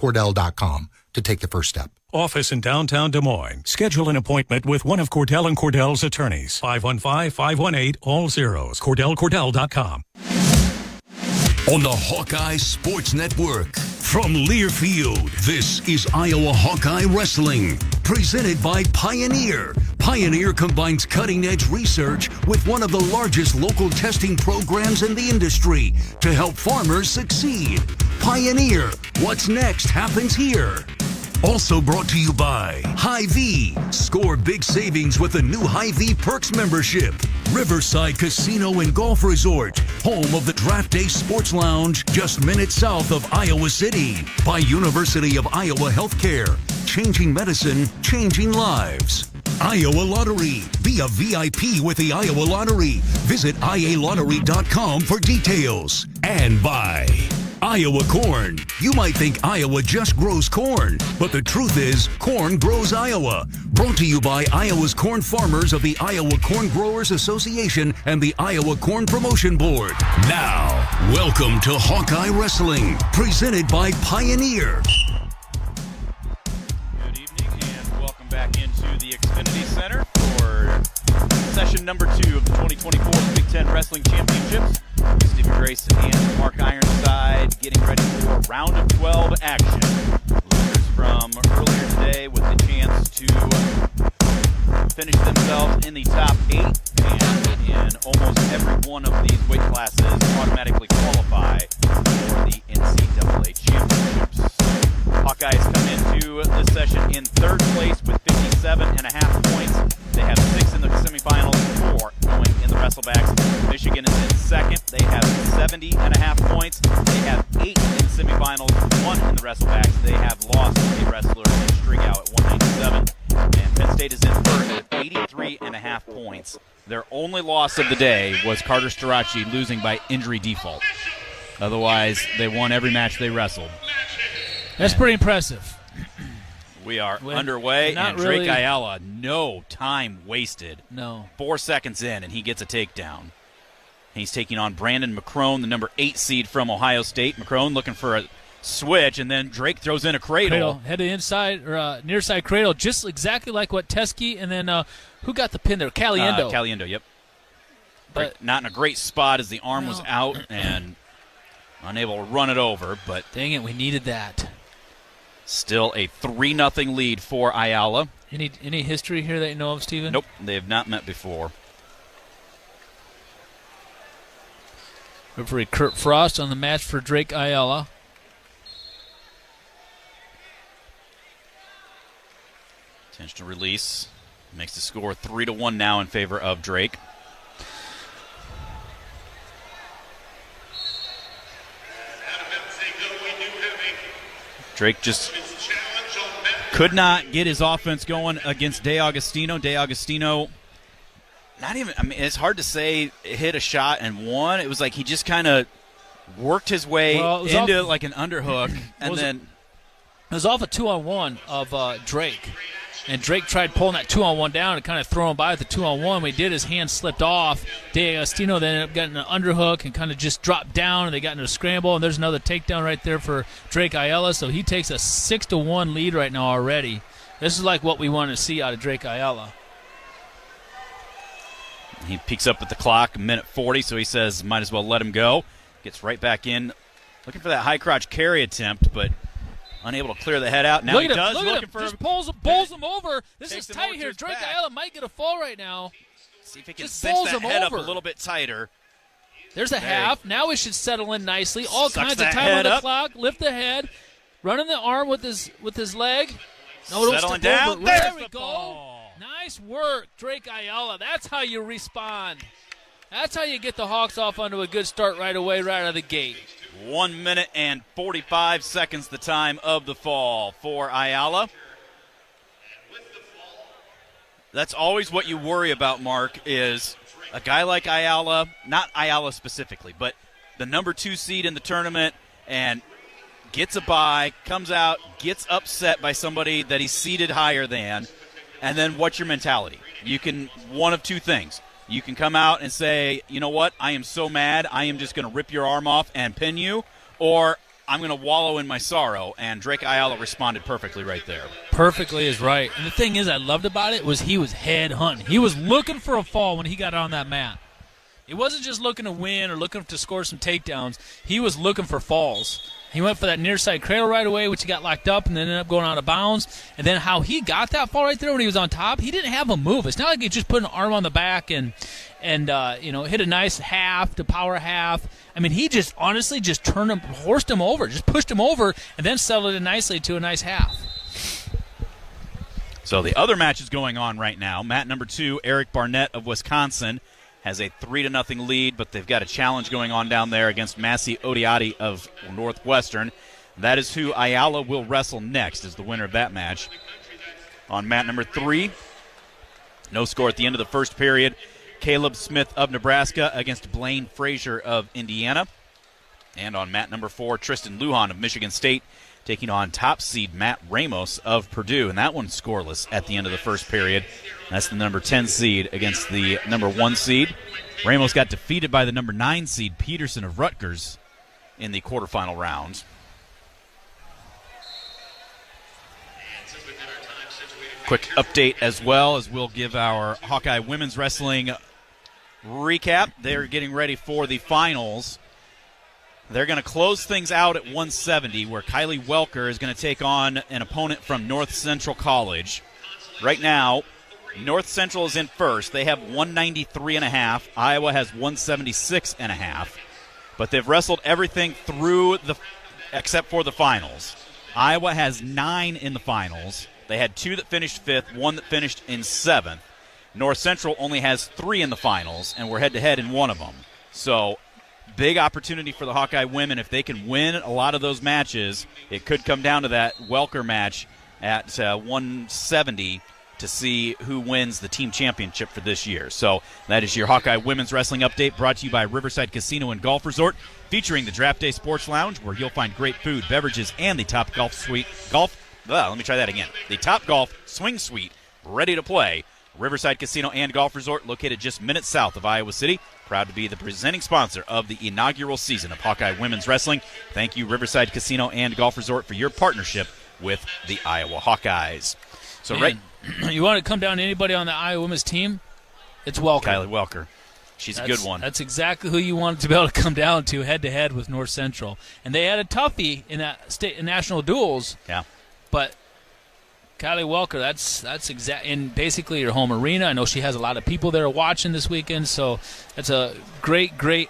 Cordell.com to take the first step. Office in downtown Des Moines. Schedule an appointment with one of Cordell and Cordell's attorneys. 515-518 all zeros. Cordell.com. On the Hawkeye Sports Network. From Learfield, this is Iowa Hawkeye Wrestling. Presented by Pioneer. Pioneer combines cutting-edge research with one of the largest local testing programs in the industry to help farmers succeed. Pioneer, what's next happens here. Also brought to you by Hy-Vee. Score big savings with the new Hy-Vee Perks membership. Riverside Casino and Golf Resort, home of the Draft Day Sports Lounge, just minutes south of Iowa City. By University of Iowa Healthcare. Changing medicine, changing lives. Iowa Lottery. Be a VIP with the Iowa Lottery. Visit ialottery.com for details. And by Iowa Corn. You might think Iowa just grows corn, but the truth is, corn grows Iowa. Brought to you by Iowa's corn farmers of the Iowa Corn Growers Association and the Iowa Corn Promotion Board. Now, welcome to Hawkeye Wrestling, presented by Pioneer. Good evening and welcome back into the Xfinity Center for session number 2 of the 2024 Big Ten Wrestling Championships. Stephen Grayson and Mark Ironside getting ready for round of 12 action. Losers from earlier today with the chance to finish themselves in the top 8 and in almost every one of these weight classes automatically qualify for the NCAA Championships. Hawkeyes come into this session in 3rd place with 57.5 points. They have 6 in the semifinals, 4 going in the wrestlebacks. Michigan is in 2nd. They have 70.5 points. They have 8 in the semifinals, 1 in the wrestlebacks. They have lost a wrestler in Strigow at 197. And Penn State is in 3rd at 83.5 points. Their only loss of the day was Carter Starachi losing by injury default. Otherwise, they won every match they wrestled. That's pretty impressive. We are underway, and Drake really. Ayala, no time wasted. No. 4 seconds in, and he gets a takedown. He's taking on Brandon McCrone, the number 8 seed from Ohio State. McCrone looking for a switch, and then Drake throws in a cradle. Head to inside or near side cradle, just exactly like what Teske, and then who got the pin there? Caliendo. Caliendo, yep. But not in a great spot as the arm was out and unable to run it over, but dang it, we needed that. Still a 3-0 lead for Ayala. Any history here that you know of, Steven? Nope, they have not met before. Referee Kurt Frost on the match for Drake Ayala. Intentional release makes the score 3-1 now in favor of Drake. Drake just could not get his offense going against DeAugustino. DeAugustino, not even, I mean, it's hard to say hit a shot and won. It was like he just kind of worked his way into like an underhook. And then it was off a 2-on-1 of Drake. And Drake tried pulling that 2-on-1 down and kind of throw him by with the 2-on-1. When he did, his hand slipped off. DeAugustino then ended up getting an underhook and kind of just dropped down, and they got into a scramble. And there's another takedown right there for Drake Ayala. So he takes a 6-1 lead right now already. This is like what we want to see out of Drake Ayala. He peeks up at the clock, 1:40, so he says might as well let him go. Gets right back in, looking for that high crotch carry attempt, but unable to clear the head out. Now look he at does. Him. Look at him. Just bowls him over. This is tight here. Drake Ayala might get a fall right now. See if he can just cinch that head over. up a little bit tighter. There's a half. Now we should settle in nicely. All Sucks kinds of time on the up. clock. Lift the head. Running the arm with his leg. No, settling down. Over. There we the go. ball. Nice work, Drake Ayala. That's how you respond. That's how you get the Hawks off onto a good start right away, right out of the gate. 1 minute and 45 seconds the time of the fall for Ayala. That's always what you worry about, Mark, is a guy like Ayala, not Ayala specifically, but the number 2 seed in the tournament and gets a bye, comes out, gets upset by somebody that he's seated higher than, and then what's your mentality? You can, one of two things. You can come out and say, you know what, I am so mad, I am just going to rip your arm off and pin you, or I'm going to wallow in my sorrow, and Drake Ayala responded perfectly right there. Perfectly is right. And the thing is I loved about it was he was head hunting. He was looking for a fall when he got on that mat. He wasn't just looking to win or looking to score some takedowns. He was looking for falls. He went for that near side cradle right away, which he got locked up and then ended up going out of bounds. And then how he got that fall right there when he was on top, he didn't have a move. It's not like he just put an arm on the back and hit a nice half to power half. I mean, he just honestly just horsed him over, just pushed him over, and then settled it nicely to a nice half. So the other match is going on right now. Mat number 2, Eric Barnett of Wisconsin, has a 3-0 lead, but they've got a challenge going on down there against Massey Odiati of Northwestern. That is who Ayala will wrestle next, is the winner of that match. On mat number 3, no score at the end of the first period. Caleb Smith of Nebraska against Blaine Frazier of Indiana. And on mat number 4, Tristan Lujan of Michigan State taking on top seed Matt Ramos of Purdue. And that one's scoreless at the end of the first period. That's the number 10 seed against the number 1 seed. Ramos got defeated by the number 9 seed Peterson of Rutgers in the quarterfinal round. Quick update as well as we'll give our Hawkeye women's wrestling recap. They're getting ready for the finals. They're going to close things out at 170, where Kylie Welker is going to take on an opponent from North Central College. Right now, North Central is in first. They have 193.5. Iowa has 176.5. But they've wrestled everything through except for the finals. Iowa has 9 in the finals. They had 2 that finished 5th, 1 that finished in 7th. North Central only has 3 in the finals, and we're head-to-head in one of them. So big opportunity for the Hawkeye women. If they can win a lot of those matches, it could come down to that Welker match at 170 to see who wins the team championship for this year. So that is your Hawkeye women's wrestling update, brought to you by Riverside Casino and Golf Resort, featuring the Draft Day Sports Lounge, where you'll find great food, beverages, and the Top Golf Suite. The Top Golf Swing Suite, ready to play. Riverside Casino and Golf Resort, located just minutes south of Iowa City. Proud to be the presenting sponsor of the inaugural season of Hawkeye Women's Wrestling. Thank you, Riverside Casino and Golf Resort, for your partnership with the Iowa Hawkeyes. So, you want to come down to anybody on the Iowa women's team? It's Welker. Kylie Welker. She's a good one. That's exactly who you wanted to be able to come down to head-to-head with North Central. And they had a toughie in that state in national duels. Yeah. But Kylie Welker, that's in basically your home arena. I know she has a lot of people there watching this weekend, so that's a great.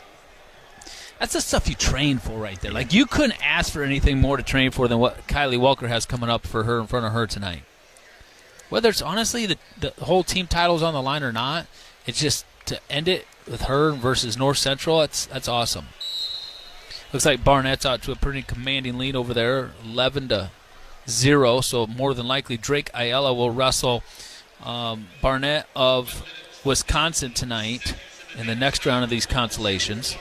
That's the stuff you train for right there. Like, you couldn't ask for anything more to train for than what Kylie Welker has coming up for her in front of her tonight. Whether it's honestly the whole team title's on the line or not, it's just to end it with her versus North Central. That's awesome. Looks like Barnett's out to a pretty commanding lead over there, 11-0. So more than likely Drake Ayala will wrestle Barnett of Wisconsin tonight in the next round of these consolations.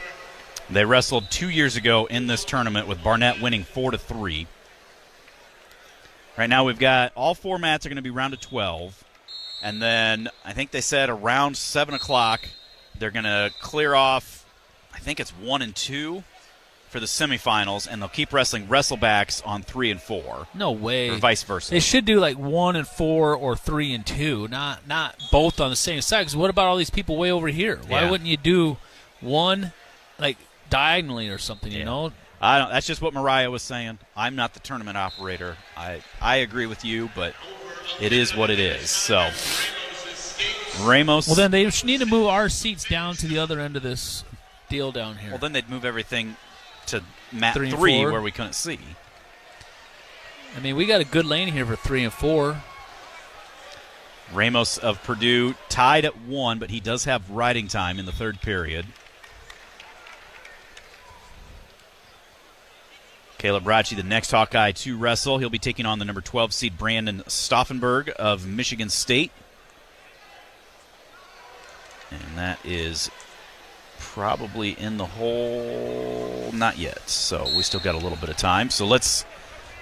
They wrestled 2 years ago in this tournament with Barnett winning 4-3. Right now we've got all 4 mats are going to be round of 12. And then I think they said around 7 o'clock they're going to clear off, I think it's 1 and 2 for the semifinals, and they'll keep wrestling wrestlebacks on 3 and 4. No way. Or vice versa. They should do like 1 and 4 or 3 and 2, not both on the same side. Because what about all these people way over here? Why wouldn't you do one like diagonally or something? You know. That's just what Mariah was saying. I'm not the tournament operator. I agree with you, but it is what it is. So Ramos. Well, then they need to move our seats down to the other end of this deal down here. Well, then they'd move everything to mat 3 where we couldn't see. I mean, we got a good lane here for 3 and 4. Ramos of Purdue tied at 1, but he does have riding time in the third period. Caleb Brody, the next Hawkeye to wrestle. He'll be taking on the number 12 seed Brandon Stauffenberg of Michigan State. And that is probably in the hole. Not yet, so we still got a little bit of time. So let's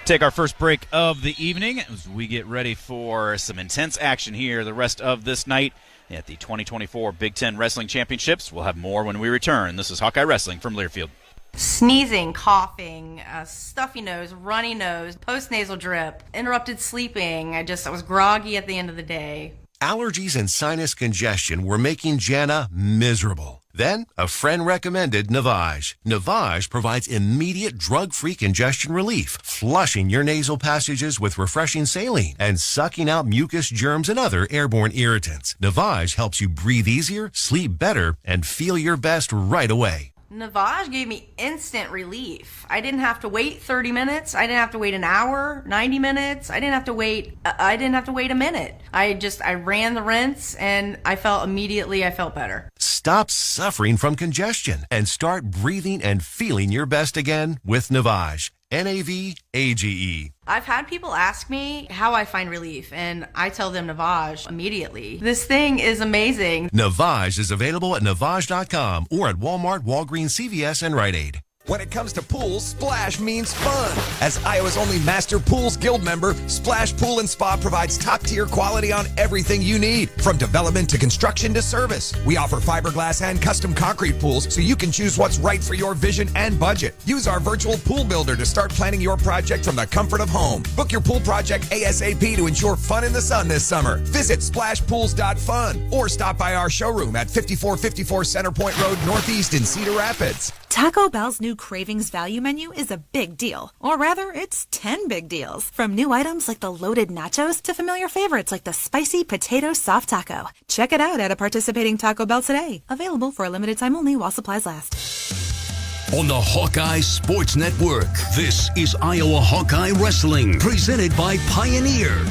take our first break of the evening as we get ready for some intense action here the rest of this night at the 2024 Big Ten Wrestling Championships. We'll have more when we return. This is Hawkeye Wrestling from Learfield. Sneezing, coughing, stuffy nose, runny nose, post-nasal drip, interrupted sleeping. I was groggy at the end of the day. Allergies and sinus congestion were making Jana miserable. Then, a friend recommended Navage. Navage provides immediate drug-free congestion relief, flushing your nasal passages with refreshing saline and sucking out mucus, germs, and other airborne irritants. Navage helps you breathe easier, sleep better, and feel your best right away. Navage gave me instant relief. I didn't have to wait 30 minutes. I didn't have to wait an hour, 90 minutes. I didn't have to wait a minute. I ran the rinse and I felt better. Stop suffering from congestion and start breathing and feeling your best again with Navage. Navage. I've had people ask me how I find relief, and I tell them Navage immediately. This thing is amazing. Navage is available at Navage.com or at Walmart, Walgreens, CVS, and Rite Aid. When it comes to pools, Splash means fun. As Iowa's only Master Pools Guild member, Splash Pool and Spa provides top-tier quality on everything you need, from development to construction to service. We offer fiberglass and custom concrete pools so you can choose what's right for your vision and budget. Use our virtual pool builder to start planning your project from the comfort of home. Book your pool project ASAP to ensure fun in the sun this summer. Visit splashpools.fun or stop by our showroom at 5454 Centerpoint Road Northeast in Cedar Rapids. Taco Bell's new Cravings Value Menu is a big deal. Or rather, it's 10 big deals. From new items like the loaded nachos to familiar favorites like the spicy potato soft taco. Check it out at a participating Taco Bell today. Available for a limited time only while supplies last. On the Hawkeye Sports Network, this is Iowa Hawkeye Wrestling, presented by Pioneer.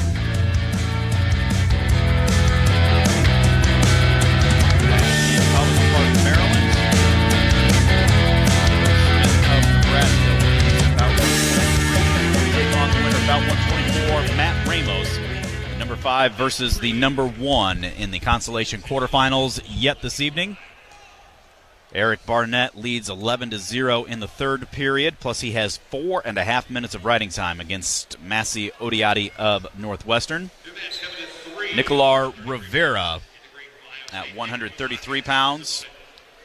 Number 5 versus the number 1 in the consolation quarterfinals yet this evening. Eric Barnett leads 11-0 in the third period, plus he has 4.5 minutes of riding time against Massi Odiati of Northwestern. Nicolar Rivera at 133 pounds.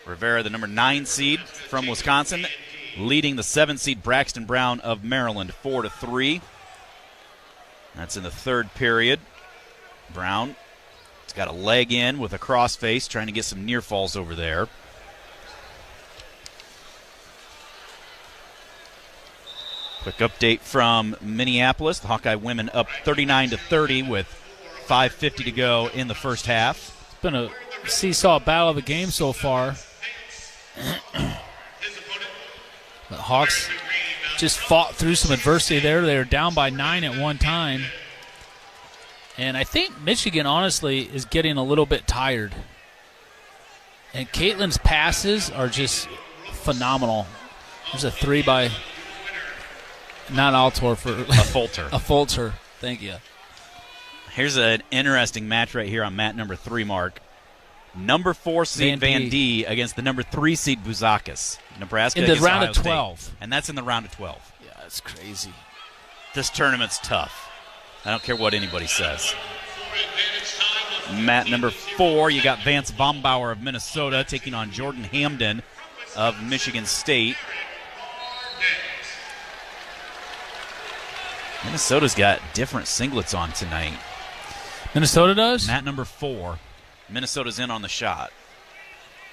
Rivera, the number 9 seed from Wisconsin, leading the 7 seed Braxton Brown of Maryland 4-3. That's in the third period. Brown has got a leg in with a crossface, trying to get some near falls over there. Quick update from Minneapolis. The Hawkeye women up 39-30 with 5:50 to go in the first half. It's been a seesaw battle of the game so far. The Hawks just fought through some adversity there. They were down by 9 at one time. And I think Michigan, honestly, is getting a little bit tired. And Caitlin's passes are just phenomenal. There's a 3 by, not Altorfer. A Fulter. A Fulter. Thank you. Here's an interesting match right here on mat number 3, Mark. Number 4 seed Van D against the number 3 seed Buzakis. Nebraska in the against round Ohio of 12. State. And that's in the round of 12. Yeah, that's crazy. This tournament's tough. I don't care what anybody says. Mat number 4, you got Vance Bombauer of Minnesota taking on Jordan Hamden of Michigan State. Minnesota's got different singlets on tonight. Minnesota does? Mat number 4. Minnesota's in on the shot.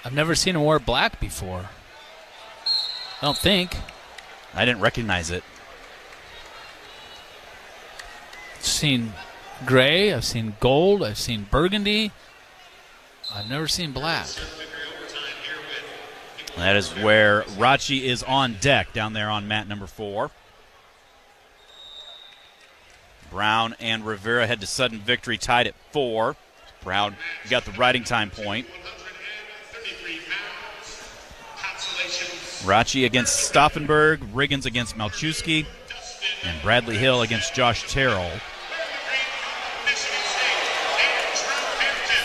I've never seen him wear black before. I don't think. I didn't recognize it. I've seen gray, I've seen gold, I've seen burgundy. I've never seen black. That is where Rachi is on deck down there on mat number 4. Brown and Rivera head to sudden victory, tied at 4. Brown got the riding time point. Rachi against Stauffenberg, Riggins against Malchewski, and Bradley Hill against Josh Terrell.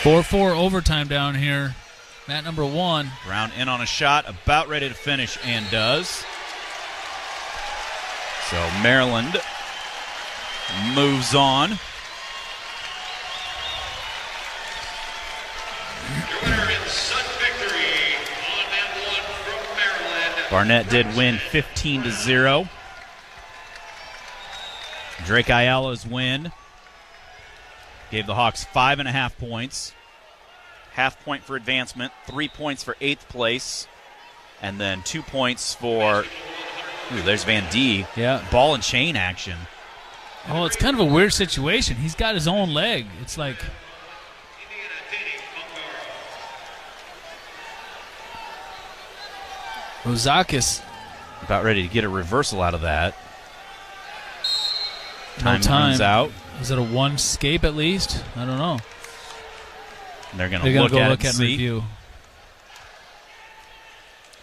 4-4 overtime down here. Mat number 1. Brown in on a shot, about ready to finish, and does. So Maryland moves on. Barnett did win 15-0. Drake Ayala's win gave the Hawks 5.5 points. Half point for advancement, 3 points for 8th place, and then 2 points for, there's Van D. Yeah. Ball and chain action. Oh, it's kind of a weird situation. He's got his own leg. It's like... Rozakis. About ready to get a reversal out of that. No time. Runs out. Is it a one escape at least? I don't know. They're going to look go at look it at and see. review.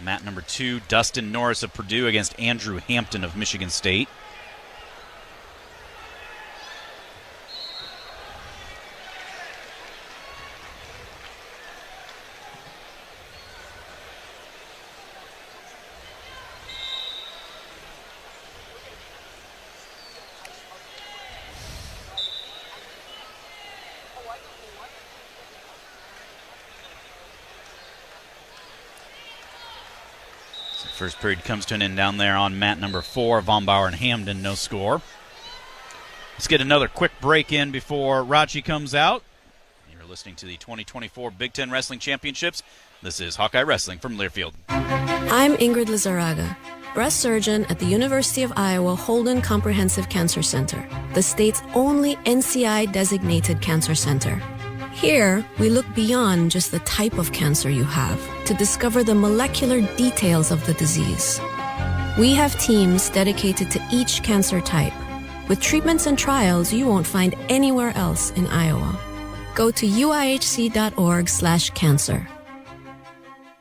Mat number 2, Dustin Norris of Purdue against Andrew Hampton of Michigan State. First period comes to an end down there on mat number 4. Von Bauer and Hamden, no score. Let's get another quick break in before Rachi comes out. You're listening to the 2024 Big Ten Wrestling Championships. This is Hawkeye Wrestling from Learfield. I'm Ingrid Lizarraga, breast surgeon at the University of Iowa Holden Comprehensive Cancer Center, the state's only NCI-designated cancer center. Here, we look beyond just the type of cancer you have to discover the molecular details of the disease. We have teams dedicated to each cancer type, with treatments and trials you won't find anywhere else in Iowa. Go to uihc.org/cancer.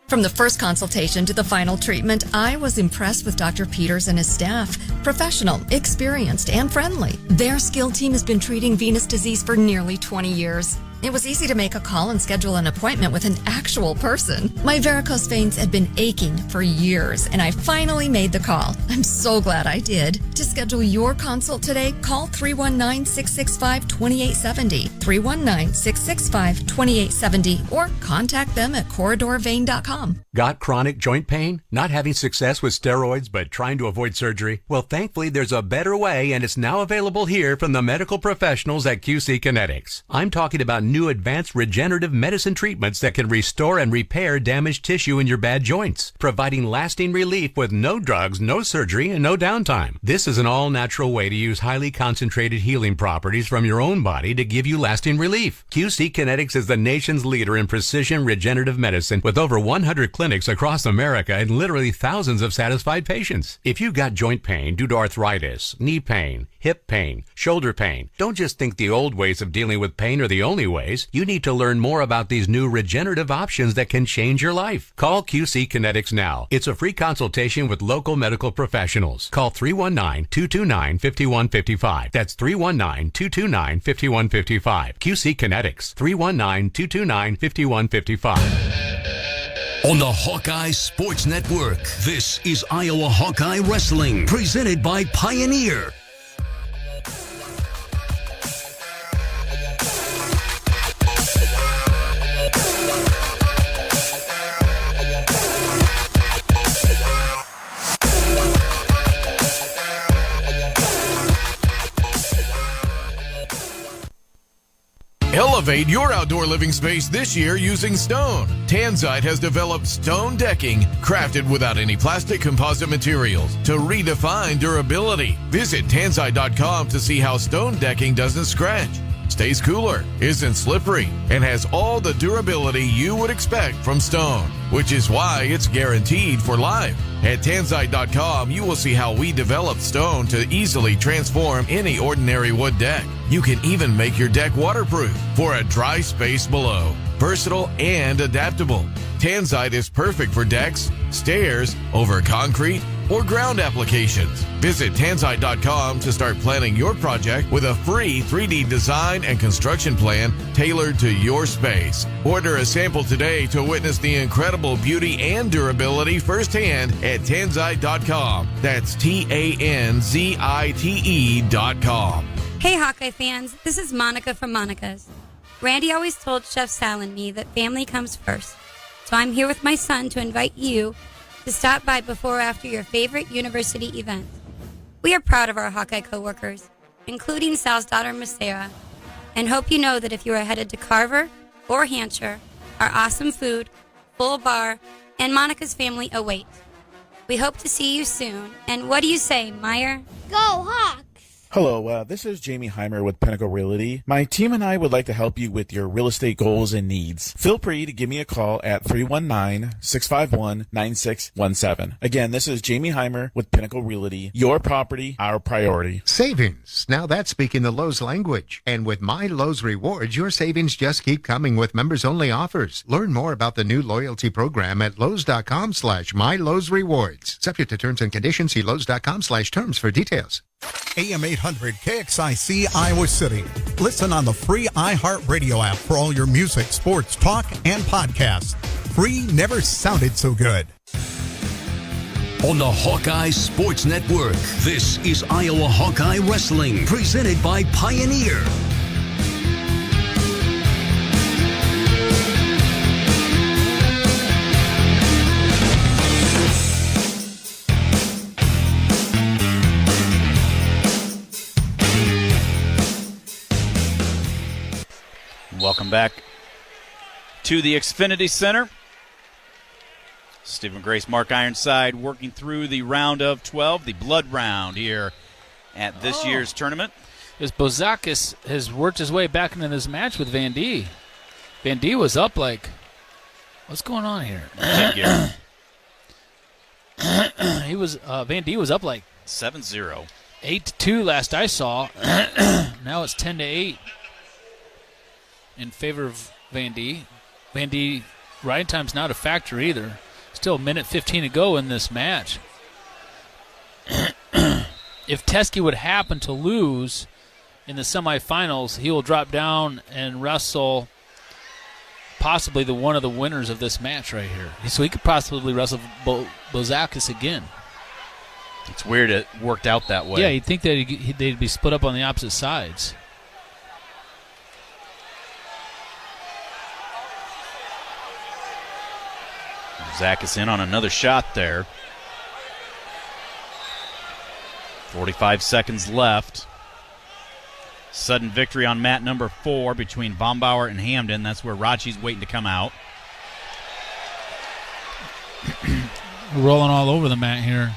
From the first consultation to the final treatment, I was impressed with Dr. Peters and his staff. Professional, experienced, and friendly. Their skilled team has been treating venous disease for nearly 20 years. It was easy to make a call and schedule an appointment with an actual person. My varicose veins had been aching for years, and I finally made the call. I'm so glad I did. To schedule your consult today, call 319-665-2870, 319-665-2870, or contact them at corridorvein.com. Got chronic joint pain? Not having success with steroids but trying to avoid surgery? Well, thankfully, there's a better way, and it's now available here from the medical professionals at QC Kinetics. I'm talking about new advanced regenerative medicine treatments that can restore and repair damaged tissue in your bad joints, providing lasting relief with no drugs, no surgery, and no downtime. This is an all-natural way to use highly concentrated healing properties from your own body to give you lasting relief. QC Kinetics is the nation's leader in precision regenerative medicine with over 100 clinics across America and literally thousands of satisfied patients. If you've got joint pain due to arthritis, knee pain, hip pain, shoulder pain, don't just think the old ways of dealing with pain are the only ways. You need to learn more about these new regenerative options that can change your life. Call QC Kinetics now. It's a free consultation with local medical professionals. Call 319-229-5155. That's 319-229-5155. QC Kinetics. 319-229-5155. On the Hawkeye Sports Network, this is Iowa Hawkeye Wrestling, presented by Pioneer. Elevate your outdoor living space this year using stone. Tanzite has developed stone decking crafted without any plastic composite materials to redefine durability. Visit Tanzite.com to see how stone decking doesn't scratch, stays cooler, isn't slippery, and has all the durability you would expect from stone, which is why it's guaranteed for life. At Tanzite.com, you will see how we developed stone to easily transform any ordinary wood deck. You can even make your deck waterproof for a dry space below. Versatile and adaptable. Tanzite is perfect for decks, stairs, over concrete, or ground applications. Visit Tanzite.com to start planning your project with a free 3D design and construction plan tailored to your space. Order a sample today to witness the incredible beauty and durability firsthand at Tanzite.com. That's TANZITE.com. Hey Hawkeye fans, this is Monica from Monica's. Randy always told Chef Sal and me that family comes first. So I'm here with my son to invite you to to stop by before or after your favorite university event. We are proud of our Hawkeye coworkers, including Sal's daughter, Miss Sarah, and hope you know that if you are headed to Carver or Hampshire, our awesome food, full bar, and Monica's family await. We hope to see you soon. And what do you say, Meyer? Go Hawks! Hello, this is Jamie Heimer with Pinnacle Realty. My team and I would like to help you with your real estate goals and needs. Feel free to give me a call at 319-651-9617. Again, this is Jamie Heimer with Pinnacle Realty. Your property, our priority. Savings. Now that's speaking the Lowe's language. And with My Lowe's Rewards, your savings just keep coming with members-only offers. Learn more about the new loyalty program at Lowes.com/MyLowe's Subject to terms and conditions. See Lowes.com/terms for details. AM 800 KXIC Iowa City. Listen on the free iHeartRadio app for all your music, sports, talk, and podcasts. Free never sounded so good. On the Hawkeye Sports Network, this is Iowa Hawkeye Wrestling, presented by Pioneer. Welcome back to the Xfinity Center. Stephen Grace, Mark Ironside working through the round of 12, the blood round here at this year's tournament. As Bozakis has worked his way back into this match with Van D. Van D was up like, what's going on here? Van D was up like 7-0. 8-2 last I saw. Now it's 10-8. In favor of Van D. Van D ride time's not a factor either. Still a minute 15 to go in this match. If Teske would happen to lose in the semifinals, he will drop down and wrestle possibly one of the winners of this match right here. So he could possibly wrestle Bozakis again. It's weird it worked out that way. Yeah, you'd think that they'd be split up on the opposite sides. Zach is in on another shot there. 45 seconds left. Sudden victory on mat number 4 between Bombauer and Hamden. That's where Rachi's waiting to come out. Rolling all over the mat here.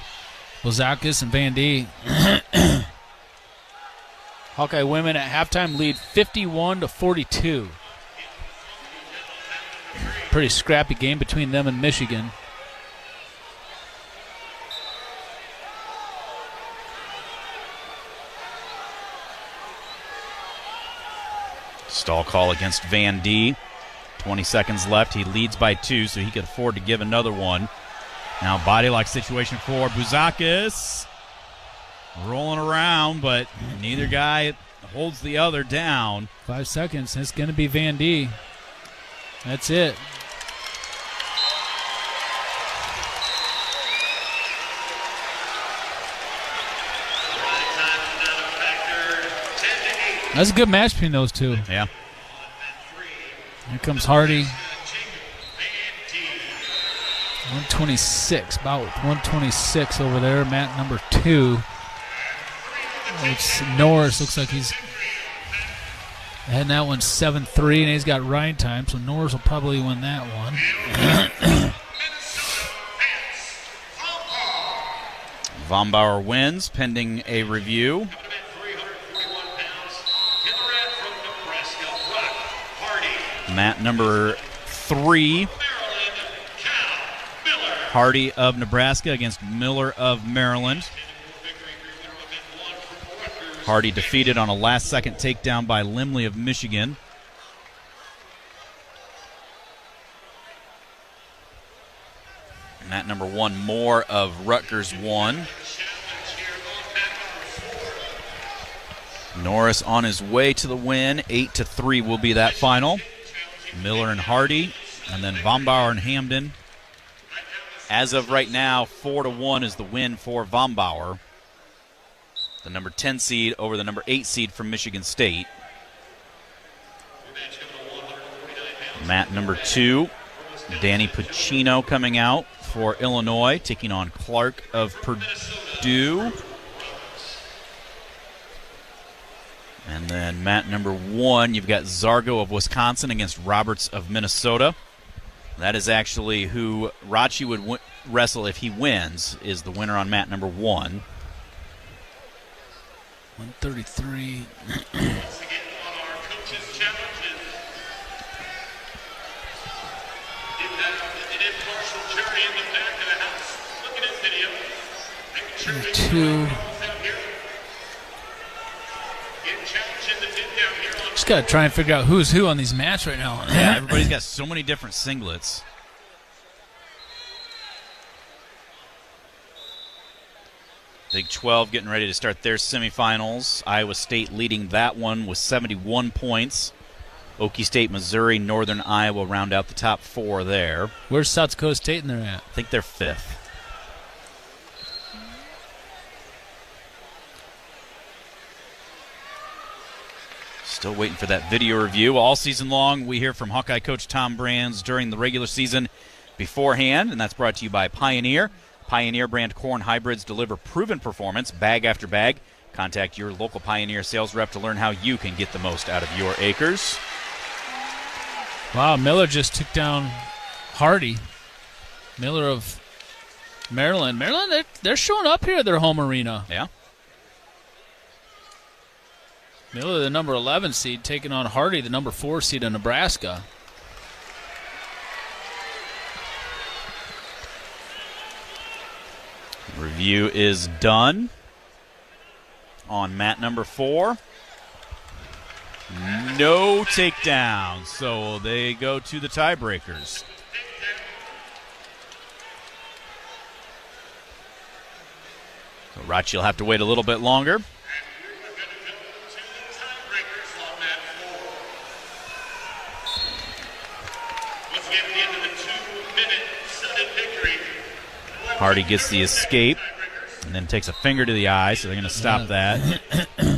Bozakis and Van D. Hawkeye women at halftime lead 51-42. Pretty scrappy game between them and Michigan. Stall call against Van D. 20 seconds left. He leads by 2, so he could afford to give another one. Now body lock situation for Buzakis. Rolling around, but neither guy holds the other down. 5 seconds. It's going to be Van D. That's it. That's a good match between those two. Yeah. Here comes Hardy. 126, about 126 over there. Mat number 2. It's Norris. Looks like he's heading that one 7-3, and he's got ride time, so Norris will probably win that one. Vombauer wins, pending a review. Mat number 3. Hardy of Nebraska against Miller of Maryland. Hardy defeated on a last-second takedown by Limley of Michigan. Mat number 1, Moore of Rutgers won. Norris on his way to the win. 8-3 will be that final. Miller and Hardy, and then Vombauer and Hamden. As of right now, 4-1 is the win for Vombauer. The number 10 seed over the number 8 seed from Michigan State. Mat number 2, Danny Pacino coming out for Illinois, taking on Clark of Purdue. And then mat number 1, you've got Zargo of Wisconsin against Roberts of Minnesota. That is actually who Rathjen would wrestle if he wins, is the winner on mat number 1. 133. Two. Just got to try and figure out who's who on these mats right now. Yeah, everybody's got so many different singlets. Big 12 getting ready to start their semifinals. Iowa State leading that one with 71 points. Okie State, Missouri, Northern Iowa round out the top 4 there. Where's South Dakota State in there at? I think they're 5th. Still waiting for that video review. All season long, we hear from Hawkeye coach Tom Brands during the regular season beforehand, and that's brought to you by Pioneer. Pioneer brand corn hybrids deliver proven performance bag after bag. Contact your local Pioneer sales rep to learn how you can get the most out of your acres. Wow, Miller just took down Hardy. Miller of Maryland. Maryland, they're showing up here at their home arena. Yeah. Miller, the number 11 seed, taking on Hardy, the number 4 seed in Nebraska. Review is done on mat number 4. No takedown, so they go to the tiebreakers. So Rathjen will have to wait a little bit longer. Hardy gets the escape and then takes a finger to the eye, so they're going to stop that.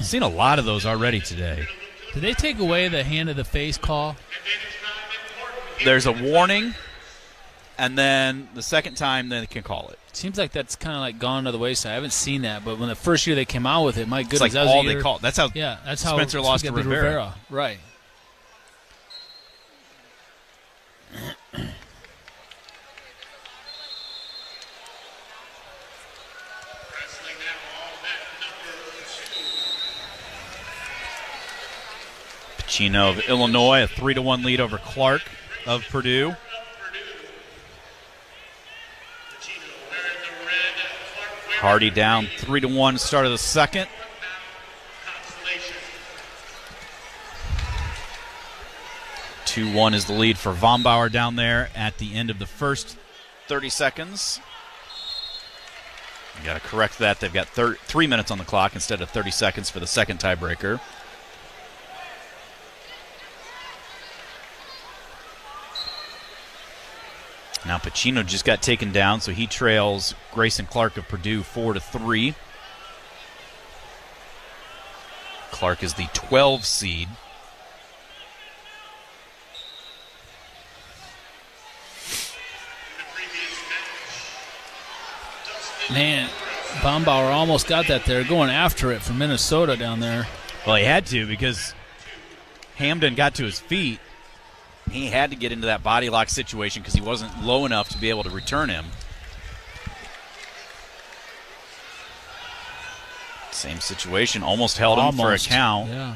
Seen a lot of those already today. Did they take away the hand of the face call? There's a warning, and then the second time they can call it. Seems like that's kind of like gone to the wayside. I haven't seen that, but when the first year they came out with it, my goodness, It's like that was all the year. they call it. That's how Spencer lost to Rivera. Right. Pacino of Illinois, a 3-1 lead over Clark of Purdue. Hardy down 3-1 start of the second. Two-1 is the lead for Vombauer down there at the end of the first 30 seconds. You got to correct that. They've got 3 minutes on the clock instead of 30 seconds for the second tiebreaker. Now Pacino just got taken down, so he trails Grayson Clark of Purdue 4-3. Clark is the 12 seed. Man, Bombauer almost got that there, going after it from Minnesota down there. Well, he had to because Hamden got to his feet. He had to get into that body lock situation because he wasn't low enough to be able to return him. Same situation, almost held him for a count. Yeah.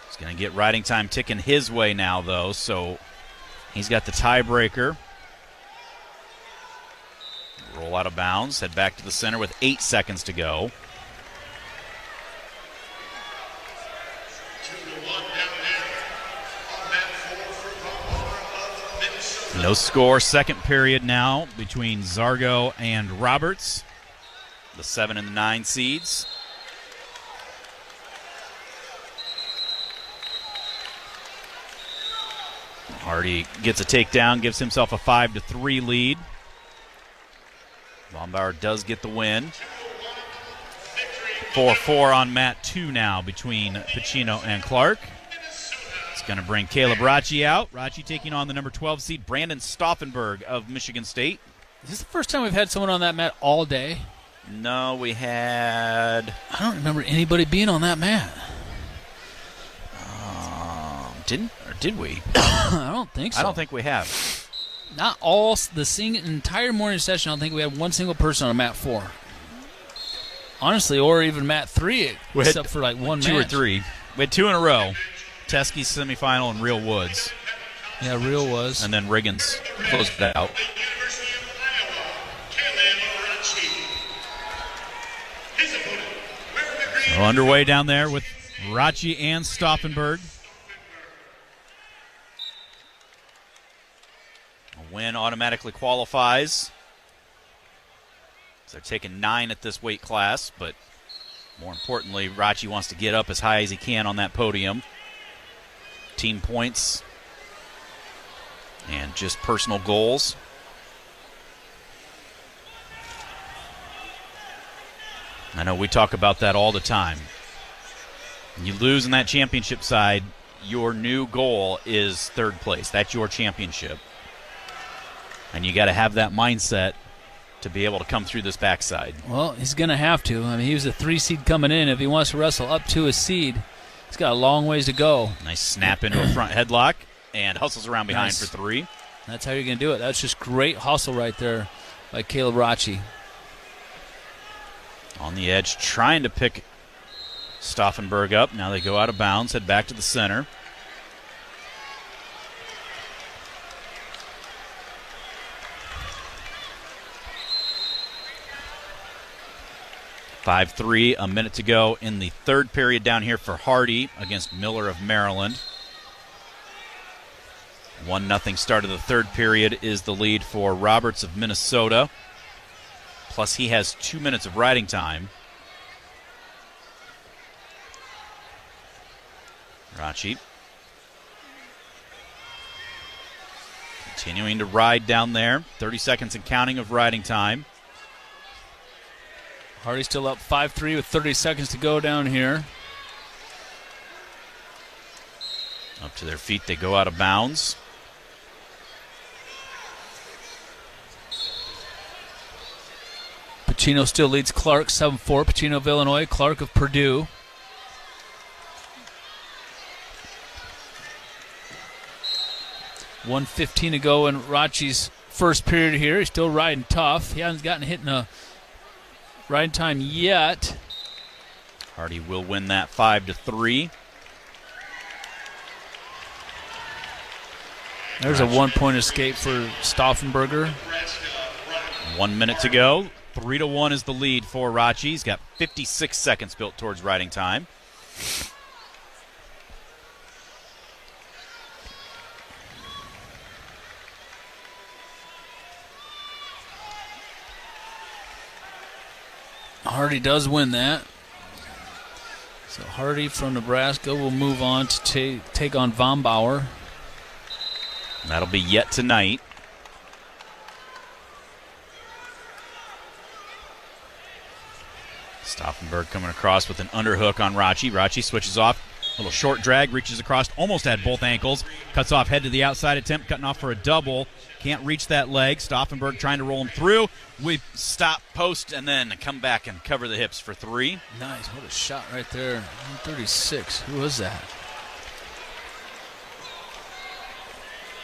He's going to get riding time ticking his way now, though, so he's got the tiebreaker. Roll out of bounds, head back to the center with 8 seconds to go. No score, second period now between Zargo and Roberts, the 7 and the 9 seeds. Hardy gets a takedown, gives himself a 5-3 lead. Bombauer does get the win. 4-4 on mat 2 now between Pacino and Clark. It's going to bring Caleb Rathjen out. Rathjen taking on the number 12 seed, Brandon Stauffenberg of Michigan State. Is this the first time we've had someone on that mat all day? No, we had... I don't remember anybody being on that mat. Did we? I don't think so. I don't think we have. Not all the entire morning session. I don't think we had one single person on mat 4. Honestly, or even mat 3, except for like one two match. or three. We had 2 in a row. Teske semifinal and Real Woods. Yeah, Real was. And then Riggins closed it out. So underway down there with Rathjen and Stauffenberg. A win automatically qualifies. So they're taking 9 at this weight class, but more importantly, Rathjen wants to get up as high as he can on that podium. Team points and just personal goals. I know we talk about that all the time. When you lose in that championship side, your new goal is 3rd place. That's your championship. And you got to have that mindset to be able to come through this backside. Well, he's going to have to. I mean, he was a 3 seed coming in. If he wants to wrestle up to a seed, he's got a long ways to go. Nice snap into a front headlock and hustles around behind Nice. for 3. That's how you're going to do it. That's just great hustle right there by Caleb Rathjen. On the edge, trying to pick Stauffenberg up. Now they go out of bounds, head back to the center. (5-3), a minute to go in the 3rd period down here for Hardy against Miller of Maryland. 1-0 start of the 3rd period is the lead for Roberts of Minnesota. Plus he has 2 minutes of riding time. Rathjen continuing to ride down there. 30 seconds and counting of riding time. Hardy still up 5-3 with 30 seconds to go down here. Up to their feet, they go out of bounds. Pacino still leads Clark 7-4. Pacino of Illinois, Clark of Purdue. $1:15 to go in Rachi's first period here. He's still riding tough. He hasn't gotten hit in a riding time yet. Hardy will win that 5-3. There's a 1-point escape for Stauffenberger. 1 minute to go. 3-1 is the lead for Rathjen. He's got 56 seconds built towards riding time. Hardy does win that. So Hardy from Nebraska will move on to take on Von Bauer. That'll be yet tonight. Stauffenberg coming across with an underhook on Rathjen. Rathjen switches off. Little short drag, reaches across, almost had both ankles. Cuts off head to the outside attempt, cutting off for a double. Can't reach that leg. Stauffenberg trying to roll him through. We stop, post, and then come back and cover the hips for 3. Nice. What a shot right there. 136. Who was that?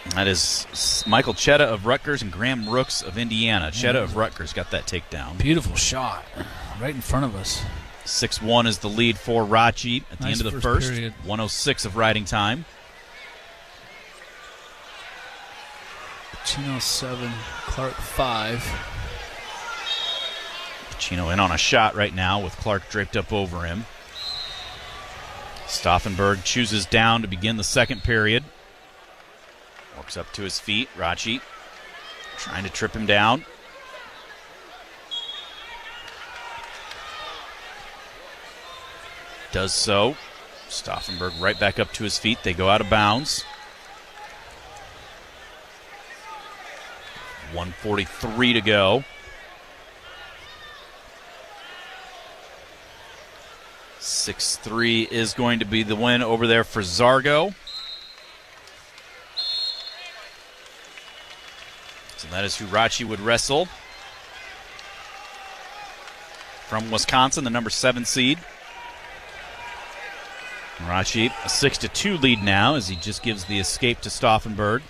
That is Michael Chetta of Rutgers and Graham Rooks of Indiana. Chetta of Rutgers got that takedown. Beautiful shot. Right in front of us. 6-1 is the lead for Rathjen at the end of the first. Period. 1:06 of riding time. Pacino 7, Clark 5. Pacino in on a shot right now with Clark draped up over him. Stauffenberg chooses down to begin the second period. Walks up to his feet. Rathjen trying to trip him down. Does so. Stauffenberg right back up to his feet. They go out of bounds. 1:43 to go. 6-3 is going to be the win over there for Zargo. So that is who Rathjen would wrestle. From Wisconsin, the number 7 seed. Rathjen, a 6-2 lead now as he just gives the escape to Stauffenberg.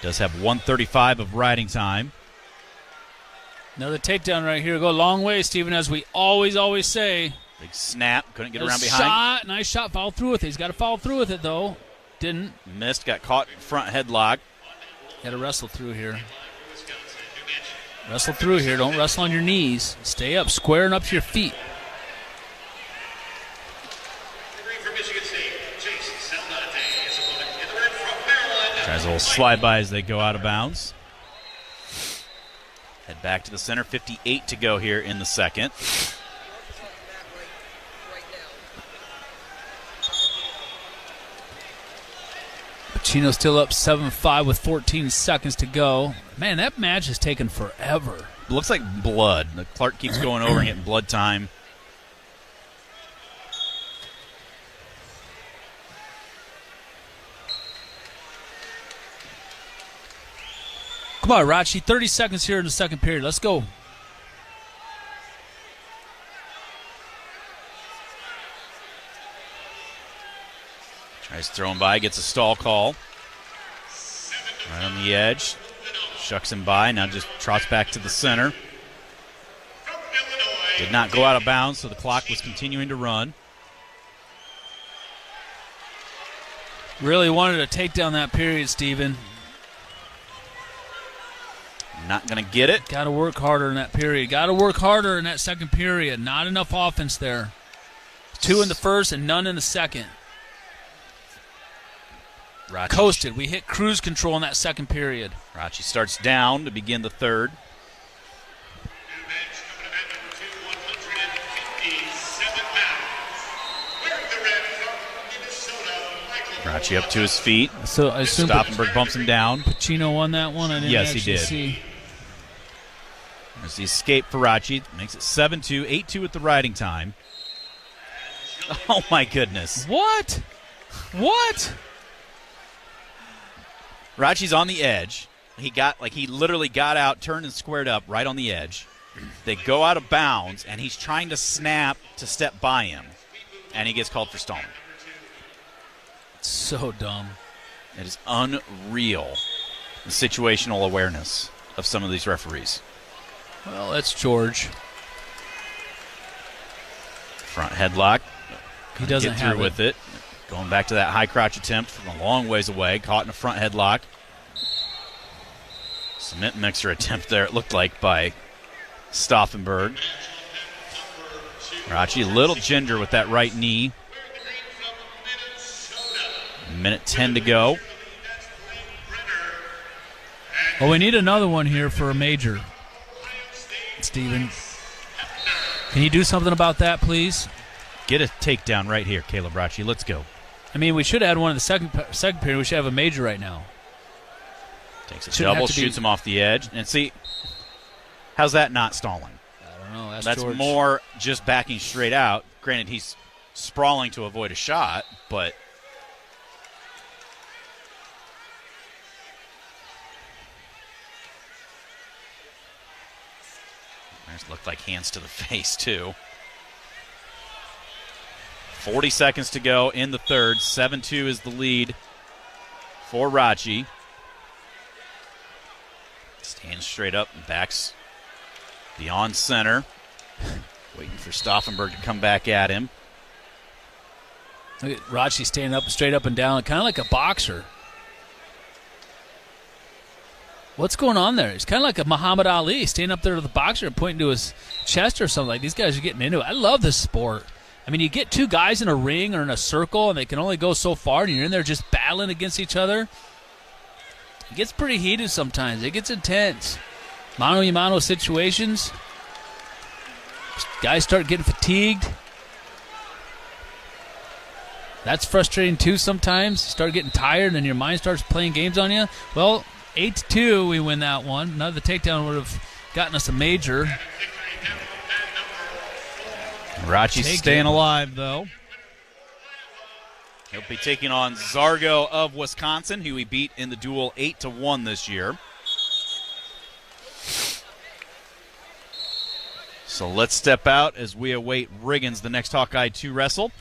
Does have 1:35 of riding time. Another takedown right here. Go a long way, Stephen, as we always say. Big snap. Couldn't get around behind. Nice shot. Followed through with it. He's got to follow through with it, though. Didn't. Missed. Got caught in front headlock. Got to wrestle through here. Wrestle through here. Don't wrestle on your knees. Stay up, square and up to your feet. Tries a little slide by as they go out of bounds. Head back to the center. 58 to go here in the second. Pacino's still up 7-5 with 14 seconds to go. Man, that match has taken forever. Looks like blood. Clark keeps going over and getting blood time. Come on, Rathjen. 30 seconds here in the second period. Let's go. Tries throwing by, gets a stall call. Right on the edge. Shucks him by, now just trots back to the center. Did not go out of bounds, so the clock was continuing to run. Really wanted to take down that period, Steven. Not going to get it. Got to work harder in that period. Got to work harder in that second period. Not enough offense there. 2 in the first and none in the second. Rathjen coasted. We hit cruise control in that second period. Rathjen starts down to begin the third. Rathjen up to his feet. So I assume Stauffenberg bumps him down. Pacino won that one. I didn't yes, he actually did. See. There's the escape for Rathjen. Makes it 7-2, 8-2 at the riding time. Oh my goodness! What? Rathjen's on the edge. He literally got out, turned and squared up right on the edge. They go out of bounds, and he's trying to snap to step by him, and he gets called for stalling. So dumb. It is unreal, the situational awareness of some of these referees. Well, that's George. Front headlock. He doesn't get have through with it. Going back to that high crouch attempt from a long ways away. Caught in a front headlock. Cement mixer attempt there, it looked like, by Stauffenberg. Rathjen, a little ginger with that right knee. Minute 10 to go. Well, we need another one here for a major. Steven, can you do something about that, please? Get a takedown right here, Caleb Rathjen. Let's go. I mean, we should have had one in the second period. We should have a major right now. Takes a double, shoots him off the edge. And see, how's that not stalling? I don't know. That's George. more just backing straight out. Granted, he's sprawling to avoid a shot, but there's looked like hands to the face, too. 40 seconds to go in the third. 7-2 is the lead for Rathjen. Stands straight up and backs beyond center. Waiting for Stauffenberg to come back at him. Look at Rathjen standing up, straight up and down, kind of like a boxer. What's going on there? He's kind of like a Muhammad Ali, standing up there to the boxer and pointing to his chest or something. Like, these guys are getting into it. I love this sport. I mean, you get two guys in a ring or in a circle, and they can only go so far, and you're in there just battling against each other. It gets pretty heated sometimes. It gets intense. Mano-a-mano situations. Guys start getting fatigued. That's frustrating, too, sometimes. You start getting tired, and your mind starts playing games on you. Well, 8-2, we win that one. Another takedown would have gotten us a major. Rathjen's staying alive, though. He'll be taking on Zargo of Wisconsin, who he beat in the duel 8-1 this year. So let's step out as we await Riggins, the next Hawkeye, to wrestle.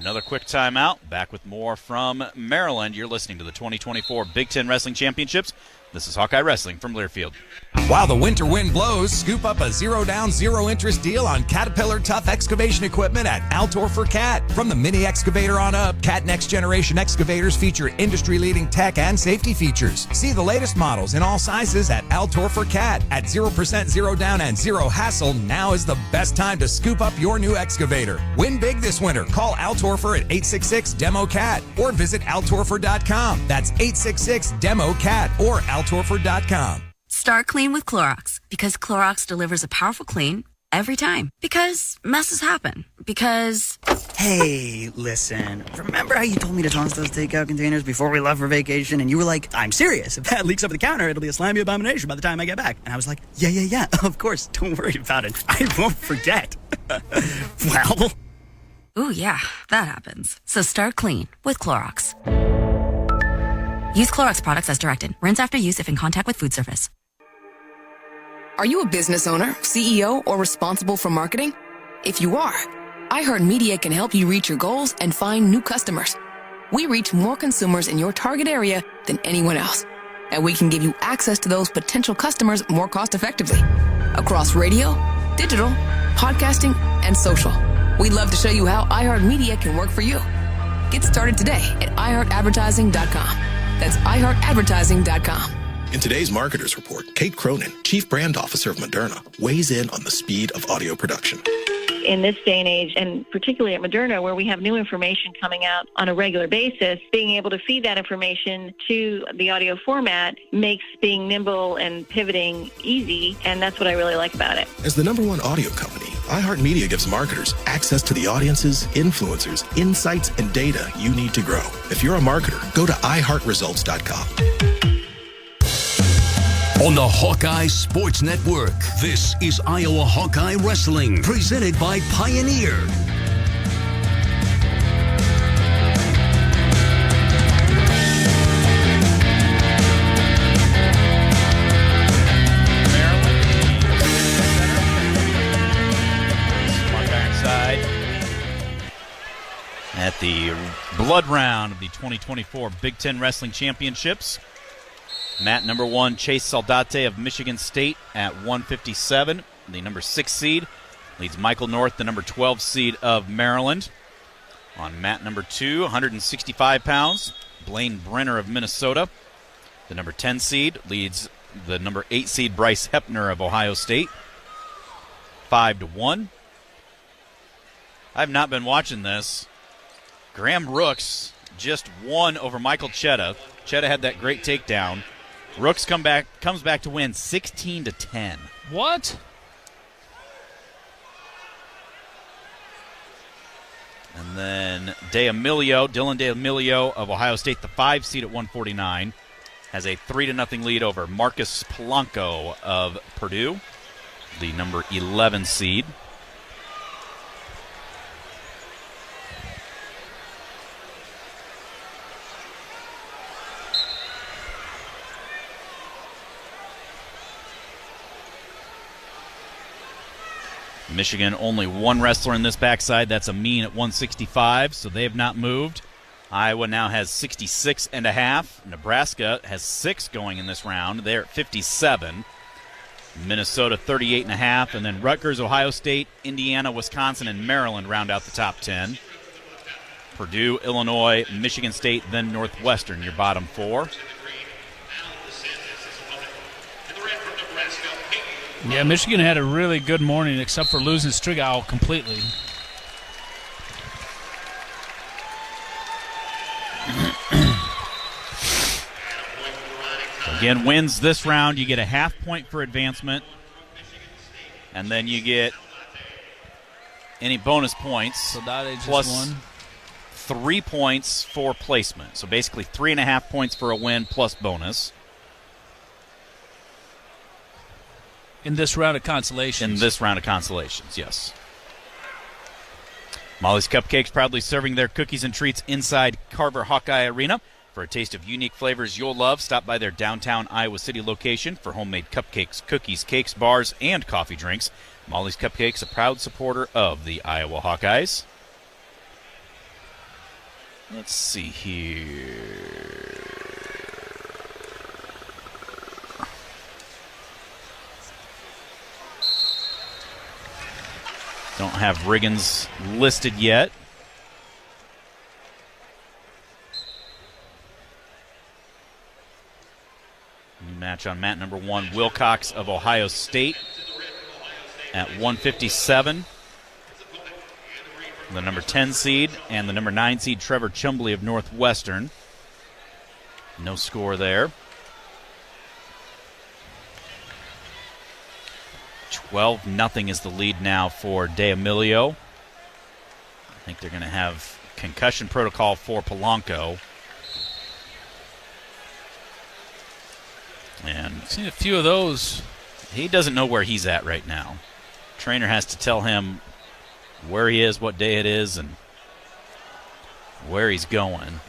Another quick timeout. Back with more from Maryland. You're listening to the 2024 Big Ten Wrestling Championships. This is Hawkeye Wrestling from Learfield. While the winter wind blows, scoop up a zero-down, zero-interest deal on Caterpillar Tough excavation equipment at Altor for Cat. From the mini excavator on up, Cat Next Generation excavators feature industry-leading tech and safety features. See the latest models in all sizes at Altor for Cat. At 0%, zero down, and zero hassle, now is the best time to scoop up your new excavator. Win big this winter. Call Altorfer at 866-DEMO-CAT or visit altorfer.com. That's 866-DEMO-CAT or altorfer.com. Start clean with Clorox, because Clorox delivers a powerful clean every time. Because messes happen. Because... Hey, listen. Remember how you told me to toss those takeout containers before we left for vacation? And you were like, I'm serious. If that leaks over the counter, it'll be a slimy abomination by the time I get back. And I was like, yeah, of course. Don't worry about it. I won't forget. Well... Ooh, yeah, that happens. So start clean with Clorox. Use Clorox products as directed. Rinse after use if in contact with food surface. Are you a business owner, CEO, or responsible for marketing? If you are, iHeartMedia can help you reach your goals and find new customers. We reach more consumers in your target area than anyone else, and we can give you access to those potential customers more cost-effectively across radio, digital, podcasting, and social. We'd love to show you how iHeartMedia can work for you. Get started today at iHeartAdvertising.com. That's iHeartAdvertising.com. In today's Marketers Report, Kate Cronin, Chief Brand Officer of Moderna, weighs in on the speed of audio production. In this day and age, and particularly at Moderna, where we have new information coming out on a regular basis, being able to feed that information to the audio format makes being nimble and pivoting easy, and that's what I really like about it. As the #1 audio company, iHeartMedia gives marketers access to the audiences, influencers, insights, and data you need to grow. If you're a marketer, go to iHeartResults.com. On the Hawkeye Sports Network, this is Iowa Hawkeye Wrestling, presented by Pioneer. At the blood round of the 2024 Big Ten Wrestling Championships. Mat #1, Chase Saldate of Michigan State at 157. The #6 seed leads Michael North, the #12 seed of Maryland. On mat #2, 165 pounds, Blaine Brenner of Minnesota. The #10 seed leads the #8 seed Bryce Hepner of Ohio State. 5-1. I've not been watching this. Graham Rooks just won over Michael Chetta. Chetta had that great takedown. Rooks comes back to win 16-10. What? And then Dylan D'Amelio of Ohio State, the 5 seed at 149, has a 3-0 lead over Marcus Polanco of Purdue, the #11 seed. Michigan only one wrestler in this backside. That's Amin at 165, so they have not moved. Iowa now has 66.5. Nebraska has 6 going in this round. They're at 57. Minnesota 38.5, and then Rutgers, Ohio State, Indiana, Wisconsin, and Maryland round out the top 10. Purdue, Illinois, Michigan State, then Northwestern, your bottom 4. Yeah, Michigan had a really good morning except for losing Strigow completely. Again, wins this round, you get a half point for advancement, and then you get any bonus points So Dade just plus won. 3 points for placement. So basically 3.5 points for a win plus bonus. In this round of consolations. In this round of consolations, yes. Molly's Cupcakes proudly serving their cookies and treats inside Carver Hawkeye Arena. For a taste of unique flavors you'll love, stop by their downtown Iowa City location for homemade cupcakes, cookies, cakes, bars, and coffee drinks. Molly's Cupcakes, a proud supporter of the Iowa Hawkeyes. Let's see here. Don't have Riggins listed yet. New match on mat number 1, Wilcox of Ohio State at 157. The number 10 seed and the number 9 seed, Trevor Chumbley of Northwestern. No score there. 12-0 is the lead now for De-Emilio. I think they're going to have concussion protocol for Polanco. And I've seen a few of those. He doesn't know where he's at right now. Trainer has to tell him where he is, what day it is, and where he's going.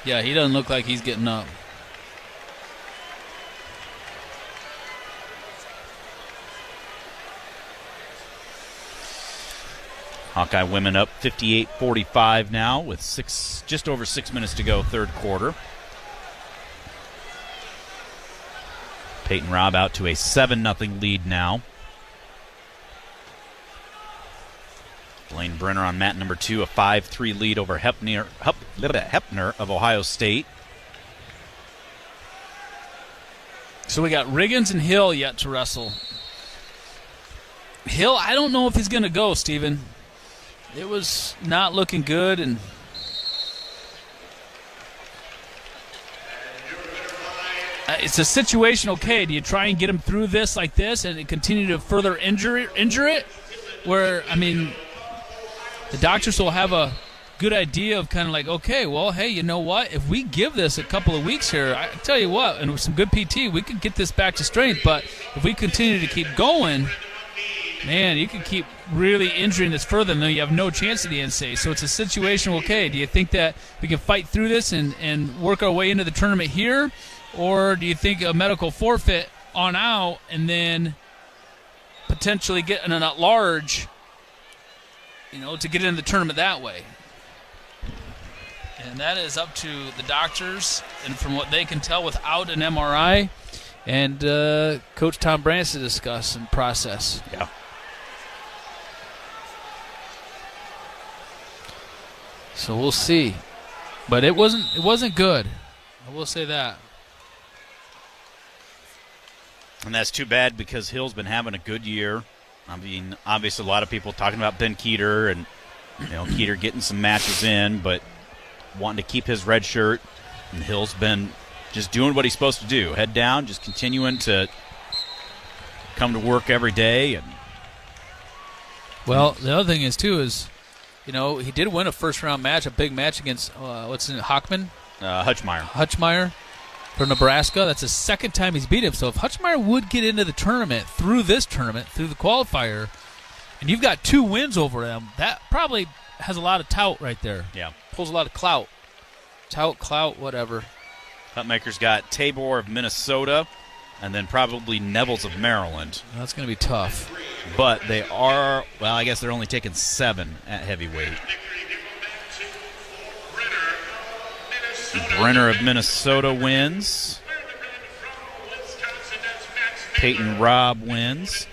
Yeah, he doesn't look like he's getting up. Hawkeye women up 58-45 now with just over 6 minutes to go, third quarter. Peyton Robb out to a 7-0 lead now. Blaine Brenner on mat number 2, a 5-3 lead over Hepner of Ohio State. So we got Riggins and Hill yet to wrestle. Hill, I don't know if he's going to go, Steven. It was not looking good, and it's a situation, okay, do you try and get him through this like this and continue to further injure it? Where, I mean, the doctors will have a good idea of kind of like, okay, well, hey, you know what? If we give this a couple of weeks here, I tell you what, and with some good PT, we could get this back to strength. But if we continue to keep going, man, you can keep really injuring this further, and then you have no chance at the NCAA. So it's a situation, okay, do you think that we can fight through this and work our way into the tournament here? Or do you think a medical forfeit on out and then potentially get an at-large, to get into the tournament that way? And that is up to the doctors, and from what they can tell without an MRI, and Coach Tom Brands to discuss and process. Yeah. So we'll see. But it wasn't good. I will say that. And that's too bad because Hill's been having a good year. I mean, obviously a lot of people talking about Ben Keeter and Keeter getting some matches in, but wanting to keep his red shirt. And Hill's been just doing what he's supposed to do. Head down, just continuing to come to work every day. And well, the other thing is, too, is, he did win a first-round match, a big match against, Hutchmeyer for Nebraska. That's the second time he's beat him. So if Hutchmeyer would get into the tournament, through the qualifier, and you've got 2 wins over him, that probably has a lot of tout right there. Yeah. Pulls a lot of clout. Clout, whatever. Hutmaker's got Tabor of Minnesota, and then probably Neville's of Maryland. That's going to be tough. But they are, well, I guess they're only taking 7 at heavyweight. Brenner of Minnesota wins. Peyton Robb wins.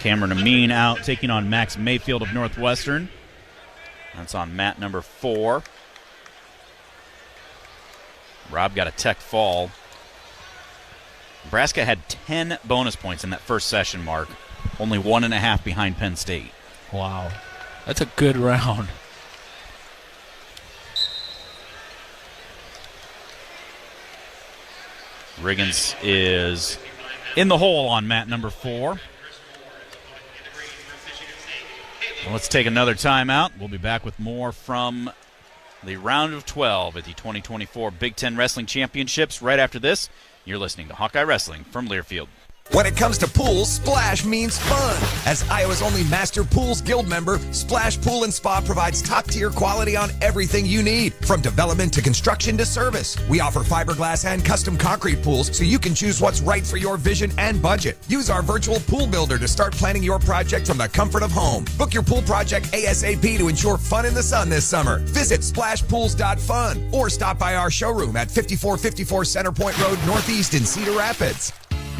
Cameron Amin out, taking on Max Mayfield of Northwestern. That's on mat number 4. Robb got a tech fall. Nebraska had 10 bonus points in that first session, Mark. Only 1.5 behind Penn State. Wow. That's a good round. Riggins is in the hole on mat number 4. Well, let's take another timeout. We'll be back with more from the round of 12 at the 2024 Big Ten Wrestling Championships right after this. You're listening to Hawkeye Wrestling from Learfield. When it comes to pools, Splash means fun. As Iowa's only Master Pools Guild member, Splash Pool and Spa provides top-tier quality on everything you need, from development to construction to service. We offer fiberglass and custom concrete pools so you can choose what's right for your vision and budget. Use our virtual pool builder to start planning your project from the comfort of home. Book your pool project ASAP to ensure fun in the sun this summer. Visit splashpools.fun or stop by our showroom at 5454 Centerpoint Road Northeast in Cedar Rapids.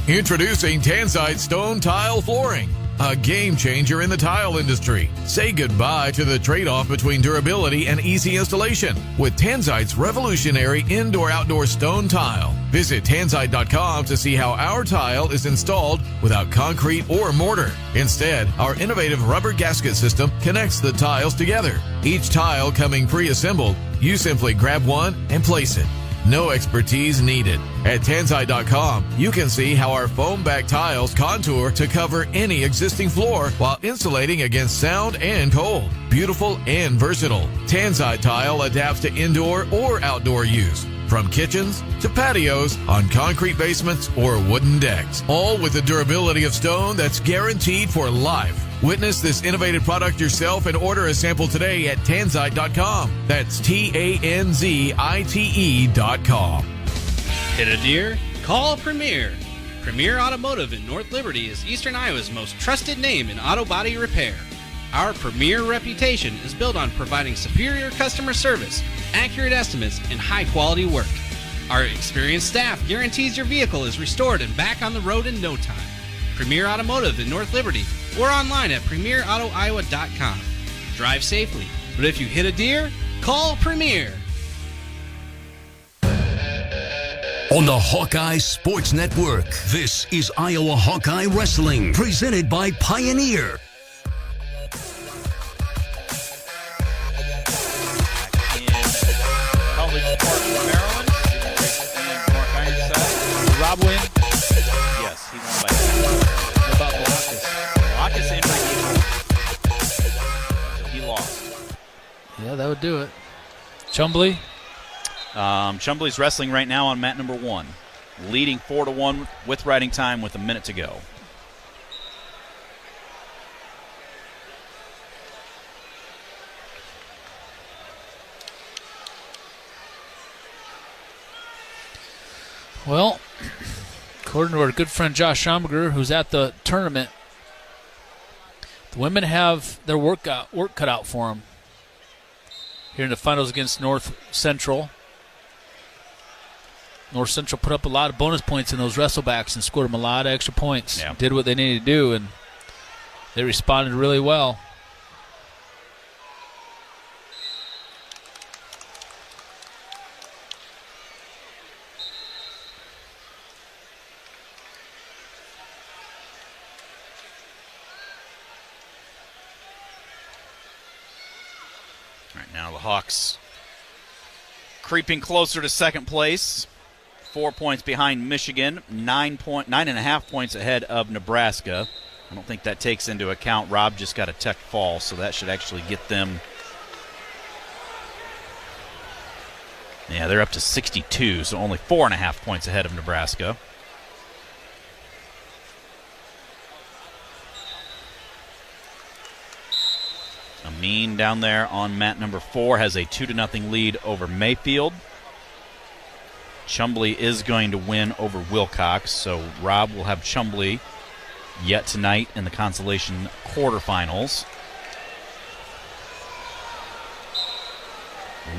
Introducing Tanzite Stone Tile Flooring, a game changer in the tile industry. Say goodbye to the trade-off between durability and easy installation with Tanzite's revolutionary indoor-outdoor stone tile. Visit Tanzite.com to see how our tile is installed without concrete or mortar. Instead, our innovative rubber gasket system connects the tiles together. Each tile coming pre-assembled, you simply grab one and place it. No expertise needed. At Tanzite.com, you can see how our foam-back tiles contour to cover any existing floor while insulating against sound and cold. Beautiful and versatile. Tanzite tile adapts to indoor or outdoor use, from kitchens to patios, on concrete basements or wooden decks. All with the durability of stone that's guaranteed for life. Witness this innovative product yourself and order a sample today at Tanzite.com. That's TANZITE.com. Hit a deer? Call Premier. Premier Automotive in North Liberty is Eastern Iowa's most trusted name in auto body repair. Our premier reputation is built on providing superior customer service, accurate estimates, and high-quality work. Our experienced staff guarantees your vehicle is restored and back on the road in no time. Premier Automotive in North Liberty or online at premierautoiowa.com. Drive safely, but if you hit a deer, call Premier. On the Hawkeye Sports Network, this is Iowa Hawkeye Wrestling, presented by Pioneer. Rob win? Yes, he won by 2. What about Blockus? Blockus and Riggins. So he lost. Yeah, that would do it. Chumbley? Chumbley's wrestling right now on mat number 1. Leading 4-1 with riding time with a minute to go. Well, according to our good friend Josh Schomberger, who's at the tournament, the women have their work cut out for them here in the finals against North Central. North Central put up a lot of bonus points in those wrestlebacks and scored them a lot of extra points. Yeah. Did what they needed to do, and they responded really well. Right now the Hawks creeping closer to second place. 4 points behind Michigan, 9.5 points ahead of Nebraska. I don't think that takes into account Rob just got a tech fall, so that should actually get them. Yeah, they're up to 62, so only 4.5 points ahead of Nebraska. Amin down there on mat number 4 has a 2-0 lead over Mayfield. Chumbley is going to win over Wilcox, so Rob will have Chumbley yet tonight in the consolation quarterfinals.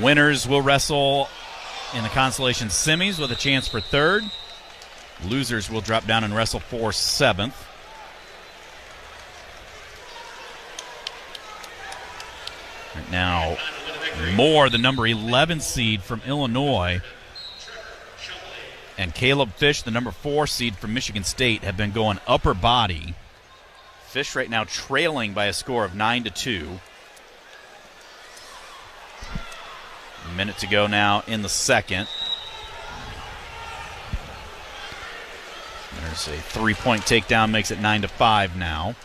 Winners will wrestle in the consolation semis with a chance for 3rd. Losers will drop down and wrestle for 7th. Right now, Moore, the number 11 seed from Illinois, and Caleb Fish, the number 4 seed from Michigan State, have been going upper body. Fish right now trailing by a score of 9-2. A minute to go now in the second. There's a 3-point takedown, makes it 9-5 now.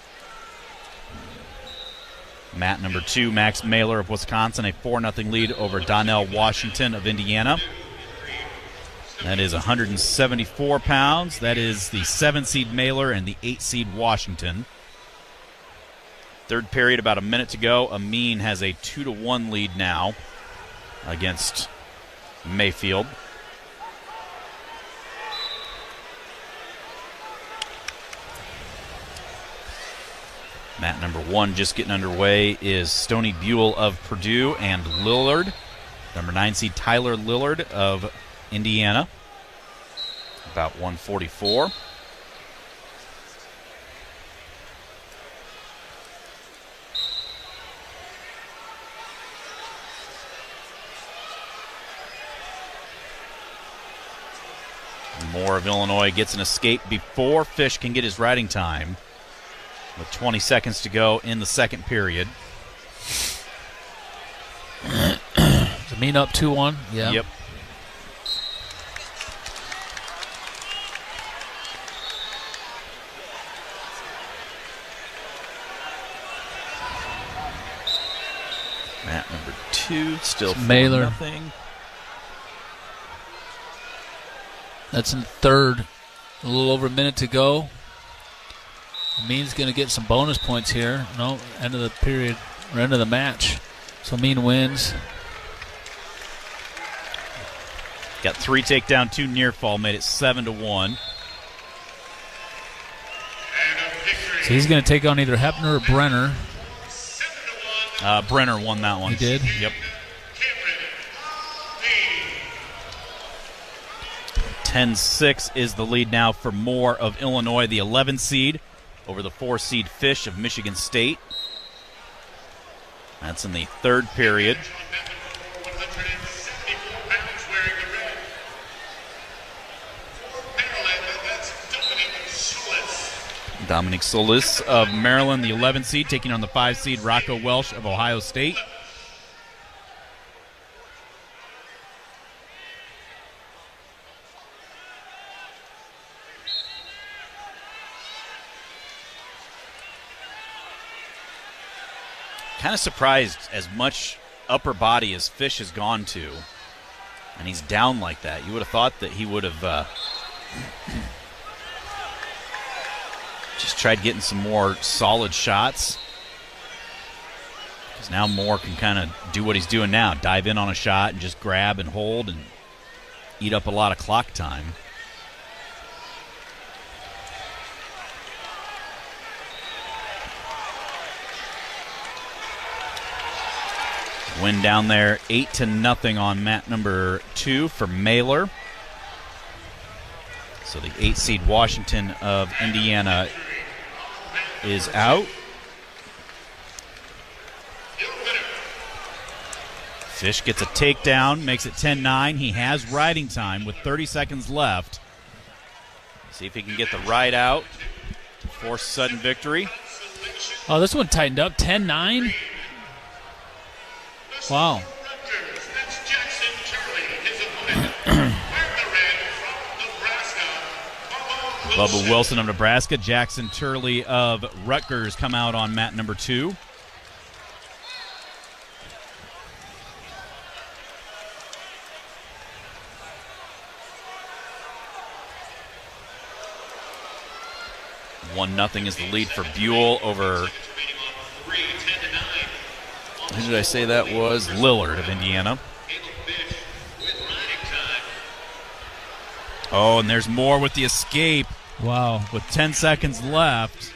Mat number 2, Max Mailer of Wisconsin, a 4-0 lead over Donnell Washington of Indiana. That is 174 pounds. That is the 7-seed Mailer and the 8-seed Washington. Third period, about a minute to go. Amin has a 2-1 lead now against Mayfield. Mat number 1 just getting underway is Stony Buell of Purdue and Lillard. Number 9 seed Tyler Lillard of Indiana. About 144. Moore of Illinois gets an escape before Fish can get his riding time, with 20 seconds to go in the second period. Amin up 2-1. Yeah. Yep. Mat number 2 still Mailer. nothing. That's in third. A little over a minute to go. Amin's going to get some bonus points here. No, end of the period, or end of the match. So Amin wins. Got 3 takedown, 2 near fall, made it 7-1. So he's going to take on either Hepner or Brenner. Brenner won that one. He did? Yep. 10-6 is the lead now for Moore of Illinois, the 11 seed, over the 4 seed Fish of Michigan State. That's in the third period. Dominic Solis of Maryland, the 11 seed, taking on the 5 seed Rocco Welsh of Ohio State. Kind of surprised as much upper body as Fish has gone to, and he's down like that. You would have thought that he would have just tried getting some more solid shots, because now Moore can kind of do what he's doing now, dive in on a shot and just grab and hold and eat up a lot of clock time. Win down there 8-0 on mat number 2 for Mailer. So the 8 seed Washington of Indiana is out. Fish gets a takedown, makes it 10-9. He has riding time with 30 seconds left. See if he can get the ride out to force sudden victory. Oh, this one tightened up. 10-9. Wow. Bubba Wilson of Nebraska, Jackson Turley of Rutgers come out on mat number 2. One nothing is the lead for Buell over. Who did I say that was? Lillard of Indiana. Oh, and there's more with the escape. Wow. With 10 seconds left.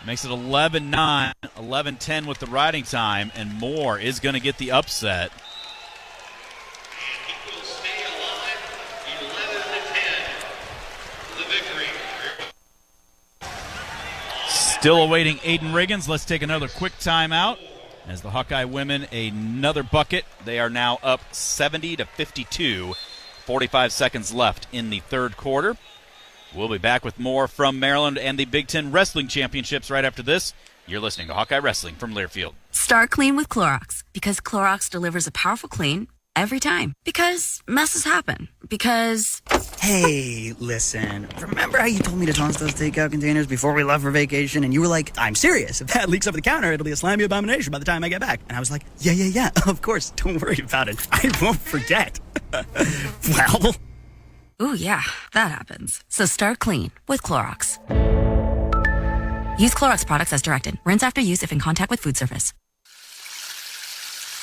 Makes it 11-9, 11-10 with the riding time, and Moore is going to get the upset. Still awaiting Aiden Riggins. Let's take another quick timeout as the Hawkeye women another bucket. They are now up 70-52. 45 seconds left in the third quarter. We'll be back with more from Maryland and the Big Ten Wrestling Championships right after this. You're listening to Hawkeye Wrestling from Learfield. Start clean with Clorox, because Clorox delivers a powerful clean every time. Because messes happen. Because Hey, listen, remember how you told me to toss those takeout containers before we left for vacation? And you were like, I'm serious. If that leaks over the counter, it'll be a slimy abomination by the time I get back. And I was like, yeah, of course. Don't worry about it. I won't forget. Well. Ooh, yeah, that happens. So start clean with Clorox. Use Clorox products as directed. Rinse after use if in contact with food surface.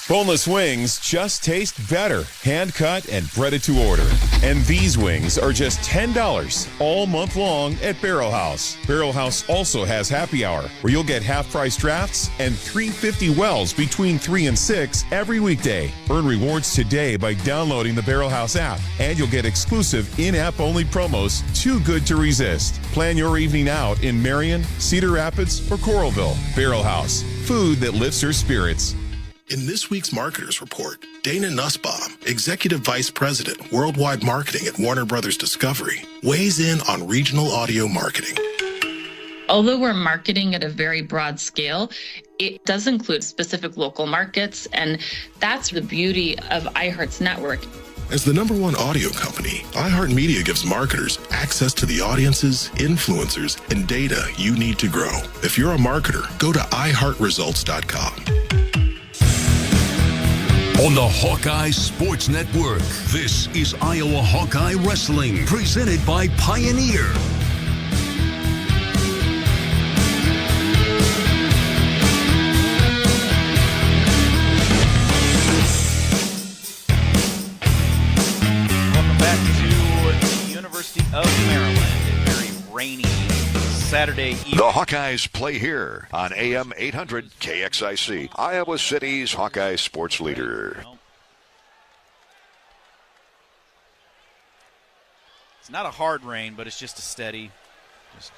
Boneless wings just taste better, hand-cut and breaded to order. And these wings are just $10 all month long at Barrel House. Barrel House also has happy hour, where you'll get half-price drafts and $3.50 wells between 3 and 6 every weekday. Earn rewards today by downloading the Barrel House app, and you'll get exclusive in-app only promos too good to resist. Plan your evening out in Marion, Cedar Rapids, or Coralville. Barrel House, food that lifts your spirits. In this week's Marketers Report, Dana Nussbaum, Executive Vice President, Worldwide Marketing at Warner Brothers Discovery, weighs in on regional audio marketing. Although we're marketing at a very broad scale, it does include specific local markets, and that's the beauty of iHeart's network. As the #1 audio company, iHeartMedia gives marketers access to the audiences, influencers, and data you need to grow. If you're a marketer, go to iHeartResults.com. On the Hawkeye Sports Network, this is Iowa Hawkeye Wrestling, presented by Pioneer. Welcome back to the University of Maryland. A very rainy Saturday evening. The Hawkeyes play here on AM 800 KXIC, Iowa City's Hawkeye sports leader. It's not a hard rain, but it's just a steady, just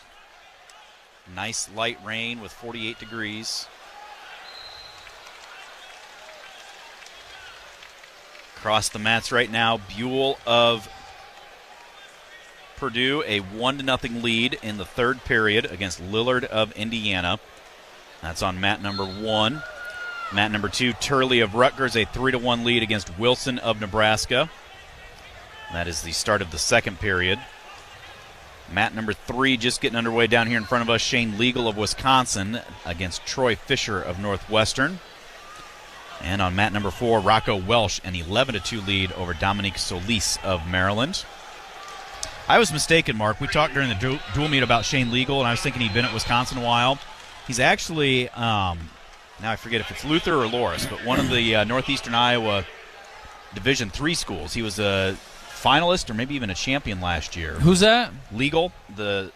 nice light rain with 48 degrees. Across the mats right now, Buell of Purdue, a 1-0 lead in the third period against Lillard of Indiana. That's on mat number 1. Mat number 2, Turley of Rutgers, a 3-1 lead against Wilson of Nebraska. That is the start of the second period. Mat number 3 just getting underway down here in front of us. Shane Legal of Wisconsin against Troy Fisher of Northwestern. And on mat number 4, Rocco Welsh, an 11-2 lead over Dominique Solis of Maryland. I was mistaken, Mark. We talked during the dual meet about Shane Legal, and I was thinking he'd been at Wisconsin a while. He's actually, now I forget if it's Luther or Loras, but one of the Northeastern Iowa Division III schools. He was a finalist or maybe even a champion last year. Who's that? Legal, the,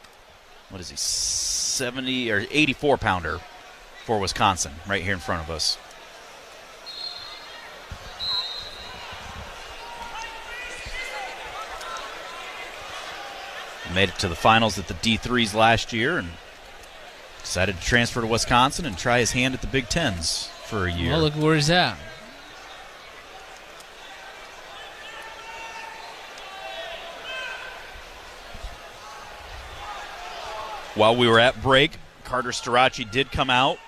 70 or 84 pounder for Wisconsin, right here in front of us. Made it to the finals at the D3s last year and decided to transfer to Wisconsin and try his hand at the Big Tens for a year. Well, look where he's at. While we were at break, Carter Starachi did come out,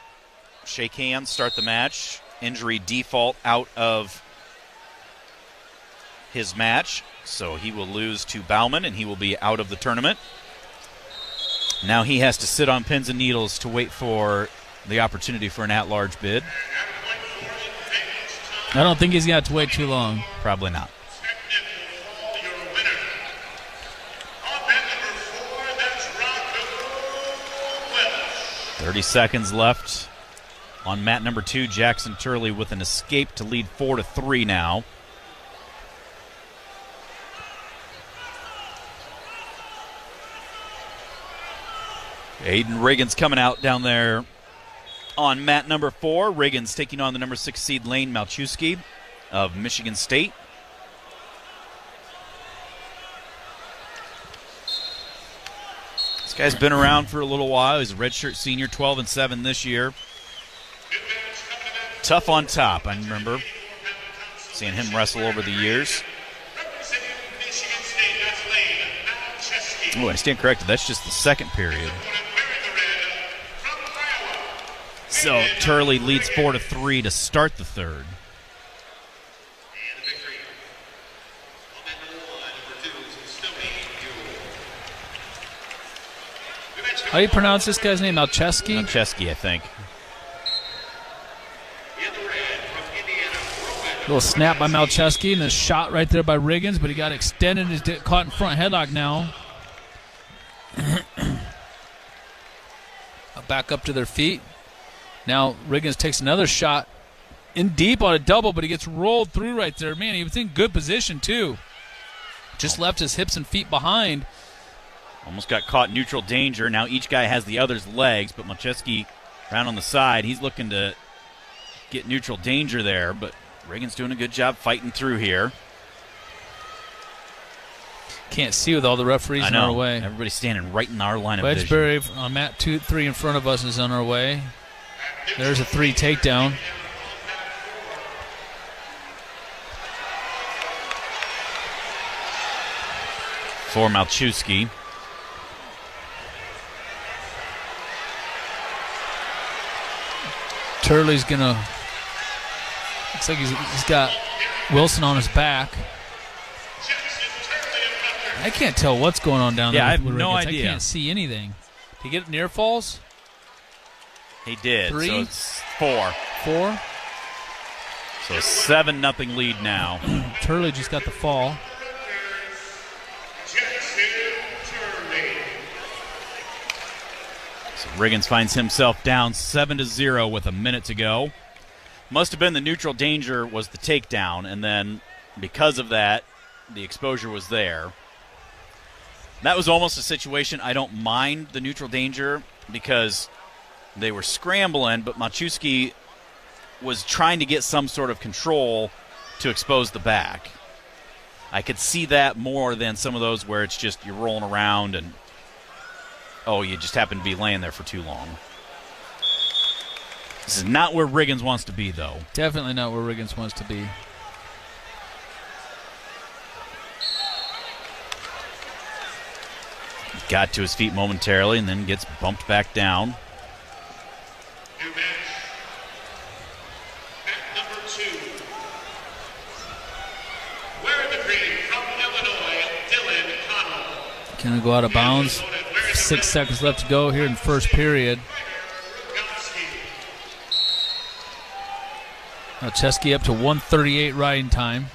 shake hands, start the match. Injury default out of his match, so he will lose to Bauman, and he will be out of the tournament. Now he has to sit on pins and needles to wait for the opportunity for an at-large bid. I don't think he's got to wait too long. Probably not. .30 seconds left on mat number 2. Jackson Turley with an escape to lead 4-3 now. Aiden Riggins coming out down there on mat number 4. Riggins taking on the number 6 seed Lane Malchewski of Michigan State. This guy's been around for a little while. He's a redshirt senior, 12-7 this year. Tough on top, I remember seeing him wrestle over the years. Oh, I stand corrected. That's just the second period. So Turley leads 4-3 to start the third. How do you pronounce this guy's name? Malcheski? Malcheski, I think. Little snap by Malcheski and a shot right there by Riggins, but he got extended. He's caught in front headlock now. Back up to their feet. Now Riggins takes another shot in deep on a double, but he gets rolled through right there. Man, he was in good position too. Just left his hips and feet behind. Almost got caught neutral danger. Now each guy has the other's legs, but Malcheski around on the side. He's looking to get neutral danger there, but Riggins doing a good job fighting through here. Can't see with all the referees in our way. Everybody's standing right in our line of vision. Wedgebury on mat 2-3 in front of us is on our way. There's a 3 takedown. For Malcheski. Turley's gonna. Looks like he's got Wilson on his back. I can't tell what's going on down there. I have with no Riggins. idea. I can't see anything. Did he get near falls? He did. 3? So it's 4. 4? So 7-0 lead now. Turley just got the fall. So Riggins finds himself down 7-0 with a minute to go. Must have been the neutral danger was the takedown, and then because of that, the exposure was there. That was almost a situation I don't mind the neutral danger because they were scrambling, but Malcheski was trying to get some sort of control to expose the back. I could see that more than some of those where it's just you're rolling around and, you just happen to be laying there for too long. This is not where Riggins wants to be, though. Definitely not where Riggins wants to be. Got to his feet momentarily and then gets bumped back down. Gonna go out of bounds. 6 seconds left to go here in the first period. Malcheski up to 1:38 riding time.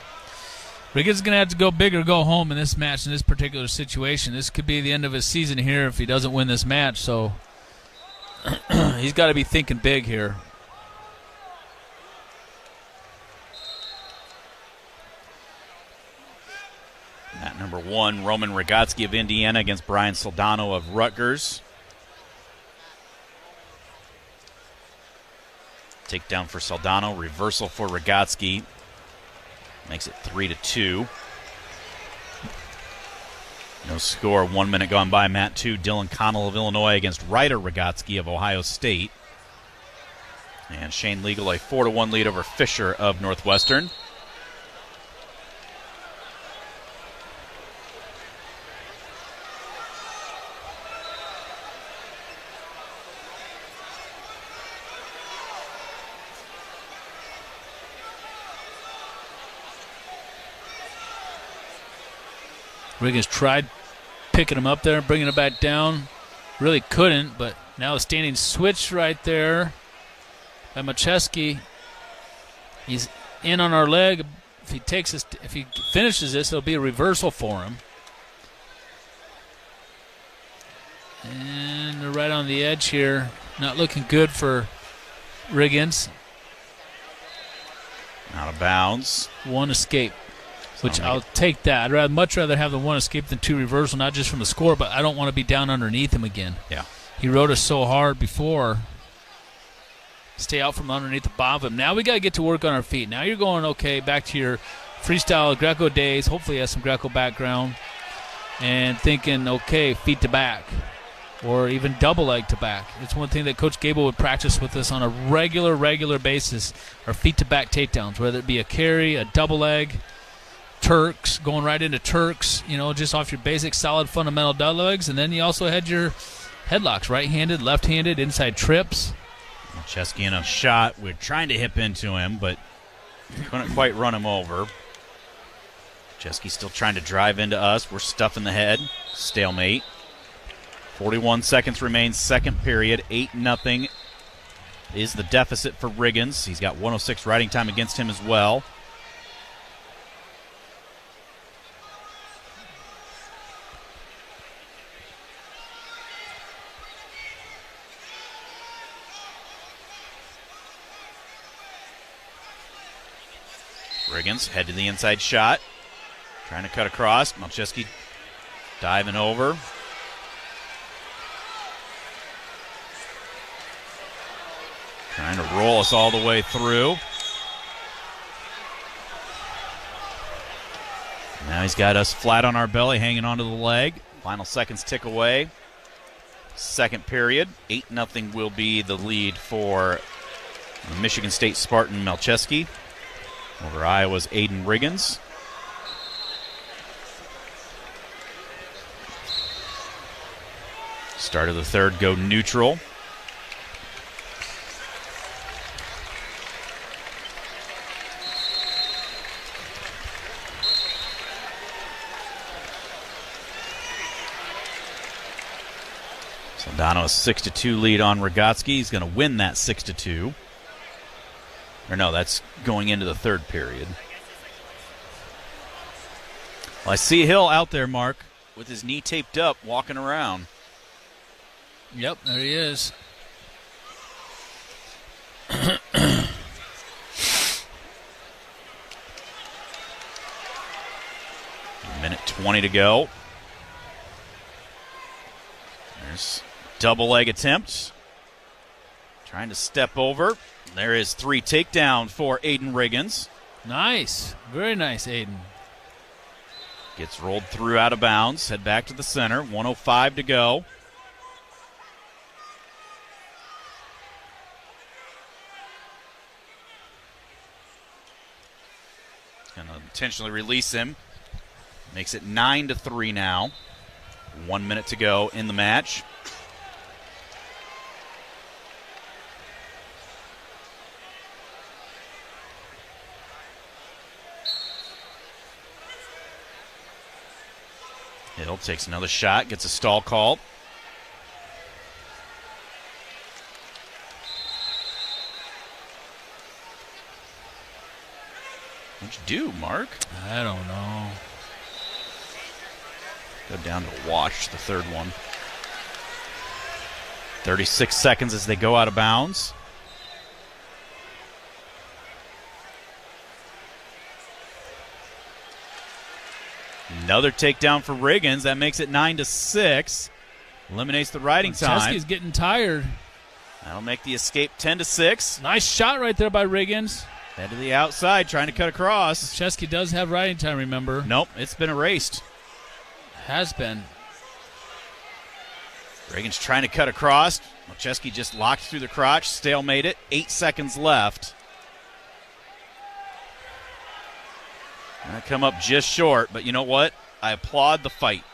Riggins is going to have to go big or go home in this match, in this particular situation. This could be the end of his season here if he doesn't win this match, so he's got to be thinking big here. Mat number 1, Roman Rigotsky of Indiana against Brian Soldano of Rutgers. Takedown for Soldano, reversal for Rigotsky. Makes it 3-2. No score, 1 minute gone by. Mat 2, Dylan Connell of Illinois against Ryder Rigotsky of Ohio State. And Shane Legal, a 4-1 lead over Fisher of Northwestern. Riggins tried picking him up there and bringing him back down. Really couldn't, but now a standing switch right there by Malcheski. He's in on our leg. If he finishes this, it'll be a reversal for him. And they're right on the edge here. Not looking good for Riggins. Out of bounds. One escape. Which I'll take that. I'd much rather have the one escape than 2 reversal, not just from the score, but I don't want to be down underneath him again. Yeah. He rode us so hard before. Stay out from underneath the bottom of him. Now we got to get to work on our feet. Now you're going, back to your freestyle Greco days. Hopefully you have some Greco background. And thinking, feet to back. Or even double leg to back. It's one thing that Coach Gable would practice with us on a regular basis. Our feet to back takedowns, whether it be a carry, a double leg, Turks, going right into Turks, just off your basic solid fundamental double legs. And then you also had your headlocks, right-handed, left-handed, inside trips. Malcheski in a shot. We're trying to hip into him, but couldn't quite run him over. Malcheski still trying to drive into us. We're stuffing the head. Stalemate. 41 seconds remains, second period. 8-0 is the deficit for Riggins. He's got 106 riding time against him as well. Riggins head to the inside shot. Trying to cut across. Malcheski diving over. Trying to roll us all the way through. Now he's got us flat on our belly, hanging onto the leg. Final seconds tick away. Second period. 8-0 will be the lead for Michigan State Spartan Malcheski over Iowa's Aiden Riggins. Start of the third, go neutral. Saldano a 6-2 lead on Rogotsky. He's going to win that 6-2. Or no, that's going into the third period. Well, I see Hill out there, Mark, with his knee taped up, walking around. Yep, there he is. Minute 20 to go. There's double leg attempt. Trying to step over. There is 3 takedown for Aiden Riggins. Nice. Very nice, Aiden. Gets rolled through out of bounds. Head back to the center. 1:05 to go. Going to intentionally release him. Makes it 9-3 now. 1 minute to go in the match. Hill takes another shot, gets a stall call. What'd you do, Mark? I don't know. Go down to watch the third one. 36 seconds as they go out of bounds. Another takedown for Riggins. That makes it 9-6. Eliminates the riding time. Tesche's getting tired. That'll make the escape 10-6. Nice shot right there by Riggins. Head to the outside, trying to cut across. Teske does have riding time, remember? Nope, it's been erased. Has been. Riggins trying to cut across. Malcheski just locked through the crotch, stalemate it. 8 seconds left. I come up just short, but you know what? I applaud the fight.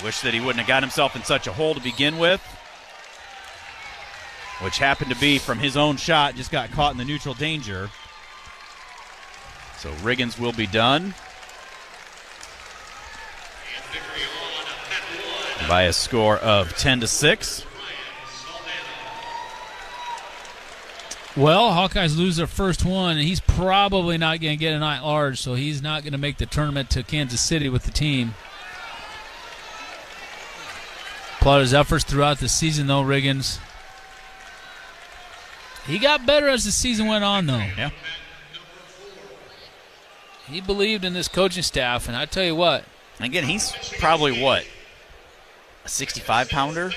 Wish that he wouldn't have got himself in such a hole to begin with, which happened to be from his own shot, just got caught in the neutral danger. So Riggins will be done by a score of 10-6. Well, Hawkeyes lose their first one, and he's probably not going to get an at-large, so he's not going to make the tournament to Kansas City with the team. Applaud his efforts throughout the season, though, Riggins. He got better as the season went on, though. Yeah. He believed in this coaching staff, and I tell you what. Again, he's probably what? A 65-pounder?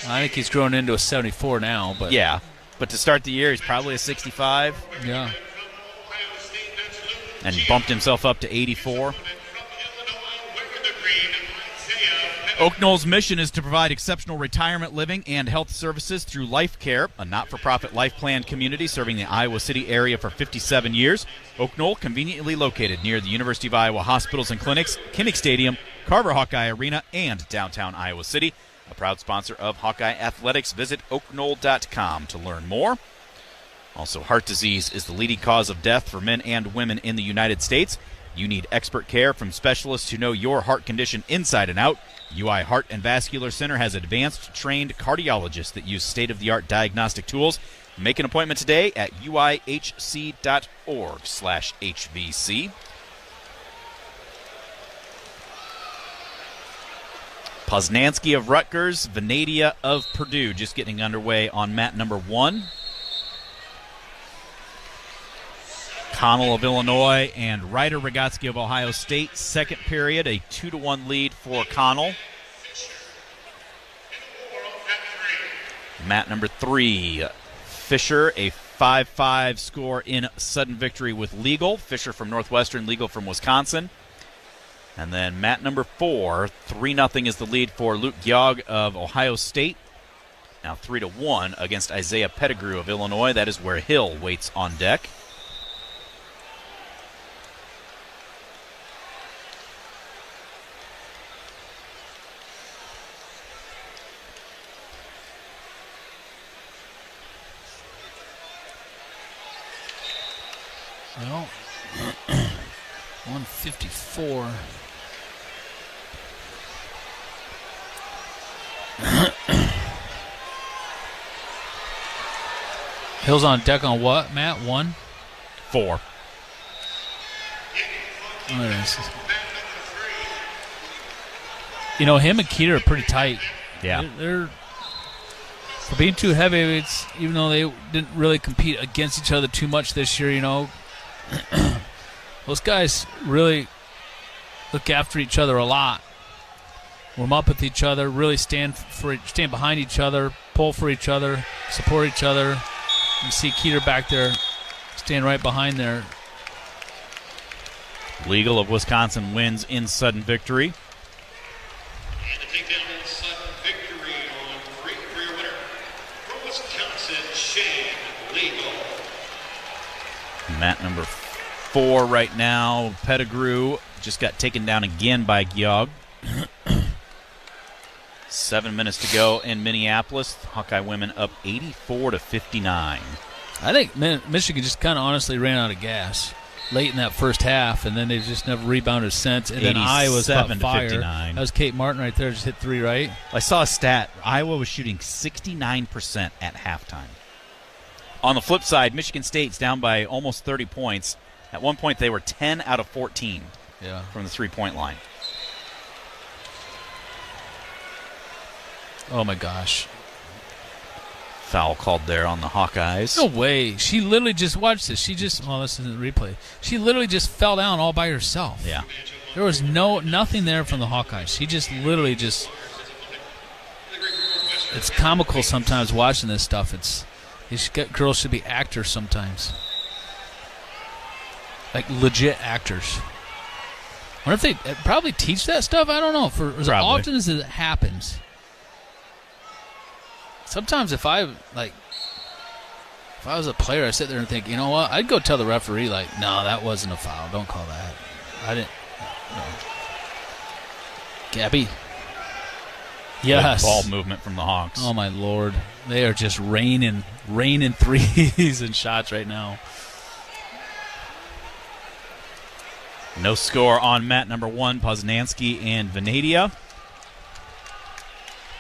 I think he's grown into a 74 now. But yeah, but to start the year, he's probably a 65. Yeah. And bumped himself up to 84. Oak Knoll's mission is to provide exceptional retirement living and health services through Life Care, a not-for-profit life plan community serving the Iowa City area for 57 years. Oak Knoll, conveniently located near the University of Iowa hospitals and clinics, Kinnick Stadium, Carver Hawkeye Arena, and downtown Iowa City. A proud sponsor of Hawkeye Athletics. Visit oakknoll.com to learn more. Also, heart disease is the leading cause of death for men and women in the United States. You need expert care from specialists who know your heart condition inside and out. UI Heart and Vascular Center has advanced trained cardiologists that use state-of-the-art diagnostic tools. Make an appointment today at uihc.org/HVC. Poznansky of Rutgers, Venadia of Purdue just getting underway on mat number 1. Connell of Illinois and Ryder Rigotsky of Ohio State. Second period, a 2-1 lead for Connell. Mat number 3, Fisher, a 5-5 score in sudden victory with Legal. Fisher from Northwestern, Legal from Wisconsin. And then mat number 4, 3-0 is the lead for Luke Gyog of Ohio State. Now 3-1 against Isaiah Pettigrew of Illinois. That is where Hill waits on deck. Well, 154. Hill's on deck on what, Matt? 1? 4. Oh, there it is. You know, him and Keeter are pretty tight. Yeah. They're for being two heavyweights, even though they didn't really compete against each other too much this year, you know. Those guys really look after each other a lot. Warm up with each other, really stand behind each other, pull for each other, support each other. You see Keeter back there, stand right behind there. Legal of Wisconsin wins in sudden victory. And to take down in sudden victory on career winner from Wisconsin, Shane Legal. Mat number 4 right now. Pettigrew just got taken down again by Gyog. 7 minutes to go in Minneapolis. Hawkeye women up 84-59. I think Michigan just kind of honestly ran out of gas late in that first half, and then they just never rebounded since. And then Iowa's about fire. 57-59. That was Kate Martin right there, just hit 3, right? I saw a stat. Iowa was shooting 69% at halftime. On the flip side, Michigan State's down by almost 30 points. At one point, they were 10 out of 14 from the three-point line. Oh, my gosh. Foul called there on the Hawkeyes. No way. She literally just, watch this. She just, this isn't the replay. She literally just fell down all by herself. Yeah. There was nothing there from the Hawkeyes. She just literally just, it's comical sometimes watching this stuff. These girls should be actors sometimes. Like legit actors. I wonder if they probably teach that stuff. I don't know. For as often as it happens. Sometimes if I was a player, I sit there and think, you know what? I'd go tell the referee, like, no, that wasn't a foul. Don't call that. I didn't. No. Gabby. Yes. Good ball movement from the Hawks. Oh, my Lord. They are just raining threes and shots right now. No score on mat number 1, Poznansky and Venadia.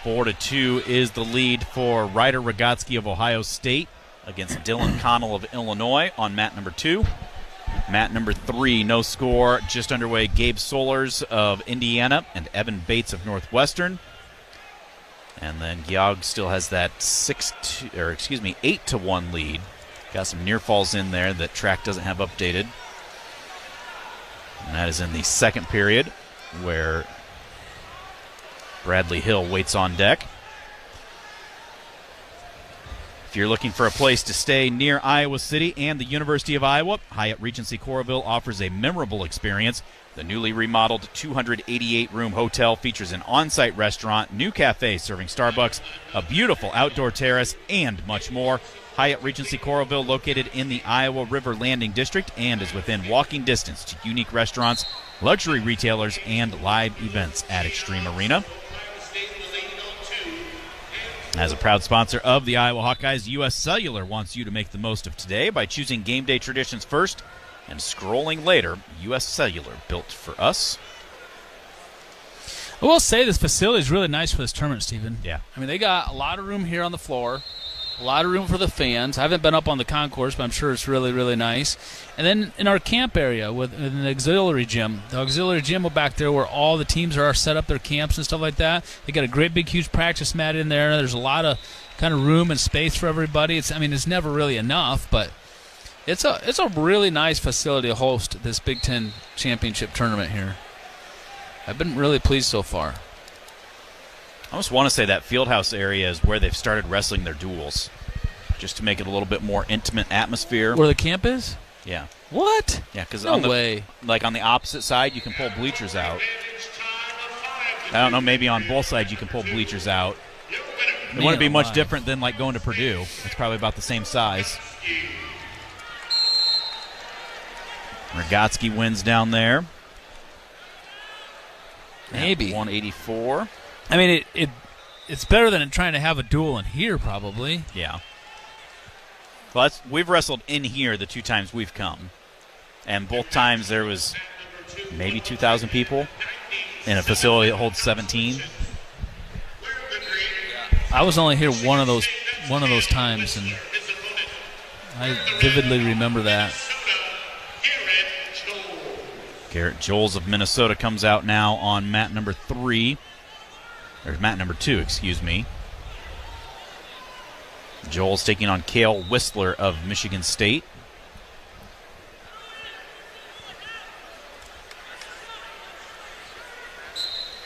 4-2 is the lead for Ryder Rigotsky of Ohio State against Dylan Connell of Illinois on mat number 2. Mat number 3, no score, just underway. Gabe Solers of Indiana and Evan Bates of Northwestern. And then Gyog still has that 8-1 lead. Got some near falls in there that track doesn't have updated. And that is in the second period, where Bradley Hill waits on deck. If you're looking for a place to stay near Iowa City and the University of Iowa, Hyatt Regency Coralville offers a memorable experience. The newly remodeled 288-room hotel features an on-site restaurant, new cafe serving Starbucks, a beautiful outdoor terrace, and much more. Hyatt Regency Coralville, located in the Iowa River Landing District, and is within walking distance to unique restaurants, luxury retailers, and live events at Extreme Arena. As a proud sponsor of the Iowa Hawkeyes, U.S. Cellular wants you to make the most of today by choosing game day traditions first And scrolling later, U.S. Cellular, built for us. I will say this facility is really nice for this tournament, Stephen. Yeah. I mean, they got a lot of room here on the floor, a lot of room for the fans. I haven't been up on the concourse, but I'm sure it's really, really nice. And then in our camp area with an auxiliary gym, the auxiliary gym back there where all the teams are set up their camps and stuff like that. They got a great big huge practice mat in there. There's a lot of kind of room and space for everybody. It's never really enough, but it's a really nice facility to host this Big Ten championship tournament here. I've been really pleased so far. I almost want to say that Fieldhouse area is where they've started wrestling their duels, just to make it a little bit more intimate atmosphere. Where the camp is? Yeah. What? Yeah, because No way. Like on the opposite side, you can pull bleachers out. I don't know, maybe on both sides you can pull bleachers out. It wouldn't be much different than like going to Purdue. It's probably about the same size. Rogotsky wins down there. Maybe. 184. I mean, it's better than trying to have a duel in here, probably. Yeah. Well, we've wrestled in here the 2 times we've come. And both times there was maybe 2,000 people in a facility that holds 17. I was only here one of those times, and I vividly remember that. Garrett Joles of Minnesota comes out now on mat number 3. Or mat number 2, excuse me. Joles taking on Cale Whistler of Michigan State.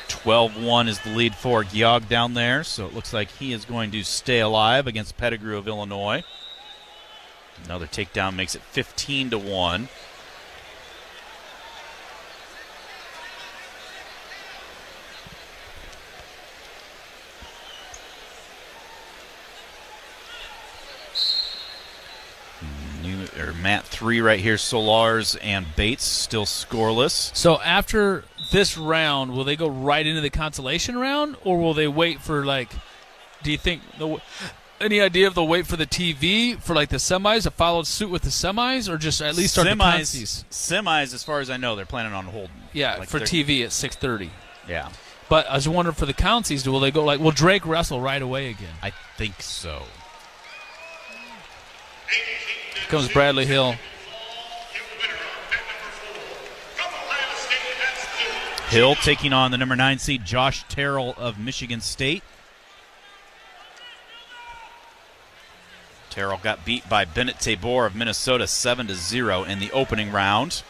(12-1) is the lead for Geog down there, so it looks like he is going to stay alive against Pettigrew of Illinois. Another takedown makes it 15-1. Mat 3 right here, Solars and Bates still scoreless. So after this round, will they go right into the consolation round, or will they wait for, like, do you think, any idea if they'll wait for the TV for, like, the semis, to follow suit with the semis, or just at least start the consies? Semis, as far as I know, they're planning on holding. Yeah, like for TV at 6:30. Yeah. But I was wondering for the consies, will they go, like, will Drake wrestle right away again? I think so. Here comes Bradley Hill. Hill taking on the number 9 seed Josh Terrell of Michigan State. Terrell got beat by Bennett Tabor of Minnesota 7-0 in the opening round.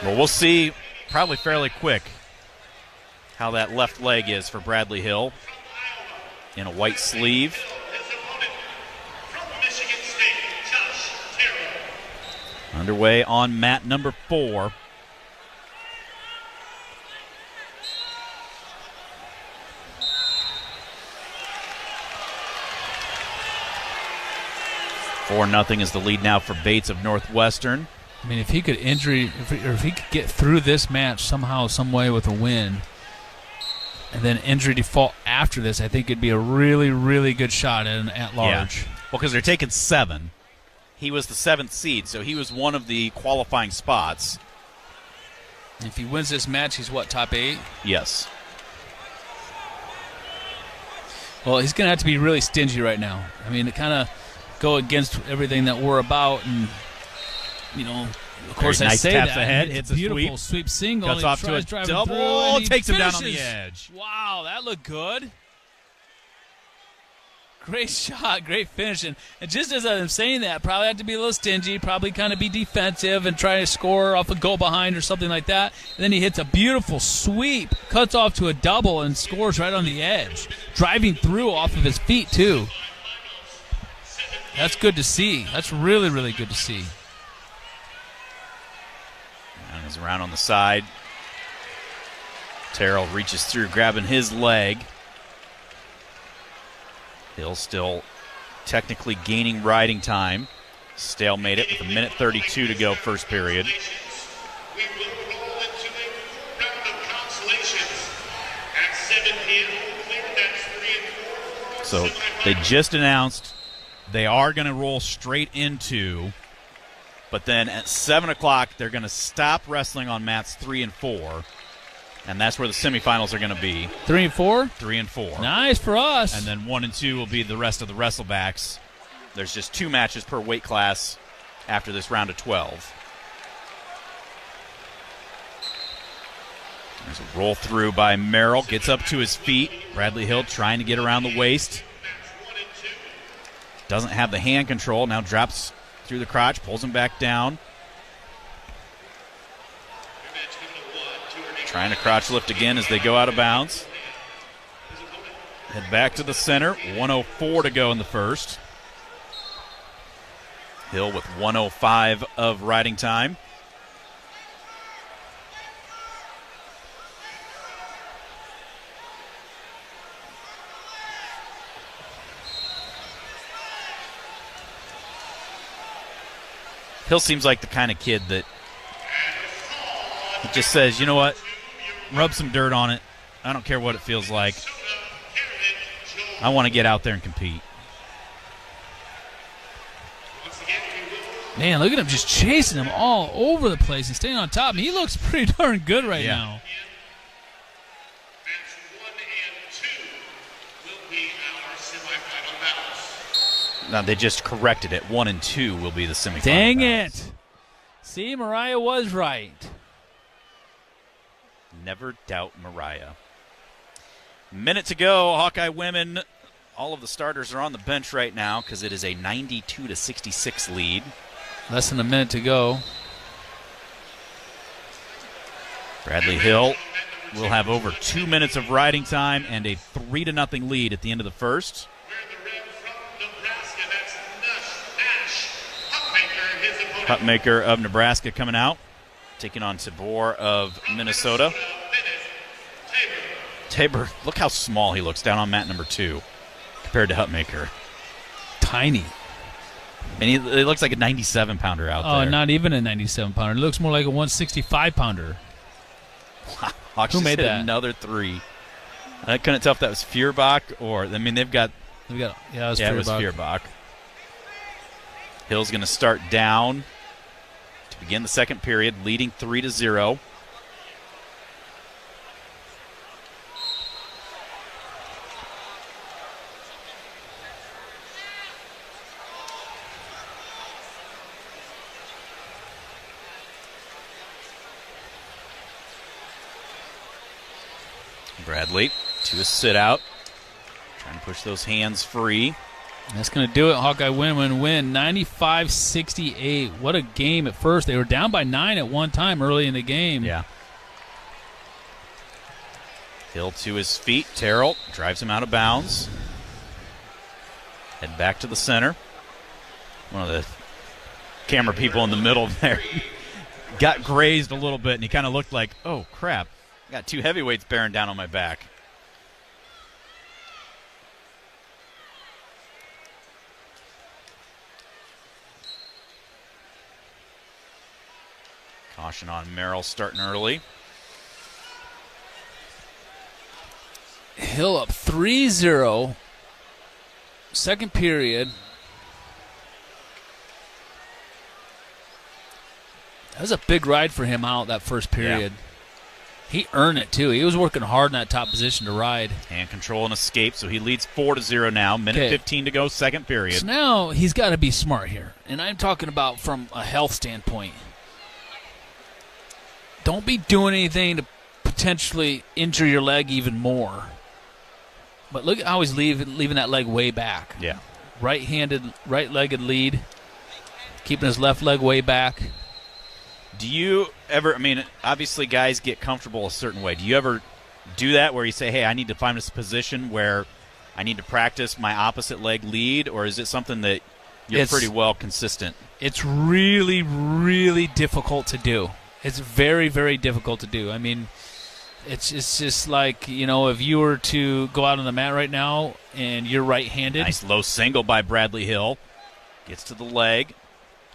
Well, we'll see probably fairly quick how that left leg is for Bradley Hill. In a white sleeve. Underway on mat number 4. Four 0 is the lead now for Bates of Northwestern. I mean, if he could if he could get through this match somehow, some way with a win, and then injury default after this, I think it'd be a really, really good shot at large. Yeah. Well, because they're taking 7. He was the 7th seed, so he was one of the qualifying spots. If he wins this match, he's what, top 8? Yes. Well, he's going to have to be really stingy right now. I mean, to kind of go against everything that we're about, and, you know, of course, very I nice say taps that. ahead, It's hits a beautiful sweep single. Cuts off to a double, takes him down on the edge. Wow, that looked good. Great shot, great finish. And just as I'm saying that, probably have to be a little stingy, probably kind of be defensive and try to score off a goal behind or something like that. And then he hits a beautiful sweep, cuts off to a double, and scores right on the edge. Driving through off of his feet, too. That's good to see. That's really, really good to see. And he's around on the side. Terrell reaches through, grabbing his leg. Hill still technically gaining riding time. Stalemate it with 1:32 to go, first period. We will roll into the round of consolations at 7 p.m. Clear, that's 3 and 4. So they just announced They are going to roll straight into, but then at 7 o'clock, they're going to stop wrestling on mats 3 and 4, and that's where the semifinals are going to be. 3 and 4? 3 and 4. Nice for us. And then 1 and 2 will be the rest of the wrestlebacks. There's just 2 matches per weight class after this round of 12. There's a roll through by Merrill. Gets up to his feet. Bradley Hill trying to get around the waist. Doesn't have the hand control. Now drops through the crotch. Pulls him back down. Trying to crotch lift again as they go out of bounds. Head back to the center. 1:04 to go in the first. Hill with 1:05 of riding time. Hill seems like the kind of kid that just says, you know what, rub some dirt on it. I don't care what it feels like. I want to get out there and compete. Man, look at him just chasing him all over the place and staying on top. He looks pretty darn good right now. Now they just corrected it. 1 and 2 will be the semifinal. Dang it. See, Mariah was right. Never doubt Mariah. Minute to go. Hawkeye women, all of the starters are on the bench right now because it is a 92-66 lead. Less than a minute to go. Bradley Hill will have over 2 minutes of riding time and a 3-0 lead at the end of the first. Hutmaker of Nebraska coming out, taking on Tabor of Minnesota. Tabor, look how small he looks down on mat number 2 compared to Hutmaker. Tiny. And he looks like a 97-pounder out there. Oh, not even a 97-pounder. It looks more like a 165-pounder. Hawks Who made hit that? another 3. I couldn't tell if that was Feuerbach or, I mean, they've got yeah, it was it was Feuerbach. Hill's going to start down to begin the second period, leading 3-0. Bradley to a sit out, trying to push those hands free. That's going to do it. Hawkeye win. 95-68. What a game at first. They were down by 9 at one time early in the game. Yeah. Hill to his feet. Terrell drives him out of bounds. Head back to the center. One of the camera people in the middle there got grazed a little bit, and he kind of looked like, oh, crap. I got 2 heavyweights bearing down on my back. Caution on Merrill starting early. Hill up 3-0. Second period. That was a big ride for him out that first period. Yeah. He earned it, too. He was working hard in that top position to ride. Hand control and escape, so he leads 4-0 now. Minute 15 to go, second period. So now he's got to be smart here. And I'm talking about from a health standpoint. Don't be doing anything to potentially injure your leg even more. But look at how he's leaving that leg way back. Yeah. Right-legged lead. Keeping his left leg way back. Do you ever, I mean, obviously guys get comfortable a certain way. Do you ever do that where you say, hey, I need to find this position where I need to practice my opposite leg lead, or is it something that you're pretty well consistent? It's really, really difficult to do. It's very, very difficult to do. I mean, it's just like, you know, if you were to go out on the mat right now and you're right-handed. Nice low single by Bradley Hill. Gets to the leg.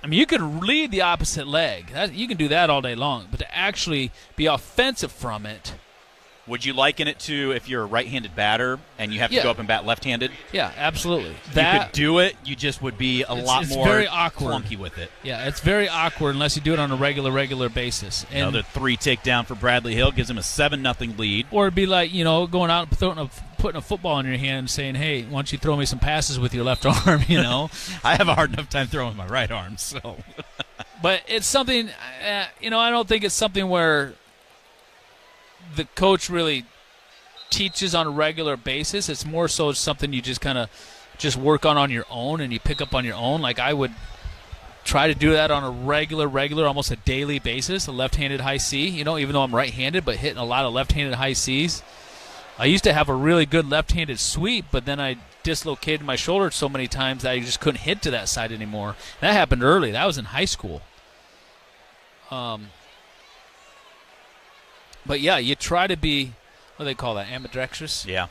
I mean, you can lead the opposite leg. You can do that all day long. But to actually be offensive from it, Would you liken it to if you're a right-handed batter and you have to go up and bat left-handed? Yeah, absolutely. You could do it. You just would be a lot more very awkward. clunky with it. Yeah, it's very awkward unless you do it on a regular basis. And another 3 takedown for Bradley Hill gives him a 7-0 lead. Or it'd be like, going out and putting a football in your hand and saying, hey, why don't you throw me some passes with your left arm, I have a hard enough time throwing my right arm, so. But it's something, I don't think it's something where the coach really teaches on a regular basis. It's more so something you just kind of just work on your own and you pick up on your own. Like I would try to do that on a regular, almost a daily basis, a left-handed high C, even though I'm right-handed, but hitting a lot of left-handed high Cs. I used to have a really good left-handed sweep, but then I dislocated my shoulder so many times that I just couldn't hit to that side anymore. That happened early. That was in high school. But, yeah, you try to be, what do they call that, ambidextrous? Yeah.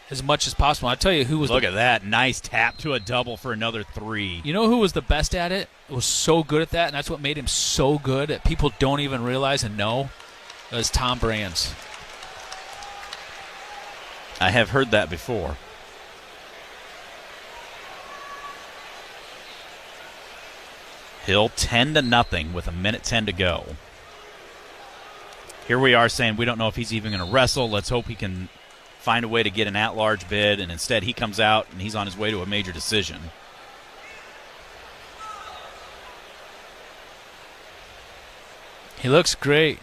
As much as possible. I'll tell you who was Look at that. Nice tap to a double for another 3. You know who was the best at it? Was so good at that, and that's what made him so good that people don't even realize and know? It was Tom Brands. I have heard that before. Hill 10-0 with 1:10 to go. Here we are saying we don't know if he's even going to wrestle. Let's hope he can find a way to get an at-large bid, and instead he comes out and he's on his way to a major decision. He looks great.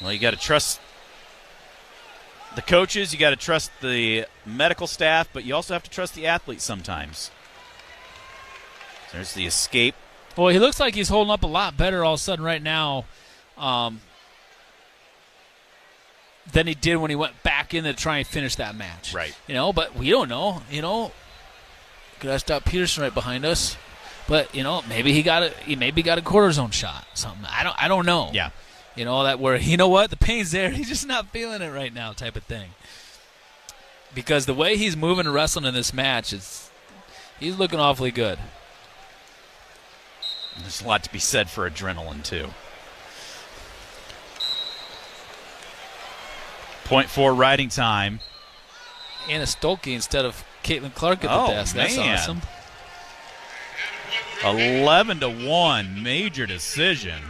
Well, you got to trust the coaches, you got to trust the medical staff, but you also have to trust the athletes sometimes. There's the escape. Boy, he looks like he's holding up a lot better all of a sudden right now than he did when he went back in to try and finish that match. Right. But we don't know. Could have stopped Peterson right behind us. But, maybe he got a cortisone shot. Something. I don't know. Yeah. That where, the pain's there. He's just not feeling it right now type of thing. Because the way he's moving and wrestling in this match, he's looking awfully good. There's a lot to be said for adrenaline, too. 0.4 riding time. Anna Stolke instead of Caitlin Clark at the desk. That's awesome. 11-1, major decision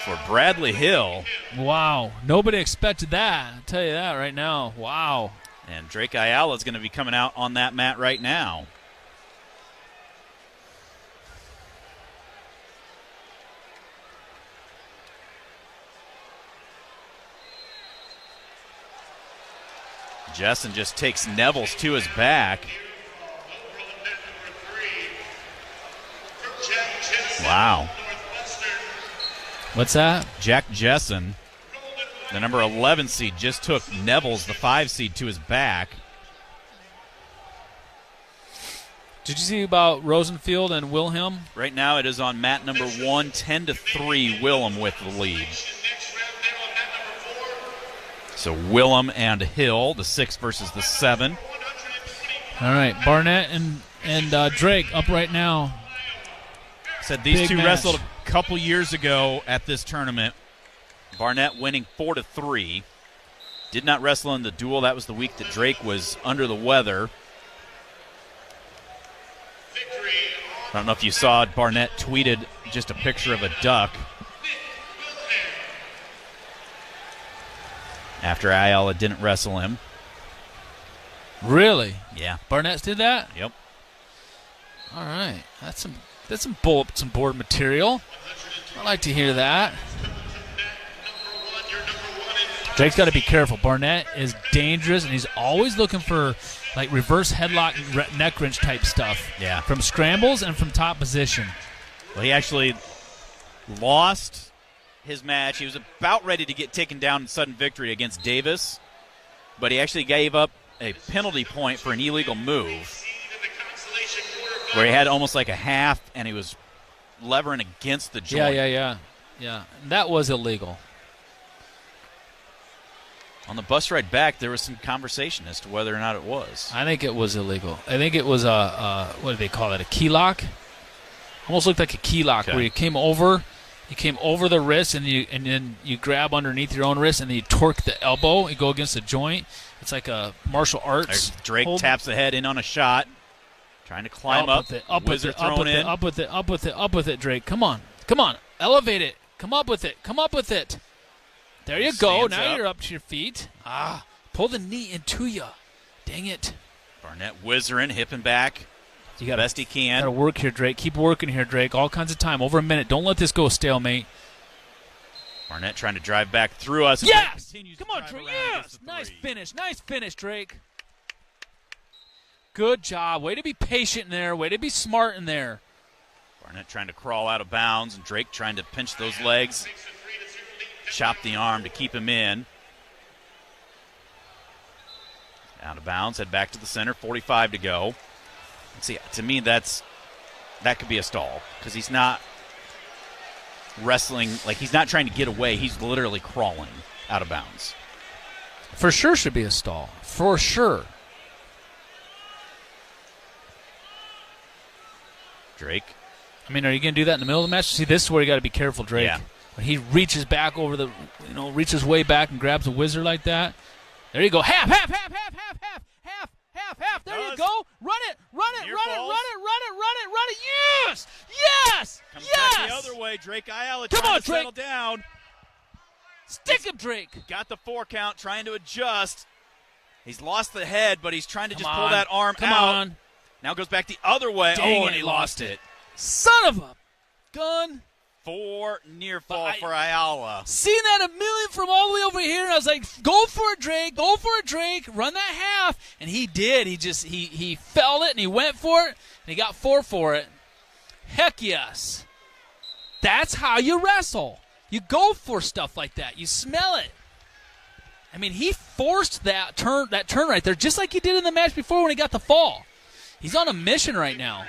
for Bradley Hill. Wow. Nobody expected that. I'll tell you that right now. Wow. And Drake Ayala is going to be coming out on that mat right now. Jessen just takes Neville's to his back. Wow. What's that? Jack Jessen, the number 11 seed, just took Neville's, the 5 seed, to his back. Did you see about Rosenfield and Wilhelm? Right now it is on mat number 1, 10-3, Wilhelm with the lead. So Willem and Hill, the 6 versus the 7. All right, Barnett and Drake up right now. Said these Big two match. wrestled a couple years ago at this tournament. Barnett winning 4-3. Did not wrestle in the duel. That was the week that Drake was under the weather. I don't know if you saw it. Barnett tweeted just a picture of a duck after Ayala didn't wrestle him. Really? Yeah. Barnett did that? Yep. All right. That's some bulletin board material. I like to hear that. Drake's got to be careful. Barnett is dangerous, and he's always looking for like reverse headlock, neck wrench type stuff. Yeah. From scrambles and from top position. Well, he actually lost his match. He was about ready to get taken down in sudden victory against Davis, but he actually gave up a penalty point for an illegal move where he had almost like a half and he was levering against the joint. Yeah. That was illegal. On the bus ride back, there was some conversation as to whether or not it was. I think it was illegal. I think it was what do they call it, a key lock? Almost looked like a key lock where you came over the wrist, and then you grab underneath your own wrist, and then you torque the elbow and go against the joint. It's like a martial arts. There's Drake hold. taps the head in on a shot, trying to climb up. Up with Wizard it, thrown in. up with it, Drake. Come on, elevate it. Come up with it. There you go. Stands Now up. you're up to your feet. Pull the knee into you. Dang it. Barnett whizzing, hip and back. You got best he can. Got to work here, Drake. Keep working here, Drake. All kinds of time. Over a minute. Don't let this go stalemate. Barnett trying to drive back through us. Yes! Come on, Drake. Yes! Nice finish, Drake. Good job. Way to be patient in there. Way to be smart in there. Barnett trying to crawl out of bounds, and Drake trying to pinch those legs. Chop the arm to keep him in. Out of bounds, head back to the center. 45 to go. See, to me, that could be a stall because he's not wrestling, like he's not trying to get away. He's literally crawling out of bounds. For sure should be a stall. For sure. Drake. I mean, are you going to do that in the middle of the match? See, this is where you got to be careful, Drake. Yeah. When he reaches back over the, reaches way back and grabs a wizard like that. There you go. Half. There you go. Run it. Yes. Comes back the other way. Drake Ayala trying to settle down. Stick him, Drake. Got the 4 count, trying to adjust. He's lost the head, but he's trying to just pull on. that arm Come out. on. Now goes back the other way. Dang and he lost it. Son of a gun. 4 near fall for Ayala. Seen that a million from all the way over here, and I was like, go for it, Drake. Run that half. And he did. He felt it, and he went for it, and he got 4 for it. Heck yes. That's how you wrestle. You go for stuff like that. You smell it. I mean, he forced that turn right there, just like he did in the match before when he got the fall. He's on a mission right now.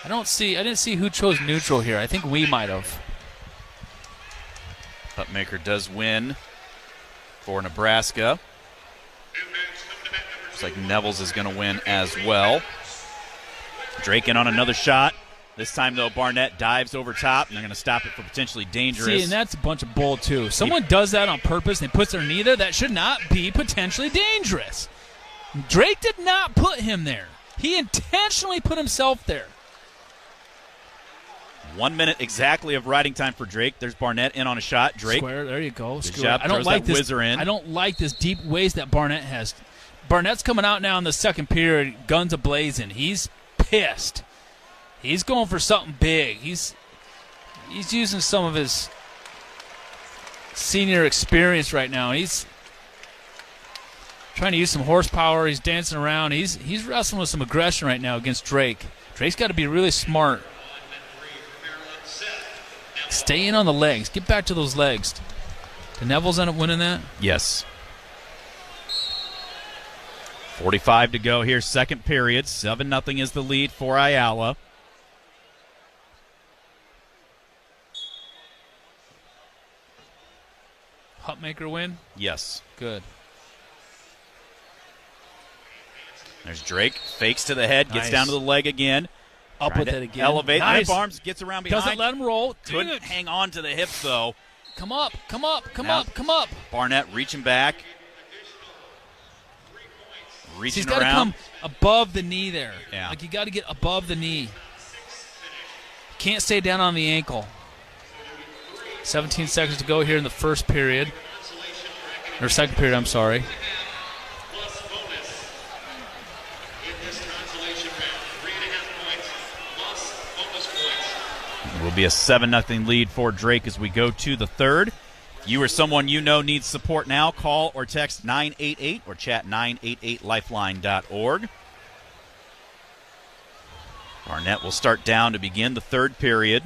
I didn't see who chose neutral here. I think we might have. Putmaker does win for Nebraska. Looks like Neville's is going to win as well. Drake in on another shot. This time, though, Barnett dives over top, and they're going to stop it for potentially dangerous. See, and that's a bunch of bull, too. Someone does that on purpose, and they puts their knee there. That should not be potentially dangerous. Drake did not put him there. He intentionally put himself there. 1 minute exactly of riding time for Drake. There's Barnett in on a shot. Drake. Square, there you go. Good job. I don't like this. Whizzer in. I don't like this deep waist that Barnett has. Barnett's coming out now in the second period, guns a-blazing. He's pissed. He's going for something big. He's using some of his senior experience right now. He's trying to use some horsepower. He's dancing around. He's wrestling with some aggression right now against Drake. Drake's got to be really smart. Stay in on the legs. Get back to those legs. Did Neville's end up winning that? Yes. 45 to go here, second period. 7-0 is the lead for Ayala. Hutmaker win? Yes. Good. There's Drake. Fakes to the head. Gets Nice. down to the leg again. Up with it again. Elevate. Nice. Hip arms. Gets around behind. Doesn't let him roll. Couldn't hang on to the hips, though. Come up. Now, Barnett reaching back. Reaching He's got to around. come above the knee there. Yeah. Like, you got to get above the knee. Can't stay down on the ankle. 17 seconds to go here in the first period. Or second period, I'm sorry. It will be a 7-0 lead for Drake as we go to the third. If you or someone you know needs support now, call or text 988 or chat 988lifeline.org. Barnett will start down to begin the third period.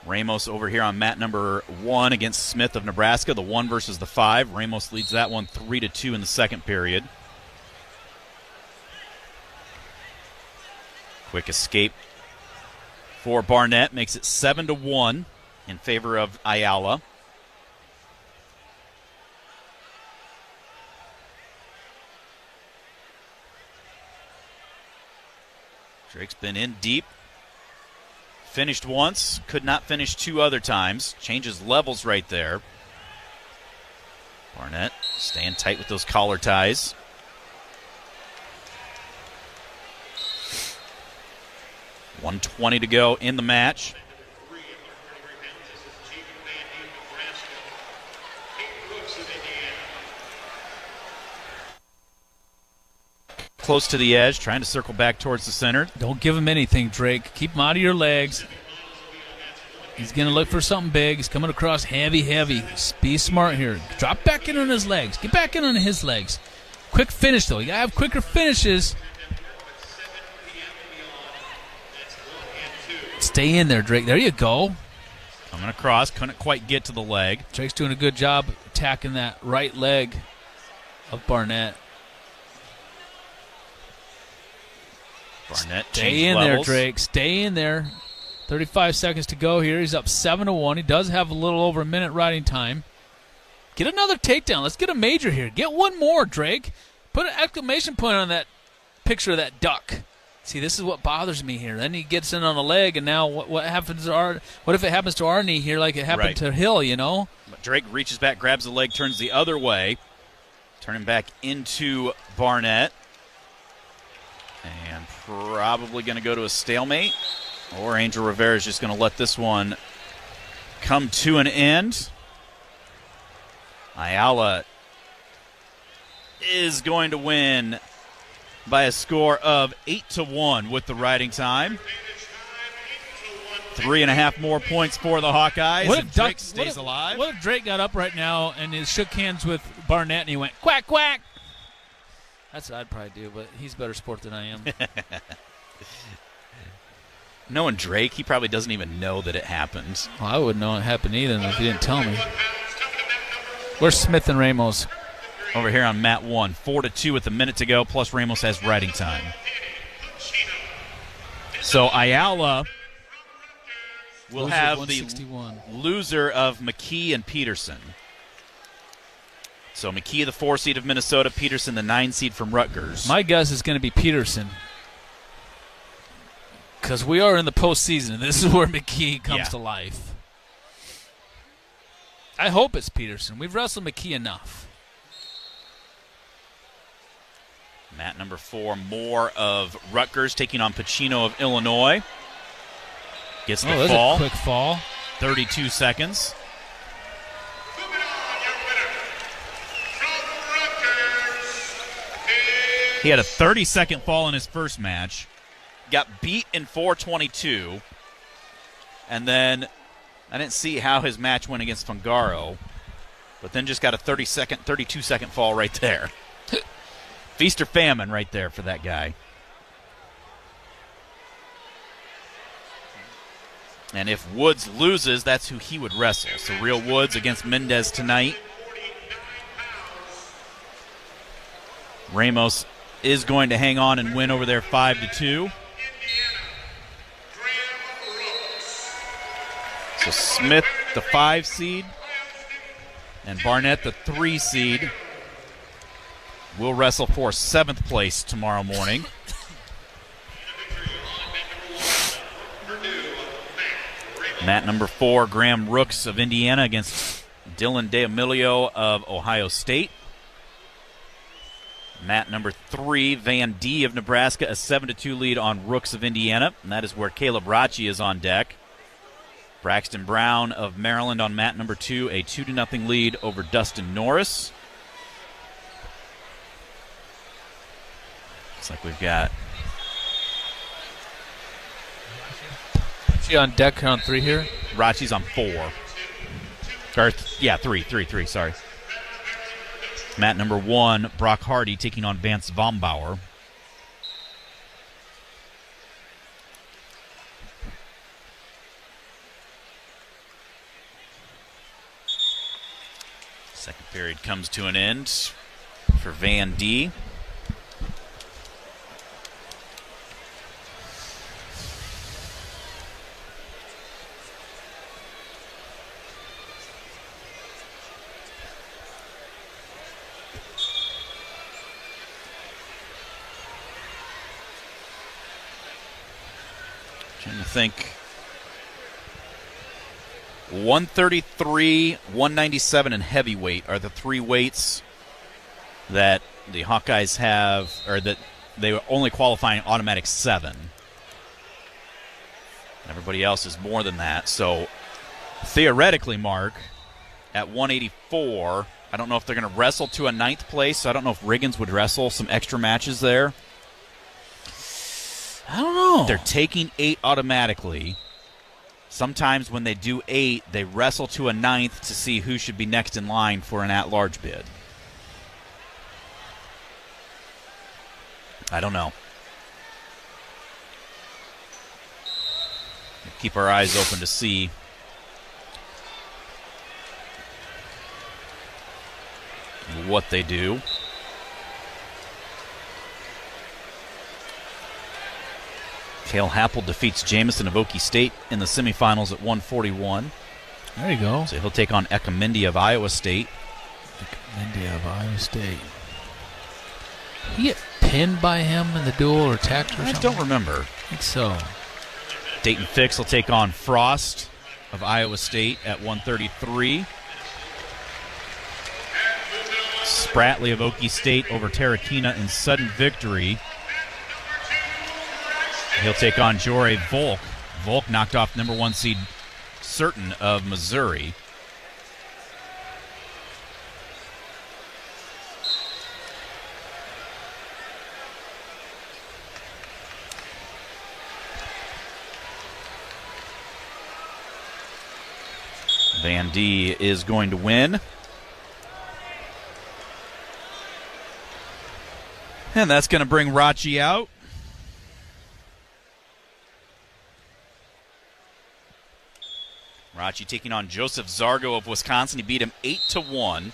Ramos over here on mat number 1 against Smith of Nebraska, the 1 versus the 5. Ramos leads that one 3-2 in the second period. Quick escape for Barnett makes it 7-1 in favor of Ayala. Drake's been in deep. Finished once, could not finish 2 other times. Changes levels right there. Barnett staying tight with those collar ties. .120 to go in the match. Close to the edge, trying to circle back towards the center. Don't give him anything, Drake. Keep him out of your legs. He's going to look for something big. He's coming across heavy. Be smart here. Drop back in on his legs. Get back in on his legs. Quick finish, though. You got to have quicker finishes. Stay in there, Drake. There you go. Coming across. Couldn't quite get to the leg. Drake's doing a good job attacking that right leg of Barnett. Barnett Stay in levels. there, Drake. Stay in there. 35 seconds to go here. He's up 7-1. He does have a little over a minute riding time. Get another takedown. Let's get a major here. Get one more, Drake. Put an exclamation point on that picture of that duck. See, this is what bothers me here. Then he gets in on a leg, and now what happens to our? What if it happens to our knee here, like it happened to Hill? You know. But Drake reaches back, grabs the leg, turns the other way, turning back into Barnett, and probably going to go to a stalemate. Or Angel Rivera is just going to let this one come to an end. Ayala is going to win by a score of 8-1 with the riding time. 3.5 more points for the Hawkeyes. What if if Drake stays alive? What if Drake got up right now and he shook hands with Barnett and he went, quack, quack? That's what I'd probably do, but he's better sport than I am. Knowing Drake, he probably doesn't even know that it happened. Well, I wouldn't know it happened either if he didn't tell me. Where's Smith and Ramos? Over here on mat 1. 4-2 with a minute to go, plus Ramos has riding time. So Ayala will have the loser of McKee and Peterson. So McKee, the 4 seed of Minnesota, Peterson, the 9 seed from Rutgers. My guess is going to be Peterson. Because we are in the postseason, and this is where McKee comes to life. I hope it's Peterson. We've wrestled McKee enough. Mat number 4, more of Rutgers taking on Pacino of Illinois. Gets the fall. A quick fall. 32 seconds. He had a 30-second fall in his first match. Got beat in 4:22. And then I didn't see how his match went against Fungaro. But then just got a 32-second fall right there. Feast or famine right there for that guy. And if Woods loses, that's who he would wrestle. So Real Woods against Mendez tonight. Ramos is going to hang on and win over there 5-2. So Smith, the 5 seed, and Barnett, the 3 seed, will wrestle for 7th place tomorrow morning. Mat number 4, Graham Rooks of Indiana against Dylan D'Amelio of Ohio State. Mat number 3, Van D of Nebraska, a 7-2 lead on Rooks of Indiana, and that is where Caleb Rachi is on deck. Braxton Brown of Maryland on mat number 2, a 2-0 lead over Dustin Norris. Looks like we've got Is he on deck on 3 here? Rachi's on 4. Or, yeah, 3, sorry. Mat number 1, Brock Hardy taking on Vance Vombauer. Second period comes to an end for Van D. Trying to think. 133, 197, and heavyweight are the three weights that the Hawkeyes have, or that they were only qualifying automatic 7. Everybody else is more than that. So theoretically, Mark, at 184, I don't know if they're going to wrestle to a 9th place. So I don't know if Riggins would wrestle some extra matches there. I don't know. They're taking 8 automatically. Sometimes when they do 8, they wrestle to a 9th to see who should be next in line for an at-large bid. I don't know. Keep our eyes open to see. What they do. Cale Happel defeats Jamison of Okie State in the semifinals at 141. There you go. So he'll take on Ekamendi of Iowa State. Ekamendi of Iowa State. He get pinned by him in the duel or attacked or something? I don't remember. I think so. Dayton Fix will take on Frost of Iowa State at 133. Spratley of Okie State over Tarakina in sudden victory. He'll take on Joré Volk. Volk knocked off number 1 seed Certain of Missouri. Van D is going to win. And that's going to bring Rathjen out. Rathjen taking on Joseph Zargo of Wisconsin. He beat him 8-1.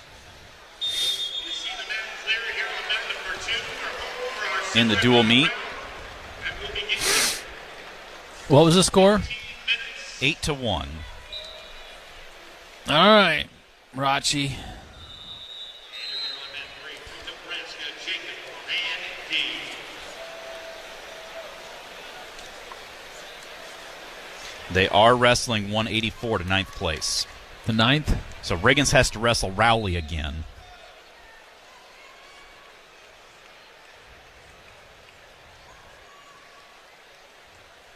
In the dual meet. What was the score? 8-1. All right, Rathjen. They are wrestling 184 to 9th place. The 9th? So Riggins has to wrestle Rowley again.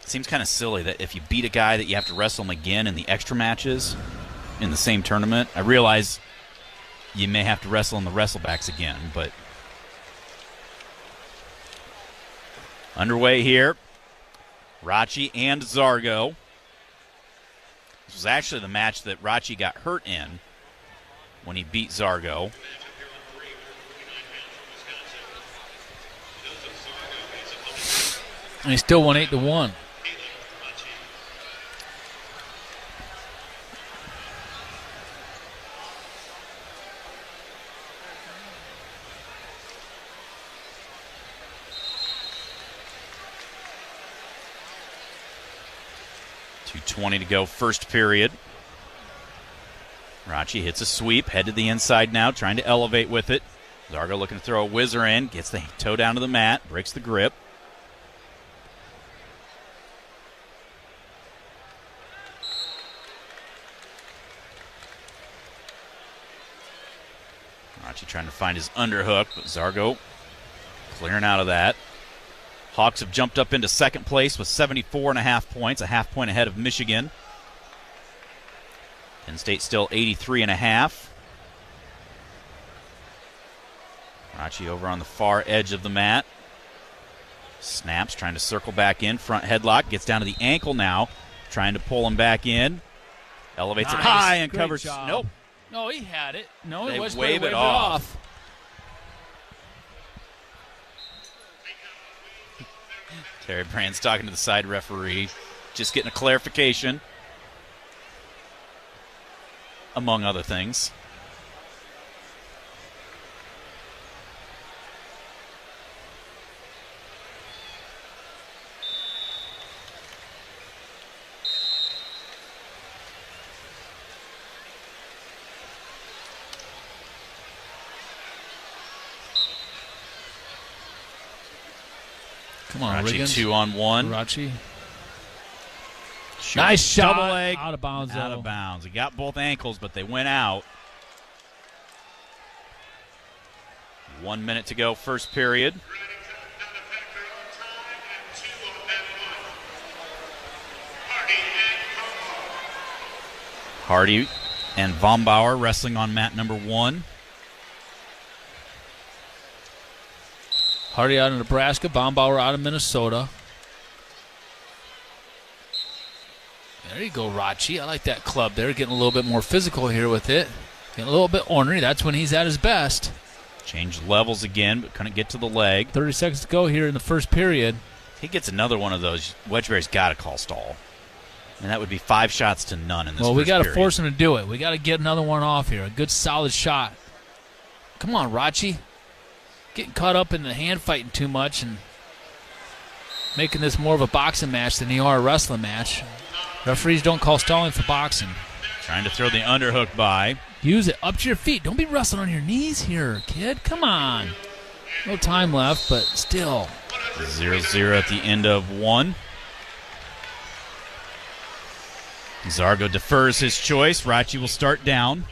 It seems kind of silly that if you beat a guy that you have to wrestle him again in the extra matches in the same tournament. I realize you may have to wrestle in the wrestlebacks again, but underway here. Rathjen and Zargo. This was actually the match that Rathjen got hurt in when he beat Zargo. And he still won 8-1. .220 to go, first period. Rathjen hits a sweep, head to the inside now, trying to elevate with it. Zargo looking to throw a whizzer in, gets the toe down to the mat, breaks the grip. Rathjen trying to find his underhook, but Zargo clearing out of that. Hawks have jumped up into second place with 74.5 points, a half point ahead of Michigan. Penn State still 83.5. Rathjen over on the far edge of the mat. Snaps, trying to circle back in. Front headlock, gets down to the ankle now. Trying to pull him back in. Elevates it high and Great covers. job. Nope. No, he had it. No, They he was wave it off. Terry Brand's talking to the side referee, just getting a clarification, among other things. Come on, Rathjen Riggins. 2-on-1. Rathjen. Nice shot. Double leg. Out of bounds, Out though. of bounds. He got both ankles, but they went out. 1 minute to go, first period. Hardy and Vombauer wrestling on mat number 1. Hardy out of Nebraska, Bombauer out of Minnesota. There you go, Rachi. I like that club there. Getting a little bit more physical here with it. Getting a little bit ornery. That's when he's at his best. Changed levels again, but couldn't get to the leg. 30 seconds to go here in the first period. If he gets another one of those, Wedgeberry's got to call stall. And that would be 5 shots to none in this Well, we got to period. force him to do it. We got to get another one off here. A good, solid shot. Come on, Rachi. Getting caught up in the hand fighting too much and making this more of a boxing match than they are a wrestling match. Referees don't call stalling for boxing. Trying to throw the underhook by. Use it up to your feet. Don't be wrestling on your knees here, kid. Come on. No time left, but still. 0-0 at the end of 1. Zargo defers his choice. Rachi will start down.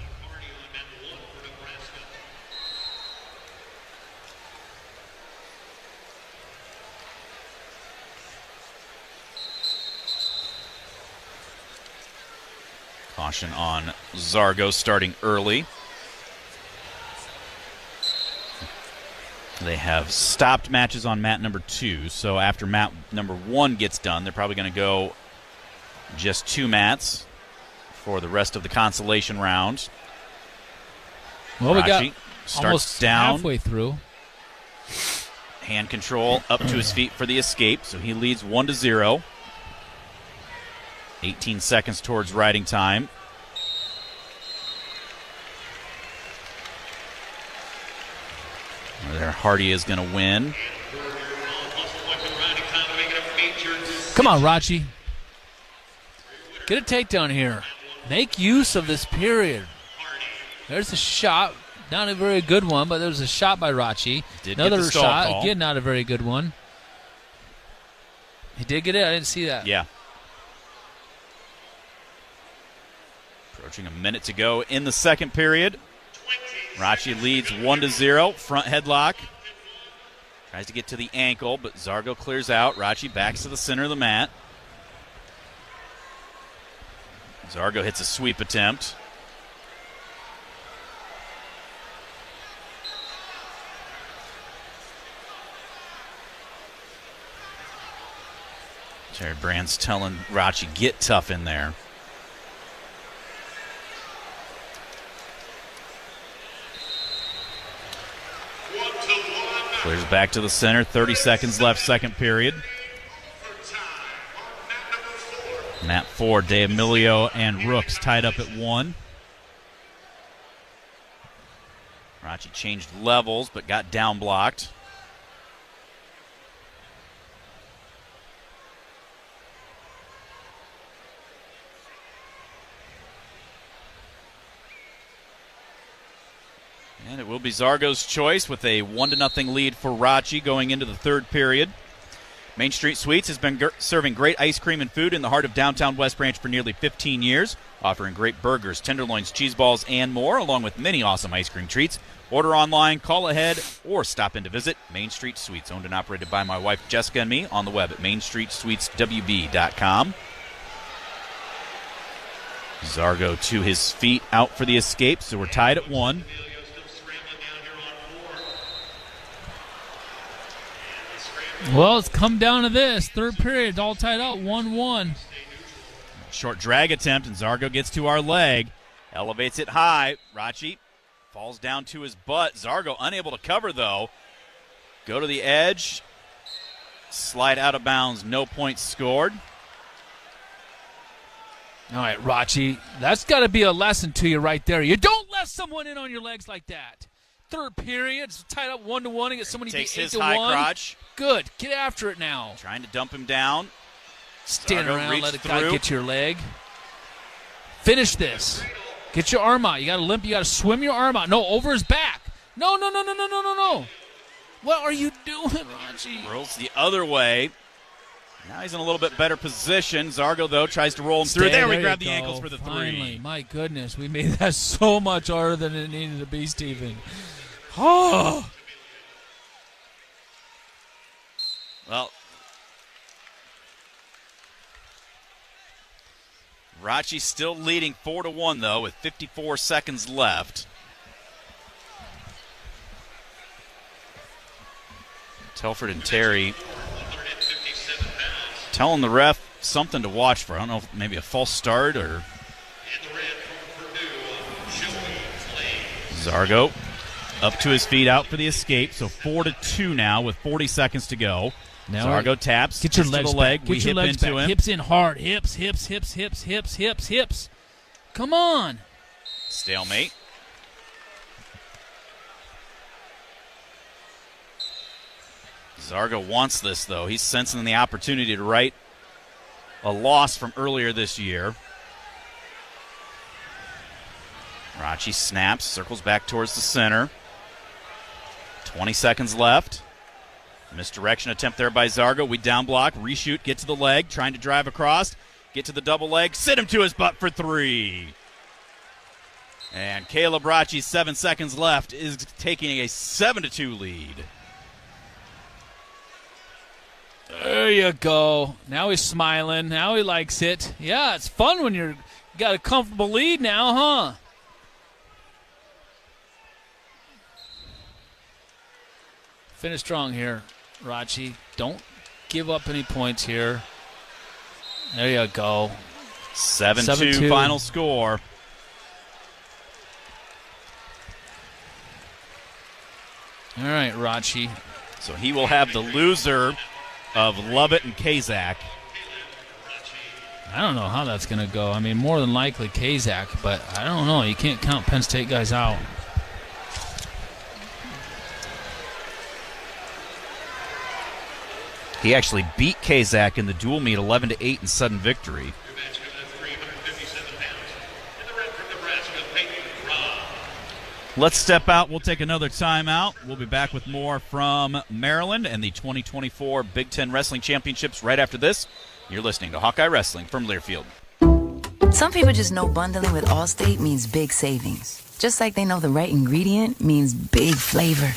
Caution on Zargo starting early. They have stopped matches on mat number 2, so after mat number 1 gets done, they're probably going to go just 2 mats for the rest of the consolation round. Well, we got Rachi starts almost down. halfway through. Hand control up to his feet for the escape, so he leads 1-0. 18 seconds towards riding time. There, Hardy is going to win. Come on, Rachi. Get a takedown here. Make use of this period. There's a shot. Not a very good one, but there's a shot by Rachi. Did Another get the stall shot. call. Again, not a very good one. He did get it? I didn't see that. Yeah. Approaching a minute to go in the second period. Rachi leads 1-0. Front headlock. Tries to get to the ankle, but Zargo clears out. Rachi backs to the center of the mat. Zargo hits a sweep attempt. Terry Brand's telling Rachi, get tough in there. Clears back to the center. 30 seconds left, second period. Mat 4, D'Amelio and Rooks tied up at 1. Rachi changed levels, but got down blocked. And it will be Zargo's choice with a 1-0 lead for Rachi going into the third period. Main Street Sweets has been serving great ice cream and food in the heart of downtown West Branch for nearly 15 years, offering great burgers, tenderloins, cheese balls, and more, along with many awesome ice cream treats. Order online, call ahead, or stop in to visit Main Street Sweets, owned and operated by my wife Jessica and me, on the web at mainstreetsweetswb.com. Zargo to his feet, out for the escape, so we're tied at 1. Well, it's come down to this. Third period, all tied up, 1-1. Short drag attempt, and Zargo gets to our leg. Elevates it high. Rachi falls down to his butt. Zargo unable to cover, though. Go to the edge. Slide out of bounds. No points scored. All right, Rachi, that's got to be a lesson to you right there. You don't let someone in on your legs like that. Third period, it's tied up 1-1 against somebody Takes beat his 8-1. high crotch. Good. Get after it now. Trying to dump him down. Stand Zargo around, let a reached guy through. get to your leg. Finish this. Get your arm out. You got to limp. You got to swim your arm out. No, over his back. No. What are you doing, Rachi? Rolls the other way. Now he's in a little bit better position. Zargo, though, tries to roll him through. There we grab the go. ankles for the Finally. 3. My goodness, we made that so much harder than it needed to be, Steven. Oh! Well, Rachi still leading 4-1, though, with 54 seconds left. Telford and Terry telling the ref something to watch for. I don't know if maybe a false start or... Zargo up to his feet, out for the escape. So 4-2 now with 40 seconds to go. Now Zargo taps. Get your to legs the leg. back. We Get your hip legs into back. him. Hips in hard. Hips, hips, hips, hips, hips, hips, hips. Come on. Stalemate. Zargo wants this, though. He's sensing the opportunity to right a loss from earlier this year. Rachi snaps, circles back towards the center. 20 seconds left. Misdirection attempt there by Zargo. We down block, reshoot, get to the leg, trying to drive across, get to the double leg, sit him to his butt for 3. And Caleb Rachi, 7 seconds left, is taking a 7-2 lead. There you go. Now he's smiling. Now he likes it. Yeah, it's fun when you got a comfortable lead now, huh? Finish strong here, Rachi. Don't give up any points here. There you go. 7-2 final score. All right, Rachi. So he will have the loser of Lovett and Kazak. I don't know how that's going to go. I mean, more than likely Kazak, but I don't know. You can't count Penn State guys out. He actually beat Kazak in the dual meet 11-8 in sudden victory. Let's step out. We'll take another timeout. We'll be back with more from Maryland and the 2024 Big Ten Wrestling Championships right after this. You're listening to Hawkeye Wrestling from Learfield. Some people just know bundling with Allstate means big savings. Just like they know the right ingredient means big flavor.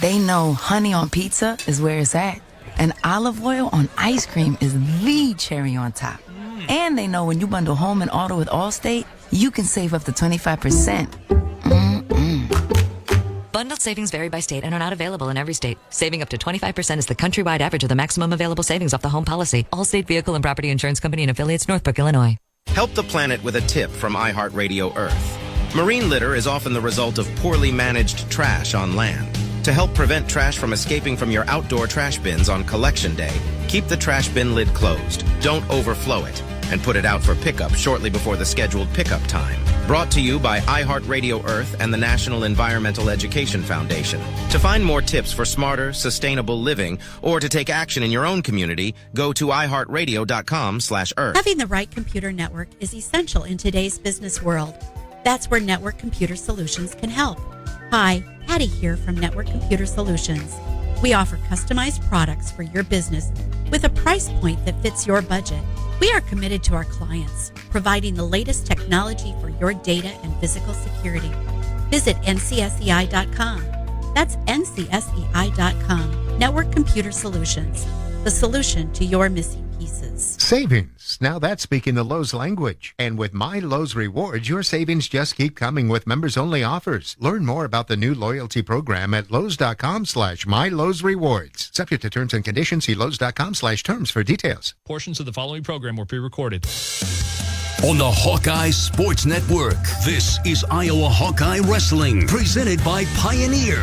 They know honey on pizza is where it's at. And olive oil on ice cream is the cherry on top. And they know when you bundle home and auto with Allstate, you can save up to 25%. Bundled savings vary by state and are not available in every state. Saving up to 25% is the countrywide average of the maximum available savings off the home policy. Allstate Vehicle and Property Insurance Company and affiliates, Northbrook, Illinois. Help the planet with a tip from iHeartRadio Earth. Marine litter is often the result of poorly managed trash on land. To help prevent trash from escaping from your outdoor trash bins on collection day, keep the trash bin lid closed. Don't overflow it. And put it out for pickup shortly before the scheduled pickup time. Brought to you by iHeartRadio Earth and the National Environmental Education Foundation. To find more tips for smarter, sustainable living, or to take action in your own community, go to iHeartRadio.com/Earth. Having the right computer network is essential in today's business world. That's where Network Computer Solutions can help. Hi, Patty here from Network Computer Solutions. We offer customized products for your business with a price point that fits your budget. We are committed to our clients, providing the latest technology for your data and physical security. Visit ncsei.com. That's ncsei.com. Network Computer Solutions, the solution to your missing pieces. Savings. Now that's speaking the Lowe's language. And with My Lowe's Rewards, your savings just keep coming with members-only offers. Learn more about the new loyalty program at lowes.com/MyLowe's Subject to terms and conditions, see lowes.com/terms for details. Portions of the following program were pre-recorded. On the Hawkeye Sports Network, this is Iowa Hawkeye Wrestling, presented by Pioneer.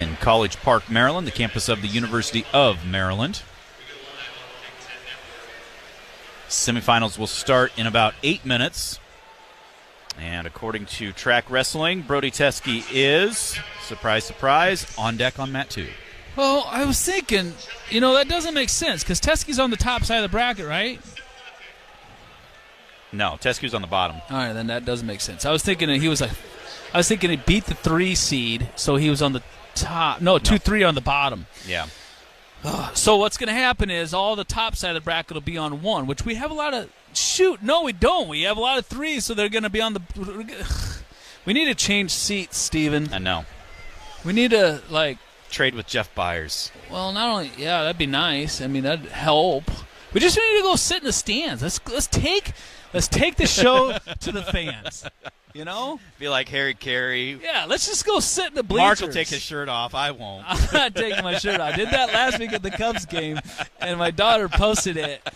In College Park, Maryland, the campus of the University of Maryland. Semifinals will start in about 8 minutes. And according to Track Wrestling, Brody Teske is, surprise, surprise, on deck on mat 2. Well, I was thinking, that doesn't make sense because Teske's on the top side of the bracket, right? No, Teske's on the bottom. All right, then that doesn't make sense. I was thinking he beat the 3 seed, so he was on the top. No, 2-3 on the bottom. Yeah. So what's going to happen is all the top side of the bracket will be on 1, which we have a lot of. Shoot, no, we don't. We have a lot of 3s, so they're going to be on the. We need to change seats, Steven. I know. We need to trade with Jeff Byers. Well, not only that'd be nice. I mean, that'd help. We just need to go sit in the stands. Let's take the show to the fans. Be like Harry Carey. Yeah, let's just go sit in the bleachers. Mark will take his shirt off. I won't. I'm not taking my shirt off. I did that last week at the Cubs game, and my daughter posted it.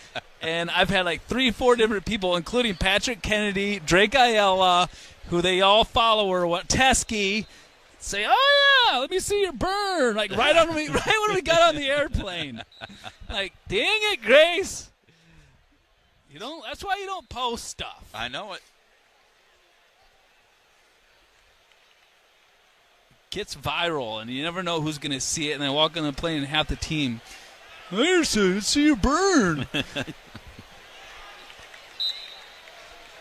And I've had 3-4 different people, including Patrick Kennedy, Drake Ayala, who they all follow her, Teske, say, "Oh yeah, let me see your burn!" right when we got on the airplane. Dang it, Grace! That's why you don't post stuff. I know it. Gets viral, and you never know who's going to see it. And I walk on the plane, and half the team, let's see your burn.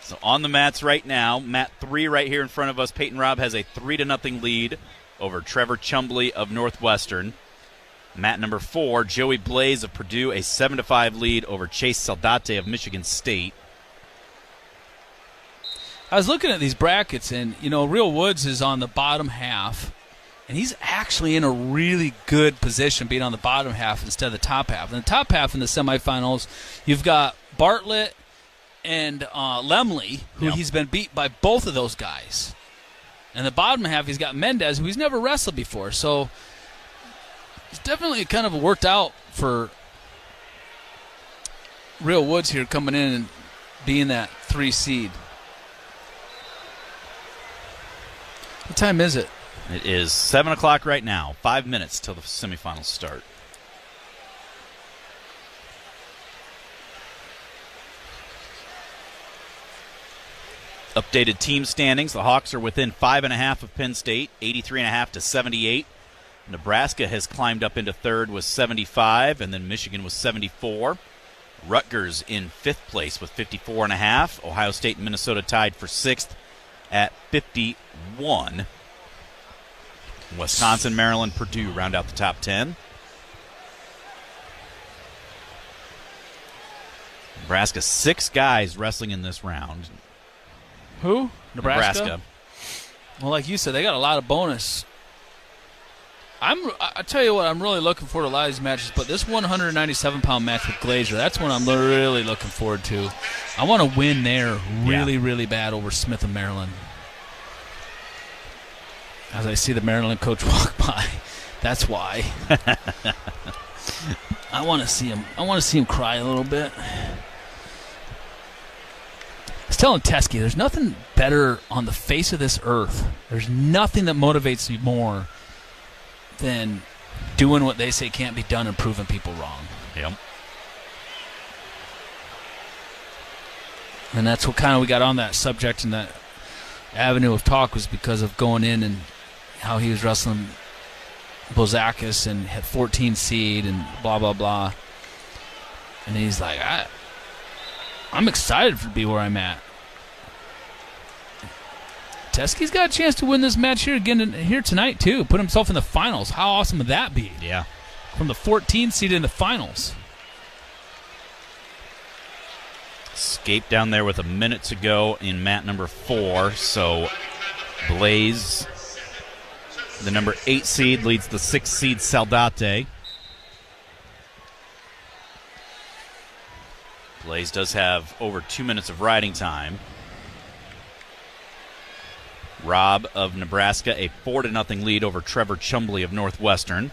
So on the mats right now, mat 3 right here in front of us. Peyton Robb has a 3-0 lead over Trevor Chumbley of Northwestern. Mat number 4, Joey Blaze of Purdue, a 7-5 lead over Chase Saldate of Michigan State. I was looking at these brackets, and, Real Woods is on the bottom half, and he's actually in a really good position being on the bottom half instead of the top half. In the top half in the semifinals, you've got Bartlett and Lemley, who he's been beat by both of those guys. And the bottom half, he's got Mendez, who he's never wrestled before. So it's definitely kind of worked out for Real Woods here coming in and being that 3 seed. What time is it? It is 7 o'clock right now. 5 minutes till the semifinals start. Updated team standings. The Hawks are within 5.5 of Penn State, 83.5 to 78. Nebraska has climbed up into third with 75, and then Michigan was 74. Rutgers in 5th place with 54.5. Ohio State and Minnesota tied for 6th at 51. Wisconsin, Maryland, Purdue round out the top 10. Nebraska, 6 guys wrestling in this round. Who? Nebraska? Well, like you said, they got a lot of bonus. I tell you what, I'm really looking forward to a lot of these matches, but this 197-pound match with Glazier, that's one I'm really looking forward to. I want to win there really bad over Smith of Maryland. As I see the Maryland coach walk by, that's why. I want to see him. I want to see him cry a little bit. I was telling Teske, there's nothing better on the face of this earth. There's nothing that motivates you more than doing what they say can't be done and proving people wrong. Yep. And that's what kind of we got on that subject and that avenue of talk was because of going in and how he was wrestling Bozakis and had 14 seed and blah, blah, blah. And he's like, I'm excited to be where I'm at. Teske's got a chance to win this match here again here tonight, too. Put himself in the finals. How awesome would that be? Yeah. From the 14 seed in the finals. Escape down there with a minute to go in mat number 4. So Blaze, the number 8 seed, leads the 6 seed Saldate. Blaze does have over 2 minutes of riding time. Robb of Nebraska, a 4-0 lead over Trevor Chumbley of Northwestern.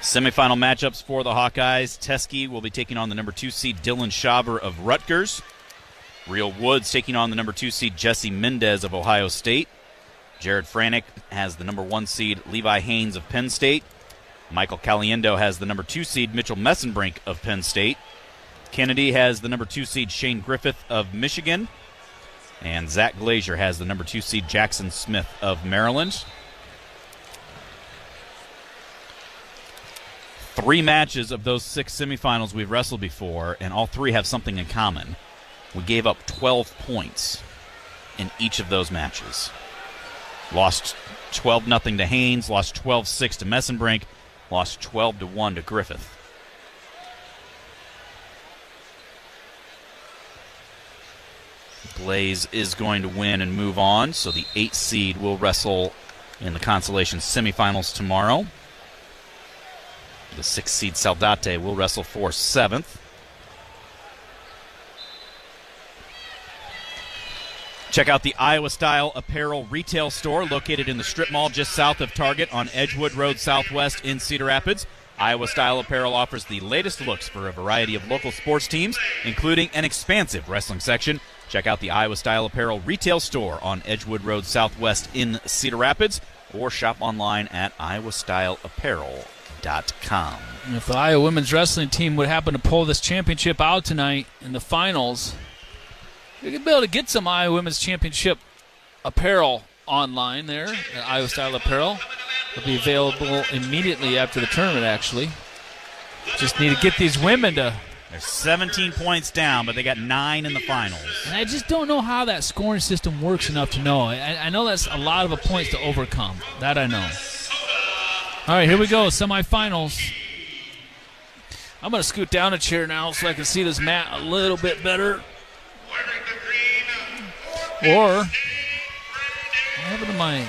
Semifinal matchups for the Hawkeyes. Teske will be taking on the number 2 seed Dylan Schaber of Rutgers. Real Woods taking on the number 2 seed Jesse Mendez of Ohio State. Jared Franick has the number 1 seed Levi Haynes of Penn State. Michael Caliendo has the number 2 seed Mitchell Messenbrink of Penn State. Kennedy has the number 2 seed Shane Griffith of Michigan. And Zach Glazier has the number 2 seed Jackson Smith of Maryland. 3 matches of those 6 semifinals we've wrestled before, and all 3 have something in common. We gave up 12 points in each of those matches. Lost 12-0 to Haynes, lost 12-6 to Messenbrink, lost 12-1 to Griffith. Blaze is going to win and move on, so the 8 seed will wrestle in the consolation semifinals tomorrow. The 6 seed Saldate will wrestle for 7th. Check out the Iowa Style Apparel retail store located in the strip mall just south of Target on Edgewood Road Southwest in Cedar Rapids. Iowa Style Apparel offers the latest looks for a variety of local sports teams, including an expansive wrestling section. Check out the Iowa Style Apparel retail store on Edgewood Road Southwest in Cedar Rapids, or shop online at iowastyleapparel.com. If the Iowa women's wrestling team would happen to pull this championship out tonight in the finals, you could be able to get some Iowa women's championship apparel online there at Iowa Style Apparel. It'll be available immediately after the tournament, actually. Just need to get these women to... They're 17 points down, but they got 9 in the finals. And I just don't know how that scoring system works enough to know. I know that's a lot of points to overcome. That I know. All right, here we go, semifinals. I'm going to scoot down a chair now so I can see this mat a little bit better. Or, what happened to my...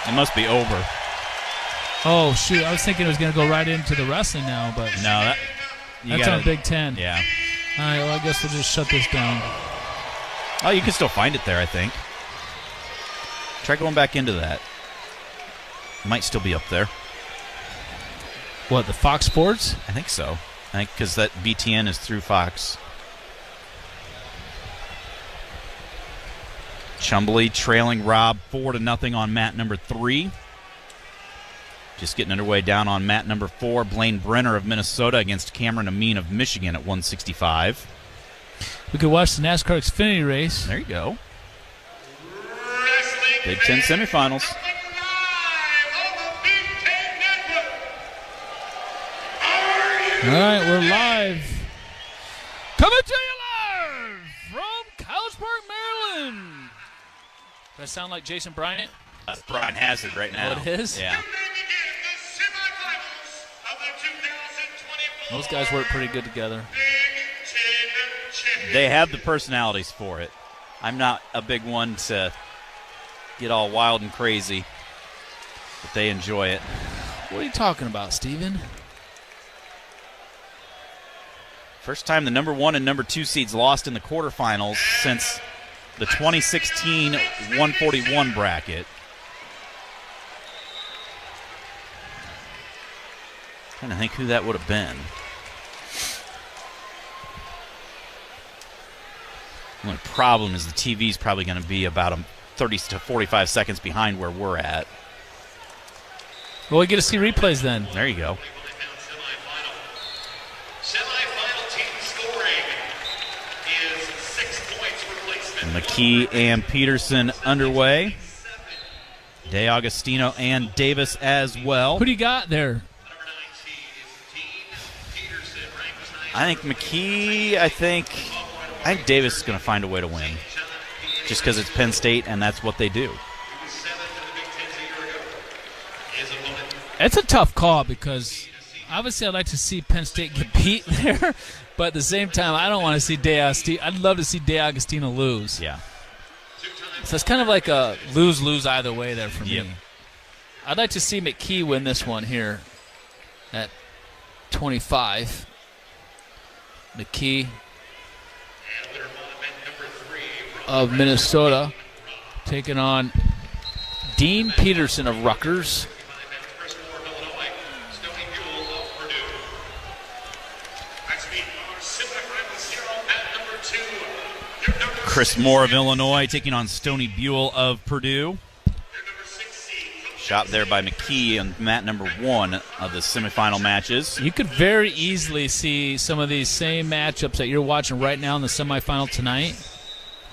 It must be over. Oh, shoot. I was thinking it was going to go right into the wrestling now, but... No, that's on Big Ten. Yeah. All right, well, I guess we'll just shut this down. Oh, you can still find it there, I think. Try going back into that. It might still be up there. What, the Fox Sports? I think so. I think because that BTN is through Fox. Chumbley trailing Rob 4-0 on mat number 3. Just getting underway down on mat number 4. Blaine Brenner of Minnesota against Cameron Amin of Michigan at 165. We could watch the NASCAR Xfinity race. There you go. Big Ten semifinals. All right, we're live. Coming to you live from College Park, Maryland. Does that sound like Jason Bryant? Brian has it right now. Oh, it is? Yeah. Those guys work pretty good together. They have the personalities for it. I'm not a big one to get all wild and crazy, but they enjoy it. What are you talking about, Steven? First time the number 1 and number 2 seeds lost in the quarterfinals since the 2016 141 bracket. Trying to think who that would have been. The only problem is the TV's probably going to be about 30 to 45 seconds behind where we're at. Well, we get to see replays then. There you go. Semifinal team scoring is 6 points replacement. McKee and Peterson underway. DeAugustino and Davis as well. Who do you got there? I think McKee, I think Davis is going to find a way to win. Just because it's Penn State and that's what they do. It's a tough call because obviously I'd like to see Penn State get beat there, but at the same time I don't want to see DeAugustino. I'd love to see DeAugustino lose. Yeah. So it's kind of like a lose-lose either way there for me. I'd like to see McKee win this one here at 25. McKee of Minnesota taking on Dean Peterson of Rutgers. Chris Moore of Illinois taking on Stony Buell of Purdue. Shot there by McKee on mat number 1 of the semifinal matches. You could very easily see some of these same matchups that you're watching right now in the semifinal tonight